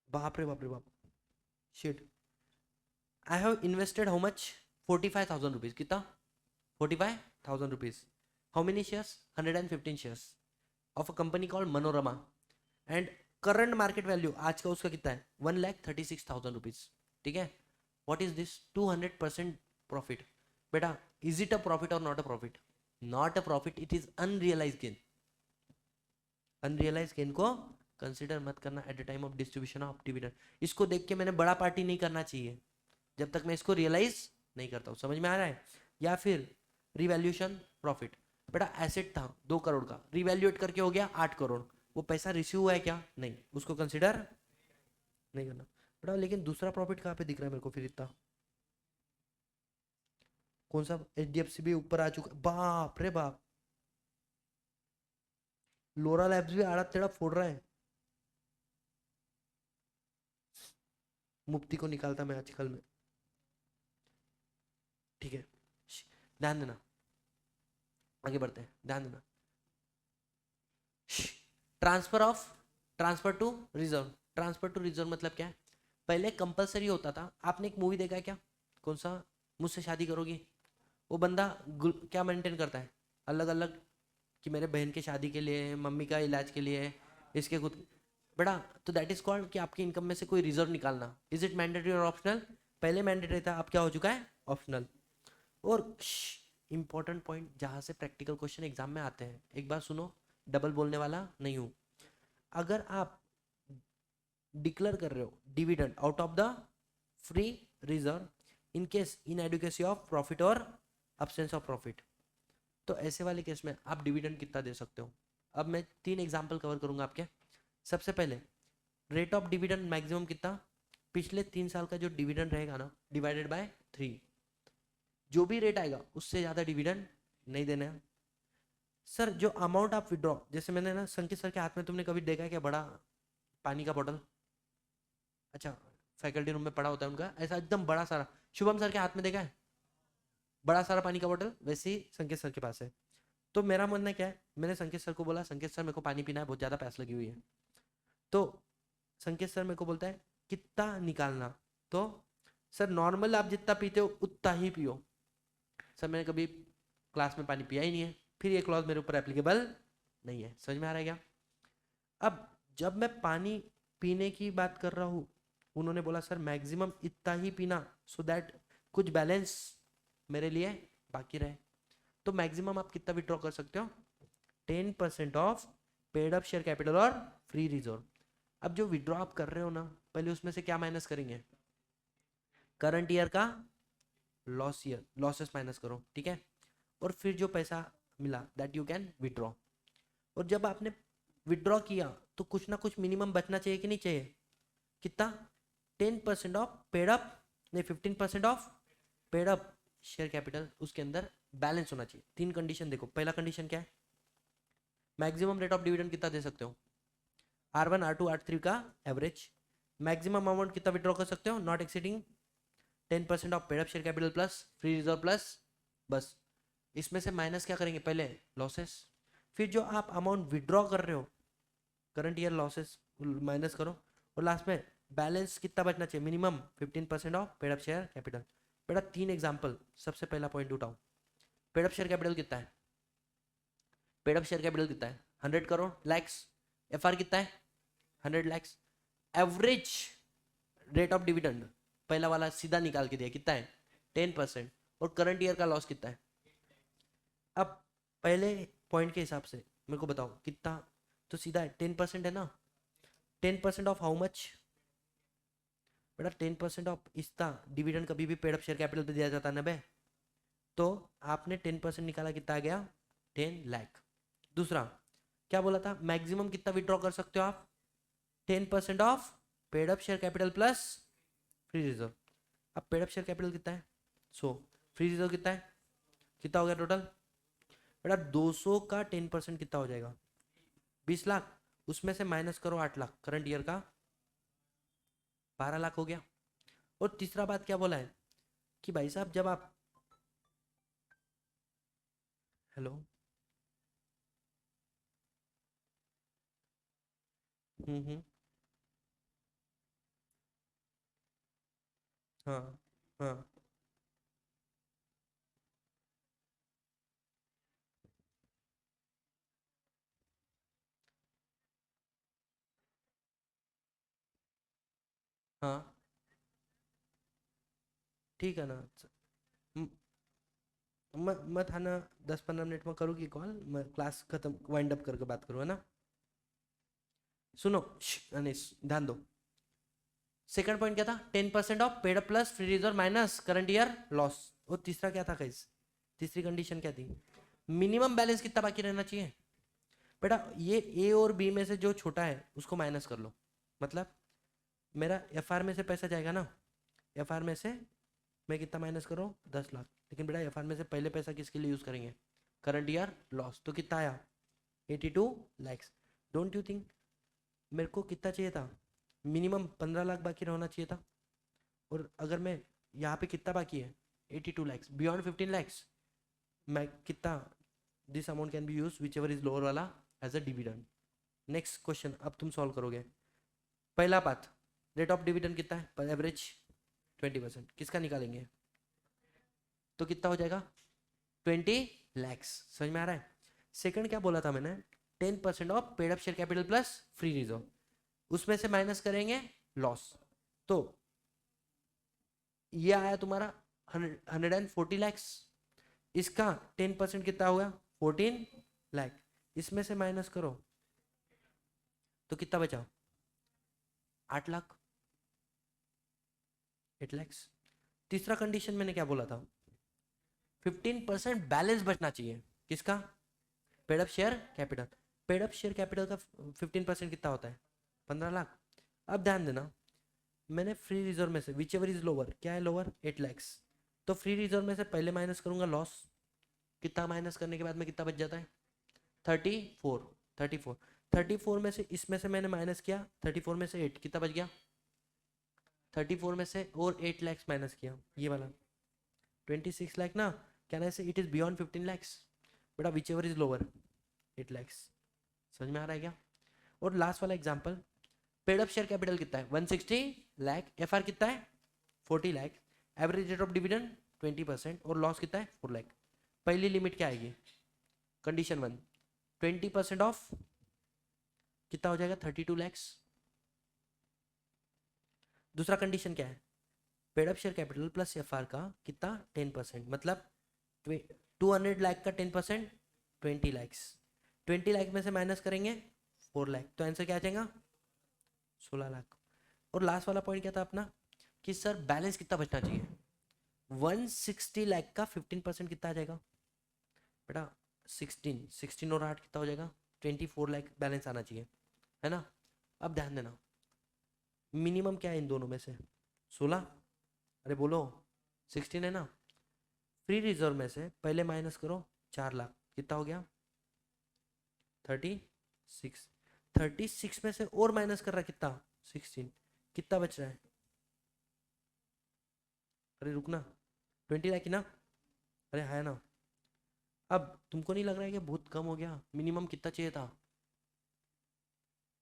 Speaker 1: बाप रे बाप रे बाप, shit, I have invested how much, 45,000 rupees, कितना 45,000 rupees, how many shares, 115 shares of a company called Manorama, and current market value आज का उसका कितना है, 1,36,000 रुपीज, ठीक है। What is this, 200% profit. बेटा इज इट अ प्रॉफिट और not a profit, not a profit, it is unrealised gain. Unrealised gain को कंसिडर मत करना at the time of distribution of dividend. इसको देख के मैंने बड़ा पार्टी नहीं करना चाहिए जब तक मैं इसको रियलाइज नहीं करता हूँ, समझ में आ रहा है। या फिर रिवैल्यूएशन प्रॉफिट, बेटा एसेट था 2 करोड़ का, रिवैल्यूएट करके हो गया 8 करोड़, वो पैसा रिसीव हुआ है क्या, नहीं, उसको कंसिडर नहीं करना बेटा। लेकिन दूसरा प्रॉफिट कहाँ पे दिख रहा है मेरे को फिर इतना, कौन सा, HDFC भी ऊपर आ चुका, बाप रे बाप, लोरा लैब्स भी आड़ा टेढ़ा फोड़ रहा है, मुफ्ती को निकालता मैं आजकल में, ठीक है। ध्यान देना, आगे बढ़ते हैं, ध्यान देना। Transfer to reserve, transfer to reserve मतलब क्या है, पहले कंपलसरी होता था, आपने एक मूवी देखा है क्या, कौन सा, मुझसे शादी करोगी? वो बंदा क्या मेंटेन करता है, अलग अलग, कि मेरे बहन की शादी के लिए, मम्मी का इलाज के लिए, इसके खुद बड़ा। तो दैट इज कॉल्ड कि आपकी इनकम में से कोई रिजर्व निकालना। इज इट मैंडेटरी और ऑप्शनल? पहले मैंडेटरी था, अब क्या हो चुका है? ऑप्शनल। और इंपॉर्टेंट पॉइंट जहाँ से प्रैक्टिकल क्वेश्चन एग्जाम में आते हैं, एक बार सुनो, डबल बोलने वाला नहीं हूँ। अगर आप डिक्लेयर कर रहे हो dividend out of the free reserve in case in adequacy of profit और अब्सेंस ऑफ प्रॉफिट, तो ऐसे वाले केस में आप डिविडेंड कितना दे सकते हो? अब मैं 3 एग्जांपल कवर करूंगा आपके। सबसे पहले रेट ऑफ डिविडेंड मैक्सिमम कितना? पिछले 3 साल का जो डिविडेंड रहेगा ना, डिवाइडेड बाय 3। जो भी रेट आएगा उससे ज़्यादा डिविडेंड नहीं देना है। सर जो अमाउंट आप विड्रॉ, जैसे मैंने ना संकेत सर के हाथ में तुमने कभी देखा है क्या बड़ा पानी का बोतल? अच्छा, फैकल्टी रूम में पड़ा होता है उनका ऐसा एकदम बड़ा सारा। शुभम सर के हाथ में देखा है बड़ा सारा पानी का बोतल? वैसे ही संकेत सर के पास है। तो मेरा मानना क्या है, मैंने संकेत सर को बोला, संकेत सर मेरे को पानी पीना है, बहुत ज़्यादा प्यास लगी हुई है। तो संकेत सर मेरे को बोलता है कितना निकालना? तो सर नॉर्मल आप जितना पीते हो उतना ही पियो। सर मैंने कभी क्लास में पानी पिया ही नहीं है, फिर ये क्लॉज मेरे ऊपर एप्लीकेबल नहीं है। समझ में आ रहा है क्या? अब जब मैं पानी पीने की बात कर रहा हूँ, उन्होंने बोला सर मैक्सिमम इतना ही पीना, सो दैट कुछ बैलेंस मेरे लिए बाकी रहे। तो मैक्सिमम आप कितना विड्रॉ कर सकते हो? 10% of paid up share capital और फ्री रिजर्व। अब जो विड्रॉ आप कर रहे हो ना, पहले उसमें से क्या माइनस करेंगे? करंट ईयर का लॉस, ईयर लॉसेस माइनस करो, ठीक है। और फिर जो पैसा मिला दैट यू कैन विड्रॉ। और जब आपने विड्रॉ किया तो कुछ ना कुछ मिनिमम बचना चाहिए कि नहीं चाहिए? कितना? 10% ऑफ पेड अप, नहीं 15% of paid up share capital, उसके अंदर बैलेंस होना चाहिए। 3 कंडीशन देखो। पहला कंडीशन क्या है? मैक्सिमम रेट ऑफ डिविडेंड कितना दे सकते हो? R1 R2 R3 का एवरेज। मैक्सिमम अमाउंट कितना विड्रॉ कर सकते हो? Not exceeding 10% of paid up share capital plus free reserve plus, बस। इसमें से माइनस क्या करेंगे? पहले लॉसेस, फिर जो आप अमाउंट विड्रॉ कर रहे हो करंट ईयर लॉसेस माइनस करो, और लास्ट में बैलेंस कितना बचना चाहिए? Minimum 15% of paid up share capital. बेटा 3 एग्जांपल। सबसे पहला पॉइंट उठाओ, पेड अप शेयर कैपिटल कितना है? पेड अप शेयर कैपिटल कितना है? 100 करोड़ लैक्स। एफआर कितना है? 100 lakhs. Average rate of dividend पहला वाला सीधा निकाल के दिया, कितना है? 10%। और करंट ईयर का लॉस कितना है? अब पहले पॉइंट के हिसाब से मेरे को बताओ कितना, तो सीधा है 10% है ना। 10% ऑफ हाउ मच? बेटा 10% ऑफ इसका डिविडेंड कभी भी पेड अप शेयर कैपिटल पे दिया जाता है ना बे। तो आपने 10% निकाला, कितना आ गया? 10 लाख। दूसरा क्या बोला था? मैक्सिमम कितना विड्रॉ कर सकते हो आप? 10% of paid up share capital plus free reserve. अब पेड अप शेयर कैपिटल कितना है? 100। फ्री रिजर्व कितना है? कितना हो गया टोटल? बेटा 200 का 10% कितना हो जाएगा? 20 लाख। उसमें से माइनस करो 8 लाख, करंट ईयर का 12 लाख हो गया। और तीसरा बात क्या बोला है कि भाई साहब जब आप, हेलो, हम्म, हाँ हाँ हाँ, ठीक है ना। म- मैं था ना 10-15 मिनट में करूँगी कॉल, मैं क्लास खत्म वाइंड अप करके बात करूँ, है ना। सुनो, अनिस ध्यान दो। सेकंड पॉइंट क्या था? 10% of paid plus free reserve minus current year loss. और तीसरा क्या था गाइस? तीसरी कंडीशन क्या थी? मिनिमम बैलेंस कितना बाकी रहना चाहिए? बेटा ये ए और बी में से जो छोटा है उसको माइनस कर लो। मतलब मेरा एफ आर में से पैसा जाएगा ना, एफ आर में से मैं कितना माइनस कर रहा हूँ? 10 लाख। लेकिन बेटा एफ आर में से पहले पैसा किसके लिए यूज़ करेंगे? Current year loss. तो कितना आया? 82 लैक्स। डोंट यू थिंक मेरे को कितना चाहिए था? मिनिमम 15 लाख बाकी रहना चाहिए था। और अगर मैं यहाँ पे कितना बाकी है? 82 लैक्स, बियॉन्ड 15 लैक्स। मैं कितना, this amount can be use whichever is lower वाला as a dividend. Next question अब तुम सॉल्व करोगे। पहला पाथ, रेट ऑफ डिविडेंड कितना है एवरेज? 20%। किसका निकालेंगे? तो कितना हो जाएगा 20 लैक्स। समझ में आ रहा है। सेकंड क्या बोला था मैंने, 10% of paid up share capital plus free reserve, उसमें से माइनस करेंगे लॉस, तो ये आया तुम्हारा 140 लैक्स। इसका 10% कितना होगा 14 लाख, इसमें से माइनस करो तो कितना बचा 8 लाख, 8 लैक्स। तीसरा कंडीशन मैंने क्या बोला था, 15% बैलेंस बचना चाहिए, किसका, paid up share capital. Paid up share capital का 15% कितना होता है 15 लाख। अब ध्यान देना, मैंने फ्री रिजर्व में से विच एवर इज लोअर, क्या है लोअर 8 लैक्स, तो फ्री रिजर्व में से पहले माइनस करूंगा लॉस, कितना माइनस करने के बाद में कितना बच जाता है 34, 34, 34 में से इसमें से मैंने माइनस किया 34 में से 8, कितना बच गया 34 में से और 8 लैक्स माइनस किया, ये वाला 26 लाख ना, क्या ना से इट इज बियॉन्ड 15 लैक्स, बेटा which ever is lower 8 lakhs. समझ में आ रहा है क्या। और लास्ट वाला example, paid up share capital कितना है 160 लाख, एफआर कितना है 40 lakh, average rate of dividend 20% और लॉस कितना है 4 लाख। पहली लिमिट क्या आएगी, कंडीशन 1 20% ऑफ कितना हो जाएगा 32 लैक्स। दूसरा कंडीशन क्या है, paid up share capital plus FR का कितना 10%, मतलब 200 लाख का 10% 20 लैक्स, 20 लाख में से माइनस करेंगे 4 लाख, तो आंसर क्या आ जाएगा 16 लाख। और लास्ट वाला पॉइंट क्या था अपना कि सर बैलेंस कितना बचना चाहिए, 160 लाख का 15% कितना आ जाएगा बेटा 16 और 8 कितना हो जाएगा 24 लाख बैलेंस आना चाहिए, है ना। अब ध्यान देना, मिनिमम क्या है इन दोनों में से 16, अरे बोलो 16 है ना। फ्री रिजर्व में से पहले माइनस करो 4 लाख, कितना हो गया 36, 36 में से और माइनस कर रहा है कितना 16, कितना बच रहा है, अरे रुकना 20 लाख ही ना, अरे है ना। अब तुमको नहीं लग रहा है कि बहुत कम हो गया, मिनिमम कितना चाहिए था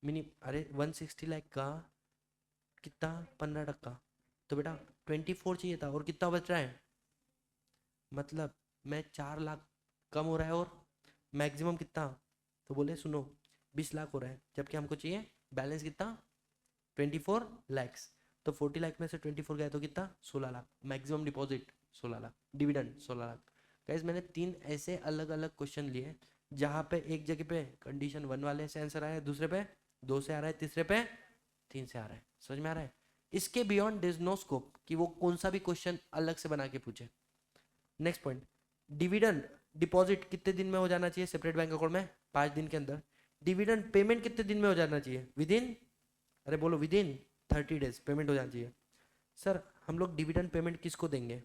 Speaker 1: अरे 160 लाख का कितना 15%, तो बेटा 24 चाहिए था और कितना बच रहा है, मतलब मैं 4 लाख कम हो रहा है और मैक्सिमम कितना, तो बोले सुनो 20 लाख हो रहा है, जबकि हमको चाहिए बैलेंस कितना 24 लैक्स, तो 40 लाख में से 24 गया तो कितना 16 lakh, maximum deposit 16 lakh, dividend 16 lakh. Guys मैंने 3 ऐसे अलग अलग क्वेश्चन लिए जहाँ पे एक जगह पे कंडीशन 1 वाले से आंसर आया, दूसरे पे 2 से आ रहा है, तीसरे पे 3 से आ रहा है। समझ में आ रहा है। इसके beyond there is no scope कि वो कौन सा भी क्वेश्चन अलग से बना के पूछे। नेक्स्ट पॉइंट, डिविडेंड डिपॉजिट कितने दिन में हो जाना चाहिए सेपरेट बैंक अकाउंट में 5 दिन के अंदर, डिविडेंड पेमेंट कितने दिन में हो जाना चाहिए विद इन, अरे बोलो विद इन 30 डेज पेमेंट हो जाना चाहिए। सर हम लोग डिविडेंड पेमेंट किसको देंगे,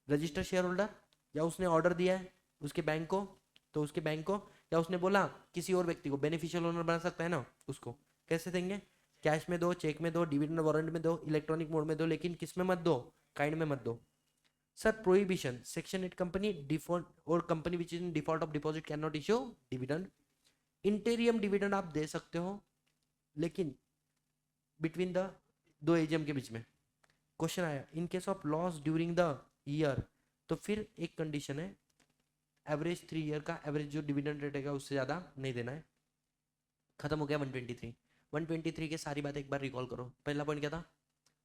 Speaker 1: रजिस्टर्ड शेयर होल्डर, या उसने ऑर्डर दिया है उसके बैंक को तो उसके बैंक को, या उसने बोला किसी और व्यक्ति को, बेनिफिशियल ओनर बना सकता है ना उसको, कैसे देंगे, कैश में दो, चेक में दो, डिविडेंड वारंट में दो, इलेक्ट्रॉनिक मोड में दो, लेकिन किस में मत दो, काइंड में मत दो। Sir prohibition, section 8 company default और company which is in default of deposit can not issue dividend. Interim dividend आप दे सकते हो लेकिन बिटवीन द 2 एजीएम के बीच में। क्वेश्चन आया in case of loss during the year, तो फिर एक कंडीशन है एवरेज 3 ईयर का एवरेज जो डिविडेंड रेट है उससे ज्यादा नहीं देना है। खत्म हो गया 123 के सारी बातें एक बार रिकॉल करो। पहला पॉइंट क्या था,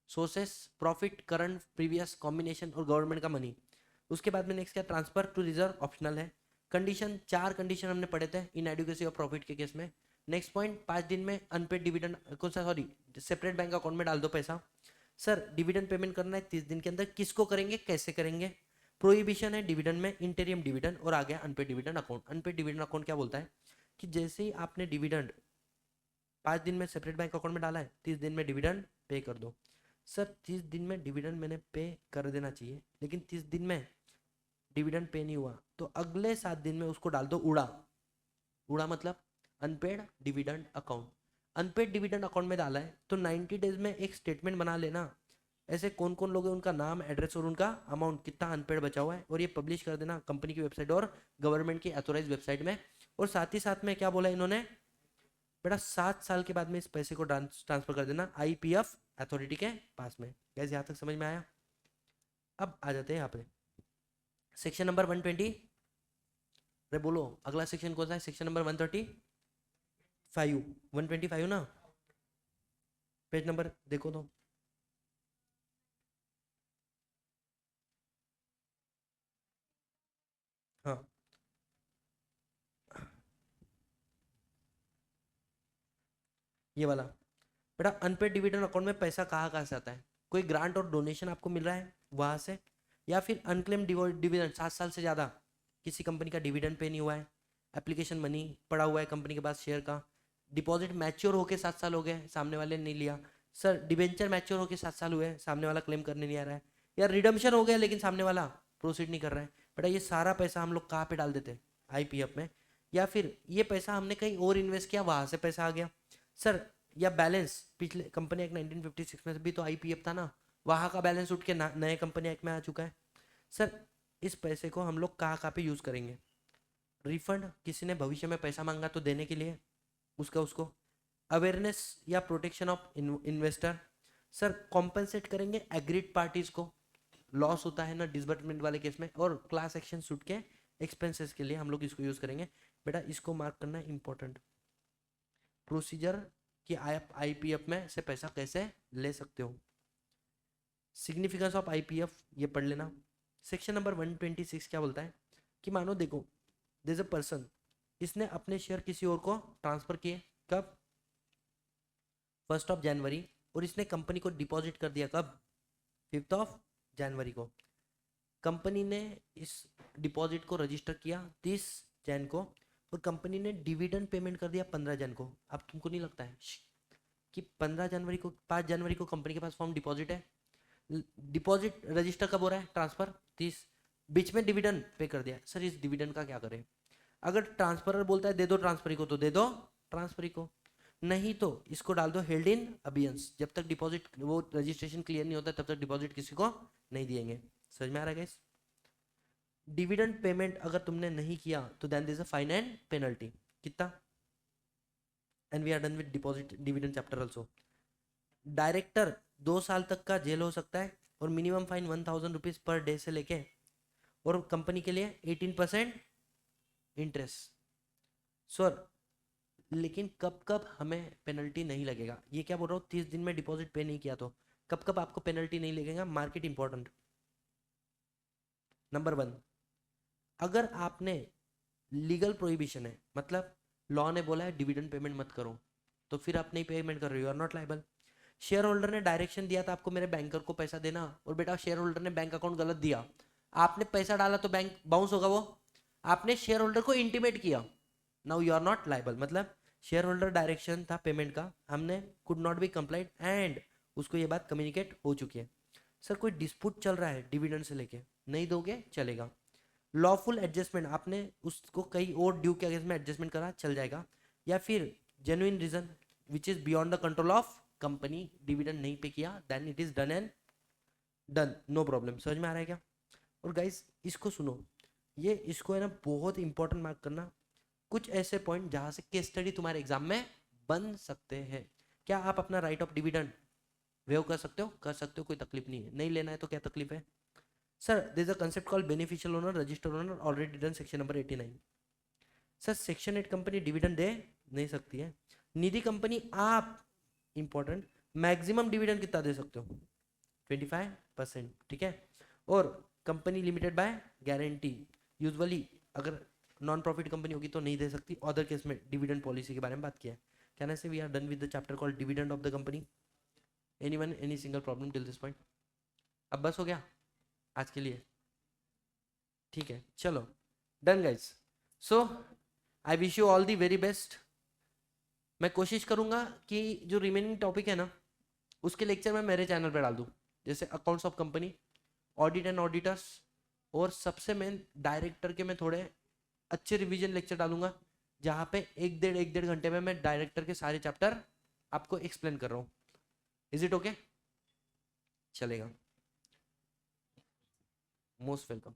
Speaker 1: sources profit, current, previous, combination और गवर्नमेंट का मनी। उसके बाद में नेक्स्ट क्या, ट्रांसफर टू रिजर्व ऑप्शनल है। कंडीशन 4 कंडीशन हमने पढ़े थे इन एडुकेसी ऑफ प्रॉफिट के केस में। नेक्स्ट पॉइंट 5 दिन में अनपेड डिविडेंड कौन सा, सॉरी सेपरेट बैंक अकाउंट में डाल दो पैसा। सर डिविडेंड पेमेंट करना है 30 दिन के अंदर, किसको करेंगे कैसे करेंगे। प्रोहिबिशन है डिविडेंड में, इंटेरियम डिविडेंड और आ गया unpaid dividend account. Unpaid dividend account क्या बोलता है कि जैसे ही आपने डिविडेंड 5 दिन में सेपरेट बैंक अकाउंट में डाला है 30 दिन में डिविडेंड पे कर दो। सर 30 दिन में डिविडेंड मैंने पे कर देना चाहिए, लेकिन 30 दिन में डिविडेंड पे नहीं हुआ तो अगले 7 दिन में उसको डाल दो उड़ा। उड़ा मतलब unpaid dividend account. Unpaid dividend account में डाला है तो 90 डेज में एक स्टेटमेंट बना लेना, ऐसे कौन कौन लोग हैं उनका नाम, एड्रेस और उनका अमाउंट कितना अनपेड बचा हुआ है, और ये पब्लिश कर देना कंपनी की वेबसाइट और गवर्नमेंट की ऑथोराइज वेबसाइट में। और साथ ही साथ में क्या बोला इन्होंने बेटा 7 साल के बाद में इस पैसे को ट्रांसफर कर देना आईपीएफ अथॉरिटी के पास में। गैस यहाँ तक समझ में आया। अब आ जाते हैं यहाँ पे सेक्शन नंबर 120, अरे बोलो अगला सेक्शन कौन सा है? सेक्शन नंबर 135, 125 ना, पेज नंबर देखो तो। हाँ, ये वाला। बेटा अनपेड डिविडेंड अकाउंट में पैसा कहाँ कहाँ से आता है? कोई ग्रांट और डोनेशन आपको मिल रहा है वहां से, या फिर अनक्लेम डिविडेंड, 7 साल से ज़्यादा किसी कंपनी का डिविडेंड पे नहीं हुआ है, एप्लीकेशन मनी पड़ा हुआ है कंपनी के पास शेयर का, डिपॉजिट मैच्योर होके 7 साल हो गए, सामने वाले ने नहीं लिया, सर डिबेंचर मैच्योर होके 7 साल हुए, सामने वाला क्लेम करने नहीं आ रहा है, या रिडम्पशन हो गया लेकिन सामने वाला प्रोसीड नहीं कर रहा है। बेटा ये सारा पैसा हम लोग कहाँ पे डाल देते हैं? आईपीएफ में। या फिर ये पैसा हमने कहीं और इन्वेस्ट किया, वहां से पैसा आ गया सर, या बैलेंस पिछले कंपनी एक्ट 1956 में भी तो आईपीएफ था ना, वहां का बैलेंस उठ के नए कंपनी एक्ट में आ चुका है। सर इस पैसे को हम लोग कहाँ कहाँ पे यूज करेंगे? रिफंड, किसी ने भविष्य में पैसा मांगा तो देने के लिए उसका उसको, अवेयरनेस या protection of investor, sir compensate करेंगे एग्रीड पार्टीज को, लॉस होता है ना डिसबर्समेंट वाले केस में, और क्लास एक्शन सूट के एक्सपेंसेस के लिए हम लोग इसको यूज करेंगे। बेटा इसको मार्क करना इंपॉर्टेंट, प्रोसीजर कि आप आईपीएफ में से पैसा कैसे ले सकते हो। सिग्निफिकेंस ऑफ आईपीएफ ये पढ़ लेना। सेक्शन नंबर 126 क्या बोलता है कि मानो देखो देयर इज अ पर्सन, इसने अपने शेयर किसी और को ट्रांसफर किए, कब? 1 जनवरी, और इसने कंपनी को डिपॉजिट कर दिया कब? 5 जनवरी को। कंपनी ने इस डिपॉजिट को रजिस्टर किया 30 जन को, और कंपनी ने डिविडेंड पेमेंट कर दिया 15 जन को। अब तुमको नहीं लगता है कि 15 जनवरी को, 5 जनवरी को कंपनी के पास फॉर्म डिपॉजिट है, डिपॉजिट रजिस्टर कब हो रहा है? ट्रांसफर 30, बीच में डिविडेंड पे कर दिया। सर इस डिविडेंड का क्या करें? अगर ट्रांसफरर बोलता है दे दो ट्रांसफरी को, तो दे दो ट्रांसफरी को, नहीं तो इसको डाल दो हेल्ड इन अबियंस, जब तक डिपॉजिट वो रजिस्ट्रेशन क्लियर नहीं होता तब तक डिपॉजिट किसी को नहीं दिएंगे। समझ में आ रहा है गाइस? डिविडेंड पेमेंट अगर तुमने नहीं किया तो then there is a fine and penalty, कितना? And we are done with deposit dividend chapter also. Director 2 साल तक का जेल हो सकता है, और minimum fine 1000 rupees per day से लेके, और कंपनी के लिए 18% इंटरेस्ट। सर लेकिन कब कब हमें पेनल्टी नहीं लगेगा? ये क्या बोल रहा हूँ, 30 दिन में डिपॉजिट पे नहीं किया तो कब कब आपको पेनल्टी नहीं लगेगा? Market important. नंबर 1, अगर आपने लीगल प्रोहिबिशन है, मतलब लॉ ने बोला है डिविडेंड पेमेंट मत करो, तो फिर आप नहीं पेमेंट कर रहे हो, are not liable. Share holder ने डायरेक्शन दिया था आपको मेरे बैंकर को पैसा देना, और बेटा शेयर होल्डर ने बैंक अकाउंट गलत दिया, आपने पैसा डाला तो बैंक बाउंस होगा वो, आपने शेयर होल्डर को इंटीमेट किया, now you are not liable. मतलब शेयर होल्डर डायरेक्शन था पेमेंट का, हमने could not be complied, and उसको ये बात कम्युनिकेट हो चुकी है। सर कोई डिस्प्यूट चल रहा है डिविडेंड से लेके, नहीं दोगे चलेगा। लॉफुल एडजस्टमेंट, आपने उसको कहीं और ड्यू के अगेंस्ट में एडजस्टमेंट करा, चल जाएगा। या फिर genuine reason which is beyond the control of company, dividend नहीं पे किया, then it is done and done, no problem. समझ में आ रहा है क्या? और गाइस इसको सुनो, ये इसको है ना बहुत इंपॉर्टेंट मार्क करना, कुछ ऐसे पॉइंट जहां से केस स्टडी तुम्हारे एग्जाम में बन सकते हैं। क्या आप अपना राइट ऑफ डिविडेंड वेव कर सकते हो? कर सकते हो, कोई तकलीफ नहीं है। नहीं लेना है तो क्या तकलीफ है? Sir there is a concept called beneficial owner, registered owner, already done, section number 89। Sir section 8 company dividend दे नहीं सकती है। निधि कंपनी आप इंपॉर्टेंट मैक्सिमम डिविडेंड कितना दे सकते हो? 25%, ठीक है। और company limited by guarantee, usually अगर नॉन प्रॉफिट कंपनी होगी तो नहीं दे सकती। अदर केस में डिविडेंड पॉलिसी के बारे में बात किया है। कहने से we are done with the chapter called dividend of the company. Anyone any single problem till this point? अब बस हो गया आज के लिए, ठीक है चलो done guys. So I wish you all the very best. मैं कोशिश करूंगा कि जो रिमेनिंग टॉपिक है ना उसके लेक्चर मैं मेरे चैनल पे डाल दूं, जैसे accounts of company, audit and auditors, और सबसे मेन डायरेक्टर के मैं थोड़े अच्छे रिवीजन लेक्चर डालूंगा, जहाँ पे एक डेढ़ घंटे में मैं डायरेक्टर के सारे चैप्टर आपको एक्सप्लेन कर रहा हूँ। Is it okay? चलेगा, मोस्ट वेलकम।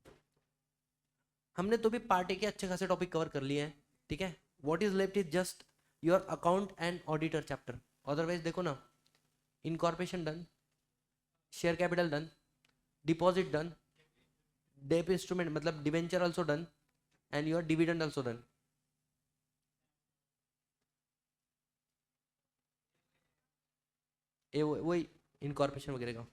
Speaker 1: हमने तो भी पार्ट ए के अच्छे खासे टॉपिक कवर कर लिए हैं, ठीक है। What is left is just your account and auditor chapter. Otherwise देखो ना, incorporation done, share capital done, deposit done, debt instrument मतलब debenture also done and your dividend also done. वही इनकॉर्पोरेशन वगैरह का.